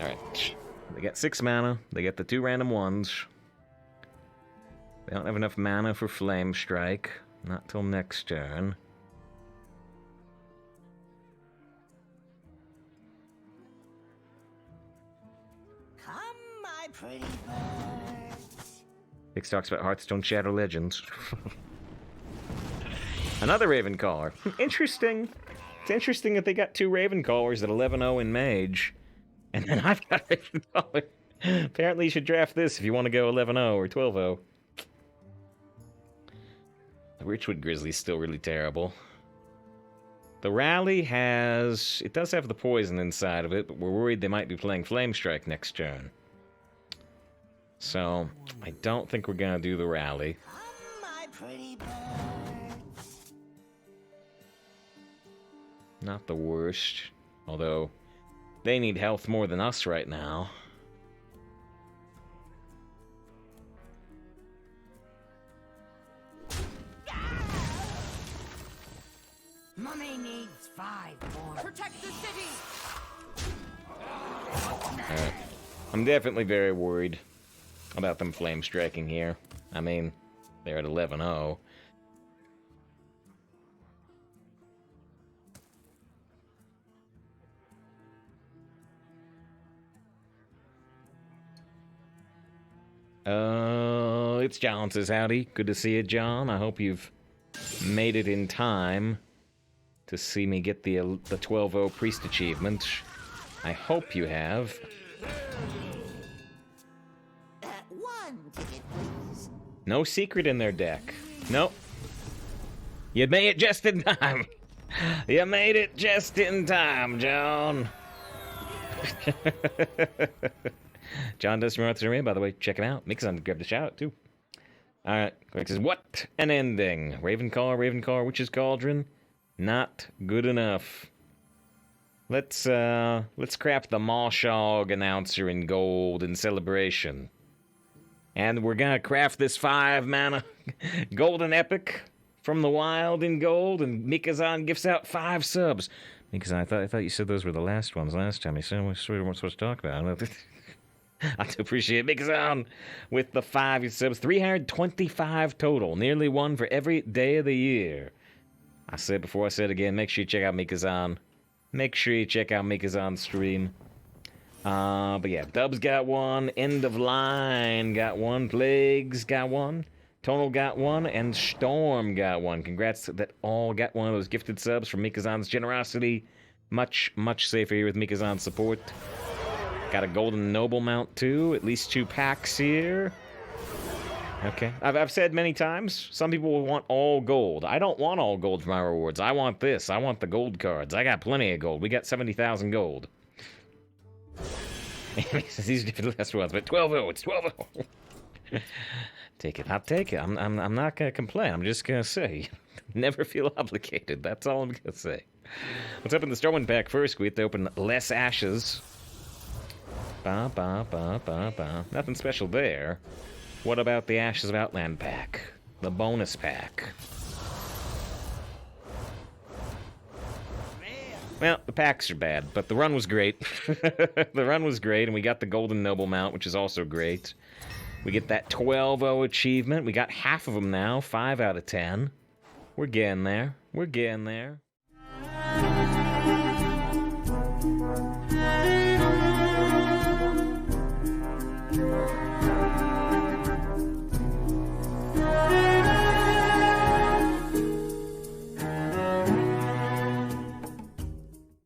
Alright. They got 6 mana. They get the 2 random 1s. They don't have enough mana for Flame Strike. Not till next turn. Come, my pretty birds. Hicks talks about Hearthstone Shadow Legends. Another Ravencaller. Interesting. It's interesting that they got 2 Ravencallers at 11-0 in Mage. And then I've got a Ravencaller. Apparently you should draft this if you want to go 11-0 or 12-0. The Richwood Grizzly's still really terrible. The Rally has... It does have the poison inside of it, but we're worried they might be playing Flame Strike next turn. So, I don't think we're going to do the Rally. Come, my pretty birds. Not the worst. Although, they need health more than us right now. Mummy needs 5 more. Protect the city! Alright. I'm definitely very worried about them flame striking here. I mean, they're at 11-0. It's John says howdy. Good to see you, John. I hope you've made it in time to see me get the 12-0 priest achievement. I hope you have. One ticket, please. No secret in their deck. Nope. You made it just in time. You made it just in time, John. John does remember to me, by the way. Check him out. Mixon grabbed a shout out too. Alright, Greg says, what an ending. Ravenclaw, Witch's Cauldron. Not good enough. Let's craft the Mawshog announcer in gold in celebration. And we're gonna craft this 5-mana golden epic from the wild in gold, and Mikazan gifts out 5 subs. Mikazan, I thought you said those were the last ones last time. You said we weren't supposed to talk about it. I do appreciate Mikazan with the 5 subs. 325 total. Nearly one for every day of the year. I said before, I said again, make sure you check out Mikazan. Make sure you check out Mikazan's stream. But yeah, Dubs got one, End of Line got one, Plagues got one, Tonal got one, and Storm got one. Congrats that all got one of those gifted subs from Mikazan's generosity. Much, much safer here with Mikazan's support. Got a Golden Noble mount too, at least 2 packs here. Okay, I've said many times, some people will want all gold. I don't want all gold for my rewards. I want this. I want the gold cards. I got plenty of gold. We got 70,000 gold. These are different last ones, but 12-0. It's 12-0. Take it. I'll take it. I'm not gonna complain. I'm just gonna say, never feel obligated. That's all I'm gonna say. Let's open the Stormwind pack first. We have to open less ashes. Ba ba ba ba ba. Nothing special there. What about the Ashes of Outland pack? The bonus pack. Well, the packs are bad, but the run was great. The run was great, and we got the Golden Noble mount, which is also great. We get that 12-0 achievement. We got half of them now, 5 out of 10. We're getting there. We're getting there.